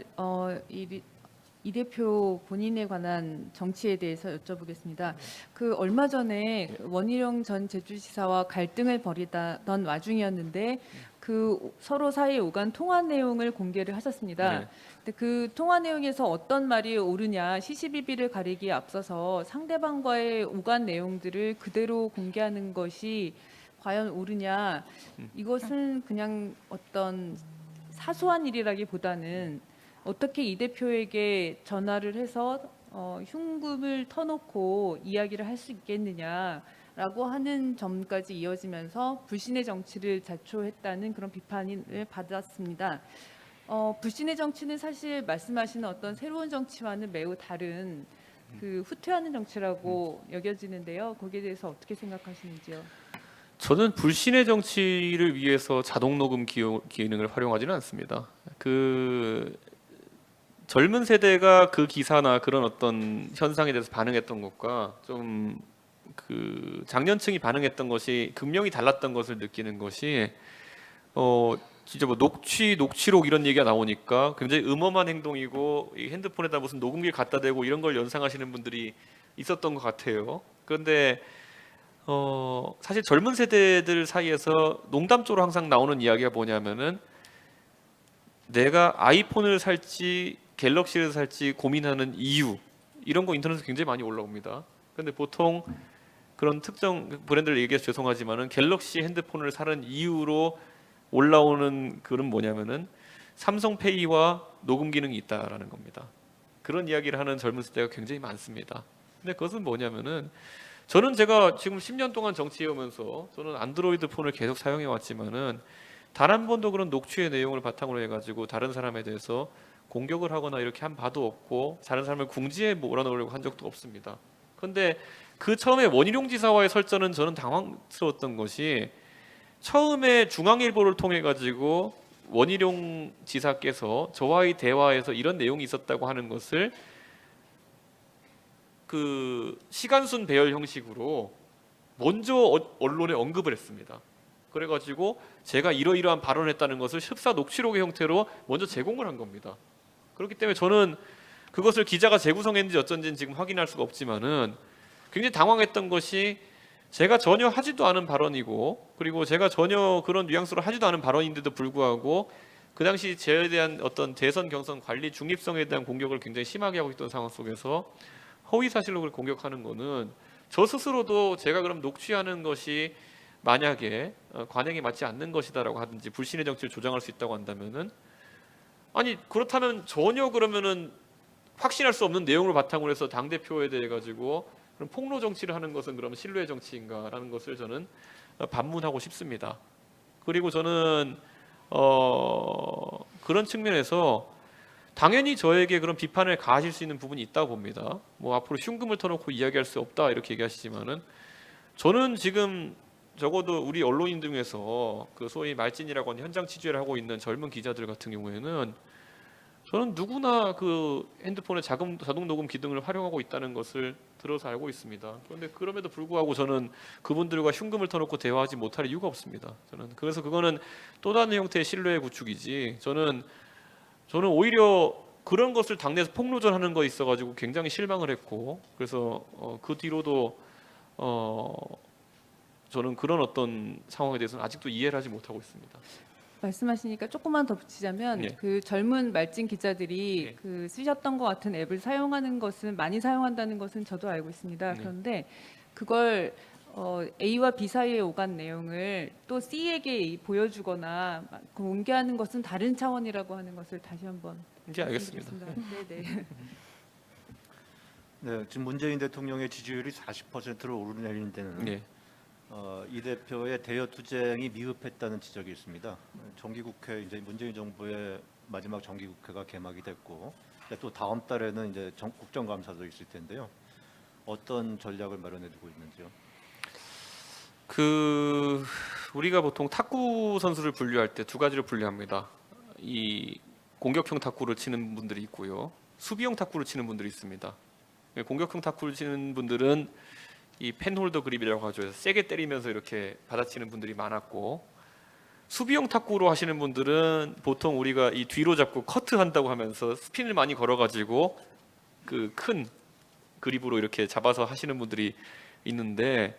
S3: 이 대표 본인에 관한 정치에 대해서 여쭤보겠습니다. 그 얼마 전에 원희룡 전 제주지사와 갈등을 벌이던 와중이었는데 그 서로 사이 오간 통화 내용을 공개를 하셨습니다.
S2: 네.
S3: 근데 그 통화 내용에서 어떤 말이 옳으냐 시시비비를 가리기에 앞서서 상대방과의 오간 내용들을 그대로 공개하는 것이 과연 옳으냐 이것은 그냥 어떤 사소한 일이라기보다는 어떻게 이 대표에게 전화를 해서 흉금을 터놓고 이야기를 할 수 있겠느냐라고 하는 점까지 이어지면서 불신의 정치를 자초했다는 그런 비판을 받았습니다. 불신의 정치는 사실 말씀하시는 어떤 새로운 정치와는 매우 다른 그 후퇴하는 정치라고 여겨지는데요. 거기에 대해서 어떻게 생각하시는지요?
S2: 저는 불신의 정치를 위해서 자동 녹음 기능을 활용하지는 않습니다. 그 젊은 세대가 그 기사나 그런 어떤 현상에 대해서 반응했던 것과 좀 그 장년층이 반응했던 것이 극명히 달랐던 것을 느끼는 것이 진짜 뭐 녹취록 이런 얘기가 나오니까 굉장히 음험한 행동이고 이 핸드폰에다 무슨 녹음기를 갖다 대고 이런 걸 연상하시는 분들이 있었던 것 같아요. 그런데 사실 젊은 세대들 사이에서 농담조로 항상 나오는 이야기가 뭐냐면은 내가 아이폰을 살지 갤럭시를 살지 고민하는 이유 이런 거 인터넷에 굉장히 많이 올라옵니다. 근데 보통 그런 특정 브랜드를 얘기해서 죄송하지만은 갤럭시 핸드폰을 사는 이유로 올라오는 글은 뭐냐면은 삼성페이와 녹음 기능이 있다라는 겁니다. 그런 이야기를 하는 젊은 세대가 굉장히 많습니다. 근데 그것은 뭐냐면은 저는 제가 지금 10년 동안 정치해 오면서 저는 안드로이드 폰을 계속 사용해 왔지만은 단 한 번도 그런 녹취의 내용을 바탕으로 해가지고 다른 사람에 대해서 공격을 하거나 이렇게 한 바도 없고 다른 사람을 궁지에 몰아넣으려고 한 적도 없습니다. 그런데 그 처음에 원희룡 지사와의 설전은 저는 당황스러웠던 것이 처음에 중앙일보를 통해 가지고 원희룡 지사께서 저와의 대화에서 이런 내용이 있었다고 하는 것을 그 시간순 배열 형식으로 먼저 언론에 언급을 했습니다. 그래가지고 제가 이러이러한 발언을 했다는 것을 흡사 녹취록의 형태로 먼저 제공을 한 겁니다. 그렇기 때문에 저는 그것을 기자가 재구성했는지 어쩐지는 지금 확인할 수가 없지만은 굉장히 당황했던 것이 제가 전혀 하지도 않은 발언이고 그리고 제가 전혀 그런 뉘앙스로 하지도 않은 발언인데도 불구하고 그 당시 저에 대한 어떤 대선 경선 관리 중립성에 대한 공격을 굉장히 심하게 하고 있던 상황 속에서 허위 사실로 그걸 공격하는 거는 저 스스로도 제가 그럼 녹취하는 것이 만약에 관행에 맞지 않는 것이다라고 하든지 불신의 정치를 조장할 수 있다고 한다면은 아니 그렇다면 전혀 그러면은 확신할 수 없는 내용을 바탕으로 해서 당 대표에 대해 가지고 그럼 폭로 정치를 하는 것은 그럼 신뢰 정치인가라는 것을 저는 반문하고 싶습니다. 그리고 저는 그런 측면에서 당연히 저에게 그런 비판을 가하실 수 있는 부분이 있다고 봅니다. 뭐 앞으로 흉금을 터놓고 이야기할 수 없다 이렇게 얘기하시지만은 저는 지금 적어도 우리 언론인 중에서 그 소위 말진이라고 하는 현장 취재를 하고 있는 젊은 기자들 같은 경우에는 저는 누구나 그 핸드폰의 자동 녹음 기능을 활용하고 있다는 것을 들어서 알고 있습니다. 그런데 그럼에도 불구하고 저는 그분들과 흉금을 터놓고 대화하지 못할 이유가 없습니다. 저는 그래서 그거는 또 다른 형태의 신뢰 구축이지. 저는 오히려 그런 것을 당내에서 폭로전하는 거 있어가지고 굉장히 실망을 했고 그래서 그 뒤로도 저는 그런 어떤 상황에 대해서는 아직도 이해를 하지 못하고 있습니다.
S3: 말씀하시니까 조금만 더 붙이자면
S2: 네.
S3: 그 젊은 말진 기자들이
S2: 네.
S3: 그 쓰셨던 것 같은 앱을 사용하는 것은 많이 사용한다는 것은 저도 알고 있습니다.
S2: 네.
S3: 그런데 그걸 A와 B 사이에 오간 내용을 또 C에게 보여주거나 공개하는 것은 다른 차원이라고 하는 것을 다시 한번
S2: 이제 알겠습니다.
S3: 네.
S5: 네, 지금 문재인 대통령의 지지율이 40%로 오르내리는 데는
S2: 네.
S5: 이 대표의 대여 투쟁이 미흡했다는 지적이 있습니다. 정기국회 이제 문재인 정부의 마지막 정기국회가 개막이 됐고 또 다음 달에는 이제 국정감사도 있을 텐데요. 어떤 전략을 마련해 두고 있는지요?
S2: 그 우리가 보통 탁구 선수를 분류할 때 두 가지로 분류합니다. 이 공격형 탁구를 치는 분들이 있고요, 수비형 탁구를 치는 분들이 있습니다. 공격형 탁구를 치는 분들은 이 펜홀더 그립이라고 하죠. 세게 때리면서 이렇게 받아치는 분들이 많았고 수비형 탁구로 하시는 분들은 보통 우리가 이 뒤로 잡고 커트한다고 하면서 스핀을 많이 걸어가지고 그 큰 그립으로 이렇게 잡아서 하시는 분들이 있는데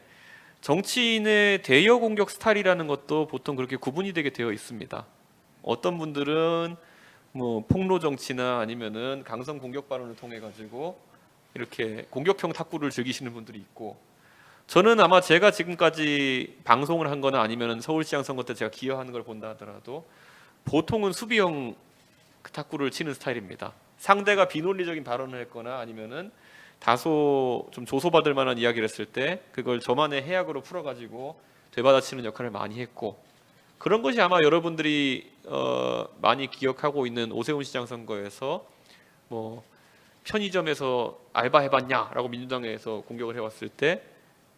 S2: 정치인의 대여 공격 스타일이라는 것도 보통 그렇게 구분이 되게 되어 있습니다. 어떤 분들은 뭐 폭로 정치나 아니면은 강성 공격 발언을 통해 가지고 이렇게 공격형 탁구를 즐기시는 분들이 있고 저는 아마 제가 지금까지 방송을 한 거나 아니면은 서울시장 선거 때 제가 기여하는 걸 본다 하더라도 보통은 수비형 탁구를 치는 스타일입니다. 상대가 비논리적인 발언을 했거나 아니면은 다소 좀 조소받을 만한 이야기를 했을 때 그걸 저만의 해악으로 풀어가지고 되받아치는 역할을 많이 했고 그런 것이 아마 여러분들이 많이 기억하고 있는 오세훈 시장 선거에서 뭐 편의점에서 알바해봤냐라고 민주당에서 공격을 해왔을 때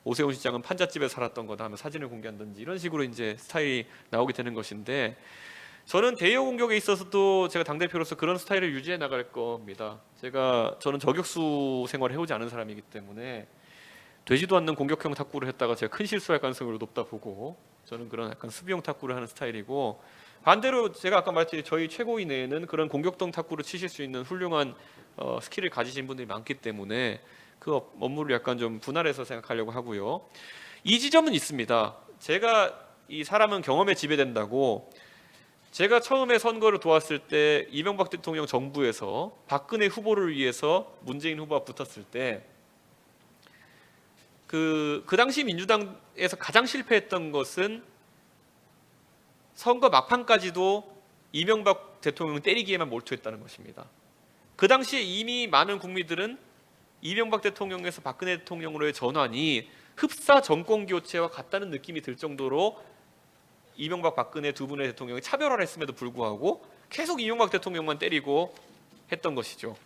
S2: 오세훈 시장은 판잣집에 살았던 거다 하며 사진을 공개한다든지 이런 식으로 이제 스타일이 나오게 되는 것인데 저는 대여 공격에 있어서도 제가 당대표로서 그런 스타일을 유지해 나갈 겁니다. 저는 저격수 생활을 해오지 않은 사람이기 때문에 되지도 않는 공격형 탁구를 했다가 제가 큰 실수할 가능성이 높다 보고 저는 그런 약간 수비형 탁구를 하는 스타일이고 반대로 제가 아까 말했듯이 저희 최고위내에는 그런 공격형 탁구를 치실 수 있는 훌륭한 스킬을 가지신 분들이 많기 때문에 그 업무를 약간 좀 분할해서 생각하려고 하고요. 이 지점은 있습니다. 제가 이 사람은 경험에 지배된다고 제가 처음에 선거를 도왔을 때 이명박 대통령 정부에서 박근혜 후보를 위해서 문재인 후보가 붙었을 때 그 당시 민주당에서 가장 실패했던 것은 선거 막판까지도 이명박 대통령 때리기에만 몰두했다는 것입니다. 그 당시에 이미 많은 국민들은 이명박 대통령에서 박근혜 대통령으로의 전환이 흡사 정권 교체와 같다는 느낌이 들 정도로 이명박 박근혜 두 분의 대통령이 차별화를 했음에도 불구하고 계속 이명박 대통령만 때리고 했던 것이죠.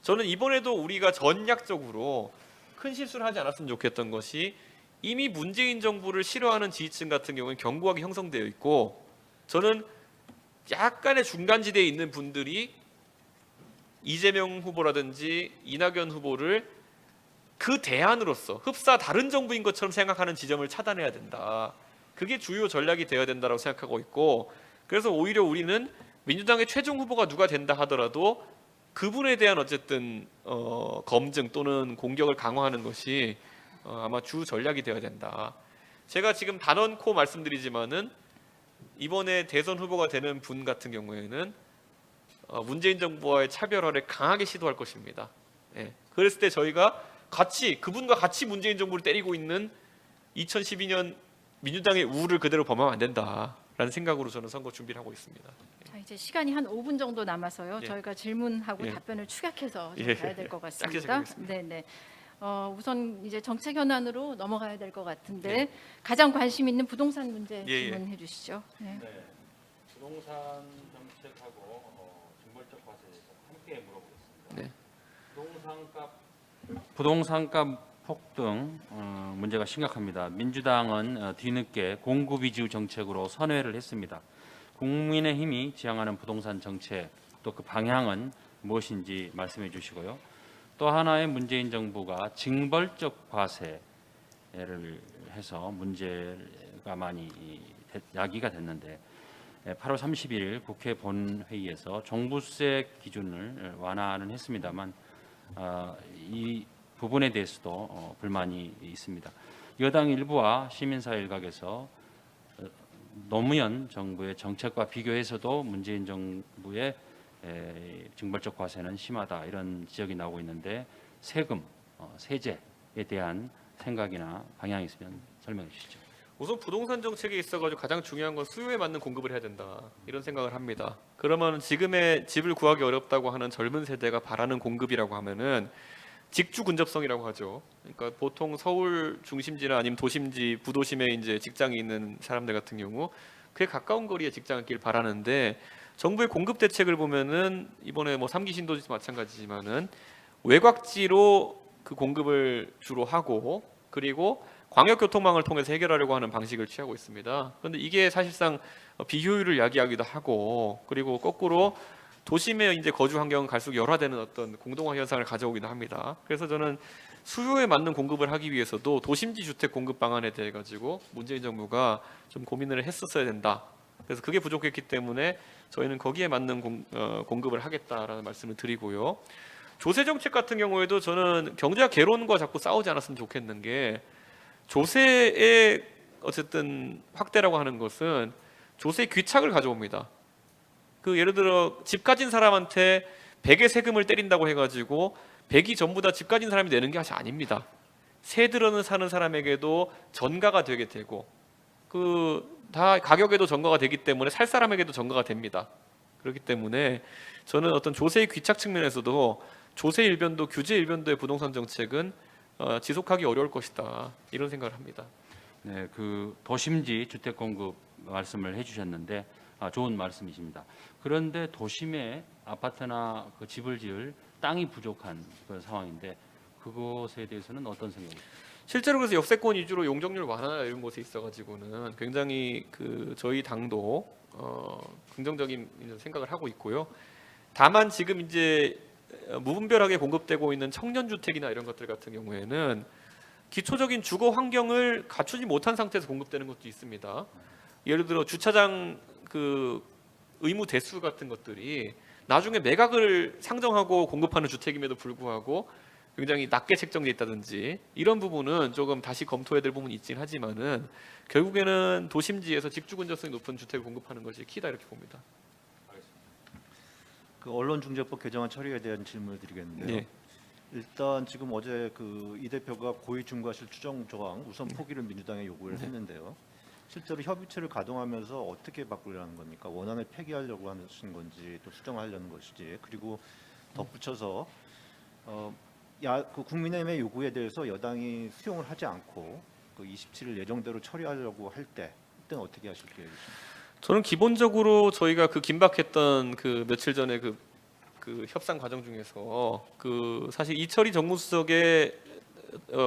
S2: 저는 이번에도 우리가 전략적으로 큰 실수를 하지 않았으면 좋겠던 것이 이미 문재인 정부를 싫어하는 지지층 같은 경우는 견고하게 형성되어 있고 저는 약간의 중간지대에 있는 분들이 이재명 후보라든지 이낙연 후보를 그 대안으로서 흡사 다른 정부인 것처럼 생각하는 지점을 차단해야 된다. 그게 주요 전략이 되어야 된다고 생각하고 있고 그래서 오히려 우리는 민주당의 최종 후보가 누가 된다 하더라도 그분에 대한 어쨌든 검증 또는 공격을 강화하는 것이 아마 주 전략이 되어야 된다. 제가 지금 단언코 말씀드리지만은 이번에 대선 후보가 되는 분 같은 경우에는 문재인 정부와의 차별화를 강하게 시도할 것입니다. 예. 그랬을 때 저희가 같이 그분과 같이 문재인 정부를 때리고 있는 2012년 민주당의 우를 그대로 범하면 안 된다라는 생각으로 저는 선거 준비를 하고 있습니다.
S1: 자, 이제 시간이 한 5분 정도 남아서요.
S2: 예.
S1: 저희가 질문하고
S2: 예.
S1: 답변을 축약해서 좀
S2: 예.
S1: 가야 될 것
S2: 짧게
S1: 같습니다.
S2: 정리하겠습니다.
S1: 네. 우선 이제 정책 현안으로 넘어가야 될 것 같은데
S2: 예.
S1: 가장 관심 있는 부동산 문제
S2: 예.
S1: 질문해 주시죠. 네.
S4: 네, 부동산 정책하고 징벌적 과세에 대해서 함께 물어보겠습니다.
S2: 네.
S4: 부동산값 폭등 문제가 심각합니다. 민주당은 뒤늦게 공급 위주 정책으로 선회를 했습니다. 국민의힘이 지향하는 부동산 정책 또 그 방향은 무엇인지 말씀해 주시고요. 또 하나의 문재인 정부가 징벌적 과세를 해서 문제가 많이 야기가 됐는데 8월 30일 국회 본회의에서 종부세 기준을 완화는 했습니다만 이 부분에 대해서도 불만이 있습니다. 여당 일부와 시민사회 일각에서 노무현 정부의 정책과 비교해서도 문재인 정부의 징벌적 과세는 심하다 이런 지적이 나오고 있는데 세금, 세제에 대한 생각이나 방향이 있으면 설명해 주시죠.
S2: 우선 부동산 정책에 있어가지고 가장 중요한 건 수요에 맞는 공급을 해야 된다 이런 생각을 합니다. 그러면 지금의 집을 구하기 어렵다고 하는 젊은 세대가 바라는 공급이라고 하면은 직주 근접성이라고 하죠. 그러니까 보통 서울 중심지나 아니면 도심지, 부도심에 이제 직장이 있는 사람들 같은 경우 그에 가까운 거리에 직장을 있길 바라는데 정부의 공급 대책을 보면은 이번에 뭐 3기 신도시도 마찬가지지만은 외곽지로 그 공급을 주로 하고 그리고 광역교통망을 통해서 해결하려고 하는 방식을 취하고 있습니다. 그런데 이게 사실상 비효율을 야기하기도 하고 그리고 거꾸로 도심의 이제 거주 환경은 갈수록 열화되는 어떤 공동화 현상을 가져오기도 합니다. 그래서 저는 수요에 맞는 공급을 하기 위해서도 도심지 주택 공급 방안에 대해 가지고 문재인 정부가 좀 고민을 했었어야 된다. 그래서 그게 부족했기 때문에 저희는 거기에 맞는 공급을 하겠다라는 말씀을 드리고요. 조세 정책 같은 경우에도 저는 경제학 개론과 자꾸 싸우지 않았으면 좋겠는 게 조세의 어쨌든 확대라고 하는 것은 조세 귀착을 가져옵니다. 그 예를 들어 집 가진 사람한테 100의 세금을 때린다고 해가지고 100이 전부 다 집 가진 사람이 내는 게 사실 아닙니다. 세 들어는 사는 사람에게도 전가가 되게 되고 그 다 가격에도 전가가 되기 때문에 살 사람에게도 전가가 됩니다. 그렇기 때문에 저는 어떤 조세의 귀착 측면에서도 조세 일변도 규제 일변도의 부동산 정책은 지속하기 어려울 것이다 이런 생각을 합니다.
S4: 네, 그 도심지 주택 공급 말씀을 해주셨는데 좋은 말씀이십니다. 그런데 도심에 아파트나 그 집을 지을 땅이 부족한 그런 상황인데 그것에 대해서는 어떤 생각이십니까?
S2: 실제로 그래서 역세권 위주로 용적률 완화 이런 곳에 있어가지고는 굉장히 그 저희 당도 긍정적인 생각을 하고 있고요. 다만 지금 이제 무분별하게 공급되고 있는 청년 주택이나 이런 것들 같은 경우에는 기초적인 주거 환경을 갖추지 못한 상태에서 공급되는 것도 있습니다. 예를 들어 주차장 그 의무 대수 같은 것들이 나중에 매각을 상정하고 공급하는 주택임에도 불구하고 굉장히 낮게 책정돼 있다든지 이런 부분은 조금 다시 검토해야 될 부분이 있긴 하지만은 결국에는 도심지에서 직주 근접성이 높은 주택을 공급하는 것이 키다 이렇게 봅니다.
S5: 그 언론중재법 개정안 처리에 대한 질문을 드리겠는데요.
S2: 네.
S5: 일단 지금 어제 그 이 대표가 고의중과실 추정 조항 우선 포기를 민주당에 요구를 했는데요. 실제로 협의체를 가동하면서 어떻게 바꾸려는 겁니까? 원안을 폐기하려고 하신 건지 또 수정하려는 것이지. 그리고 덧붙여서 그 국민의힘의 요구에 대해서 여당이 수용을 하지 않고 그 27일 예정대로 처리하려고 할 때 이때는 어떻게 하실 계획이십니까?
S2: 저는 기본적으로 저희가 그 긴박했던 그 며칠 전에 그 그 협상 과정 중에서 그 사실 이철희 정무수석의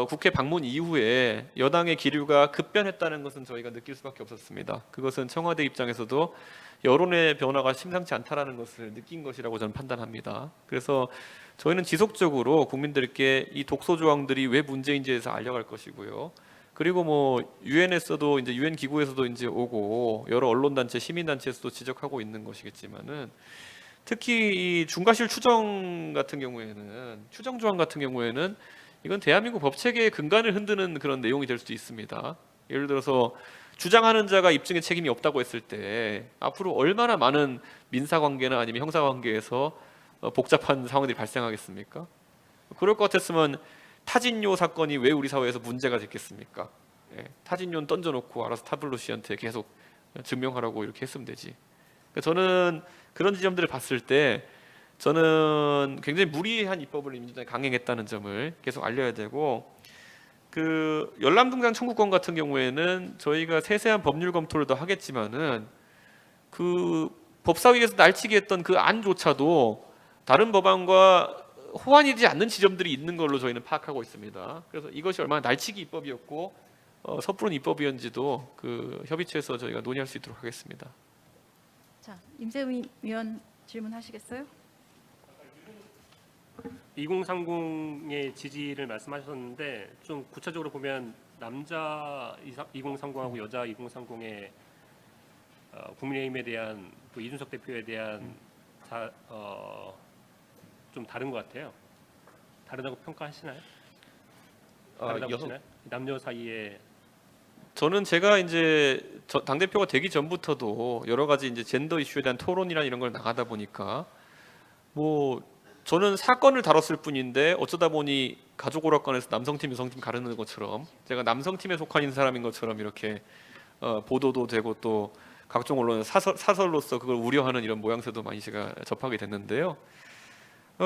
S2: 국회 방문 이후에 여당의 기류가 급변했다는 것은 저희가 느낄 수밖에 없었습니다. 그것은 청와대 입장에서도 여론의 변화가 심상치 않다라는 것을 느낀 것이라고 저는 판단합니다. 그래서 저희는 지속적으로 국민들께 이 독소 조항들이 왜 문제인지에 대해서 알려갈 것이고요. 그리고 뭐 유엔에서도 이제 유엔 기구에서도 이제 오고 여러 언론 단체, 시민 단체에서도 지적하고 있는 것이겠지만은 특히 이 중과실 추정 같은 경우에는 추정 조항 같은 경우에는 이건 대한민국 법 체계의 근간을 흔드는 그런 내용이 될 수도 있습니다. 예를 들어서 주장하는 자가 입증의 책임이 없다고 했을 때 앞으로 얼마나 많은 민사 관계나 아니면 형사 관계에서 복잡한 상황들이 발생하겠습니까? 그럴 것 같았으면 타진요 사건이 왜 우리 사회에서 문제가 됐겠습니까? 타진요는 던져놓고 알아서 타블로 씨한테 계속 증명하라고 이렇게 했으면 되지. 그러니까 저는 그런 지점들을 봤을 때 저는 굉장히 무리한 입법을 민주당이 강행했다는 점을 계속 알려야 되고, 그 열람등장 청구권 같은 경우에는 저희가 세세한 법률 검토를 더 하겠지만은 그 법사위에서 날치기 했던 그 안조차도 다른 법안과 호환이 되지 않는 지점들이 있는 걸로 저희는 파악하고 있습니다. 그래서 이것이 얼마나 날치기 입법이었고 섣부른 입법이었는지도 그 협의체에서 저희가 논의할 수 있도록 하겠습니다.
S1: 자, 임세훈 위원 질문하시겠어요?
S6: 2030의 지지를 말씀하셨는데 좀 구체적으로 보면 남자 2030하고 여자 2030의 국민의힘에 대한 또 이준석 대표에 대한 좀 다른 것 같아요. 다르다고 평가하시나요? 다르다고 보시나요? 남녀 사이에
S2: 저는 제가 이제 당 대표가 되기 전부터도 여러 가지 이제 젠더 이슈에 대한 토론이나 이런 걸 나가다 보니까 뭐 저는 사건을 다뤘을 뿐인데 어쩌다 보니 가족 오락관에서 남성팀 여성팀 가르는 것처럼 제가 남성팀에 속한 사람인 것처럼 이렇게 보도도 되고 또 각종 언론의 사설로서 그걸 우려하는 이런 모양새도 많이 제가 접하게 됐는데요.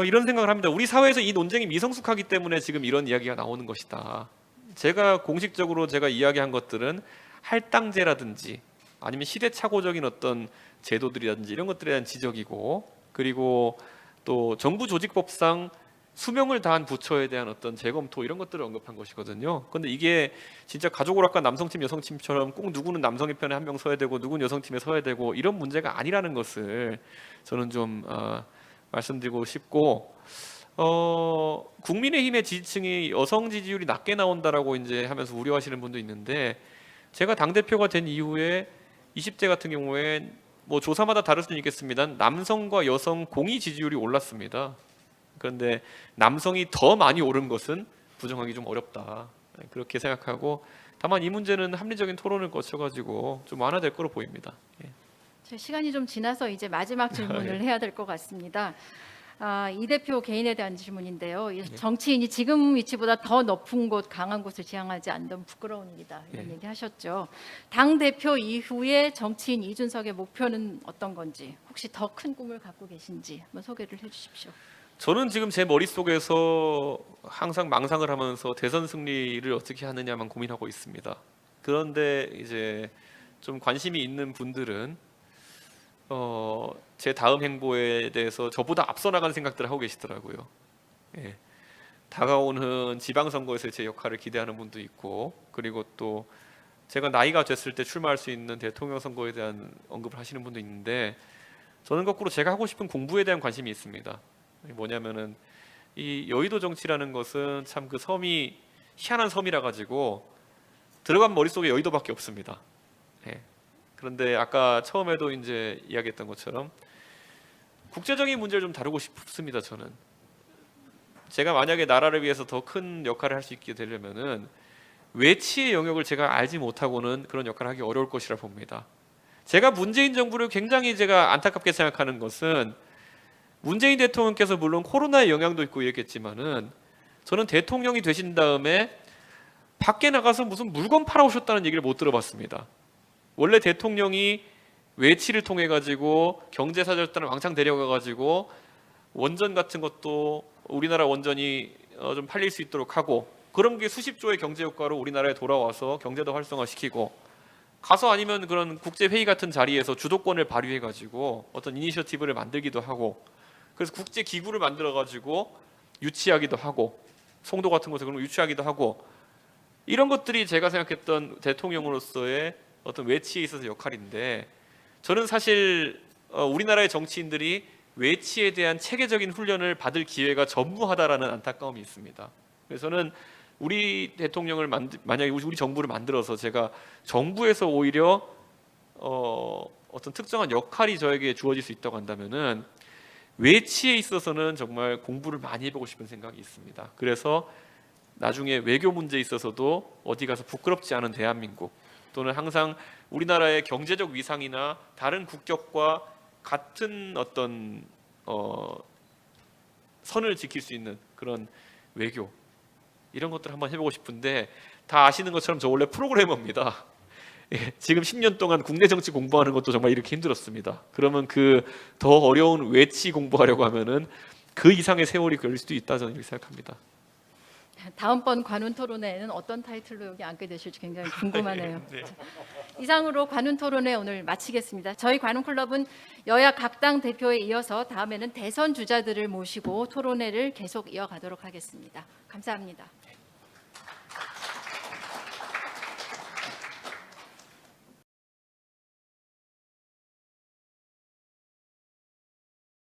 S2: 이런 생각을 합니다. 우리 사회에서 이 논쟁이 미성숙하기 때문에 지금 이런 이야기가 나오는 것이다. 제가 공식적으로 제가 이야기한 것들은 할당제라든지 아니면 시대착오적인 어떤 제도들이라든지 이런 것들에 대한 지적이고, 그리고 또 정부 조직법상 수명을 다한 부처에 대한 어떤 재검토 이런 것들을 언급한 것이거든요. 그런데 이게 진짜 가족 오락관 남성팀 여성팀처럼 꼭 누구는 남성의 편에 한 명 서야 되고 누구는 여성팀에 서야 되고 이런 문제가 아니라는 것을 저는 좀 말씀드리고 싶고, 국민의힘의 지지층이 여성 지지율이 낮게 나온다라고 이제 하면서 우려하시는 분도 있는데, 제가 당 대표가 된 이후에 20대 같은 경우에 뭐 조사마다 다를 수는 있겠습니다. 남성과 여성 공이 지지율이 올랐습니다. 그런데 남성이 더 많이 오른 것은 부정하기 좀 어렵다. 그렇게 생각하고, 다만 이 문제는 합리적인 토론을 거쳐가지고 좀 완화될 거로 보입니다.
S1: 제 시간이 좀 지나서 이제 마지막 질문을 해야 될 것 같습니다. 이 대표 개인에 대한 질문인데요. 이 정치인이 지금 위치보다 더 높은 곳, 강한 곳을 지향하지 않는 부끄러운 일이다, 이런 얘기 하셨죠. 당 대표 이후에 정치인 이준석의 목표는 어떤 건지, 혹시 더 큰 꿈을 갖고 계신지 한번 소개를 해주십시오.
S2: 저는 지금 제 머릿속에서 항상 망상을 하면서 대선 승리를 어떻게 하느냐만 고민하고 있습니다. 그런데 이제 좀 관심이 있는 분들은 제 다음 행보에 대해서 저보다 앞서 나가는 생각들을 하고 계시더라고요. 다가오는 지방선거에서 제 역할을 기대하는 분도 있고, 그리고 또 제가 나이가 됐을 때 출마할 수 있는 대통령 선거에 대한 언급을 하시는 분도 있는데, 저는 거꾸로 제가 하고 싶은 공부에 대한 관심이 있습니다. 뭐냐면은 이 여의도 정치라는 것은 참 그 섬이 희한한 섬이라 가지고 들어간 머릿속에 여의도밖에 없습니다. 그런데 아까 처음에도 이제 이야기했던 것처럼 국제적인 문제를 좀 다루고 싶습니다. 저는 제가 만약에 나라를 위해서 더 큰 역할을 할 수 있게 되려면은 외치의 영역을 제가 알지 못하고는 그런 역할을 하기 어려울 것이라 봅니다. 제가 문재인 정부를 굉장히 제가 안타깝게 생각하는 것은, 문재인 대통령께서 물론 코로나의 영향도 있고 이랬겠지만은 저는 대통령이 되신 다음에 밖에 나가서 무슨 물건 팔아오셨다는 얘기를 못 들어봤습니다. 원래 대통령이 외치를 통해 가지고 경제사절단을 왕창 데려가 가지고 원전 같은 것도 우리나라 원전이 좀 팔릴 수 있도록 하고, 그런 게 수십조의 경제 효과로 우리나라에 돌아와서 경제도 활성화시키고, 가서 아니면 그런 국제 회의 같은 자리에서 주도권을 발휘해 가지고 어떤 이니셔티브를 만들기도 하고, 그래서 국제 기구를 만들어 가지고 유치하기도 하고 송도 같은 곳에 그런 거 유치하기도 하고 이런 것들이 제가 생각했던 대통령으로서의 어떤 외치에 있어서 역할인데 저는 사실 우리나라의 정치인들이 외치에 대한 체계적인 훈련을 받을 기회가 전무하다라는 안타까움이 있습니다. 그래서 저는 우리 대통령을 만약에 우리 정부를 만들어서 제가 정부에서 오히려 어떤 특정한 역할이 저에게 주어질 수 있다고 한다면은 외치에 있어서는 정말 공부를 많이 해보고 싶은 생각이 있습니다. 그래서 나중에 외교 문제에 있어서도 어디 가서 부끄럽지 않은 대한민국 또는 항상 우리나라의 경제적 위상이나 다른 국격과 같은 어떤 선을 지킬 수 있는 그런 외교 이런 것들을 한번 해보고 싶은데 다 아시는 것처럼 저 원래 프로그래머입니다. 예, 지금 10년 동안 국내 정치 공부하는 것도 정말 이렇게 힘들었습니다. 그러면 그 더 어려운 외치 공부하려고 하면은 그 이상의 세월이 걸릴 수도 있다 저는 이렇게 생각합니다.
S1: 다음번 관훈 토론회에는 어떤 타이틀로 여기 앉게 되실지 굉장히 궁금하네요.
S2: 네.
S1: 자, 이상으로 관훈 토론회 오늘 마치겠습니다. 저희 관훈 클럽은 여야 각 당 대표에 이어서 다음에는 대선 주자들을 모시고 토론회를 계속 이어가도록 하겠습니다. 감사합니다.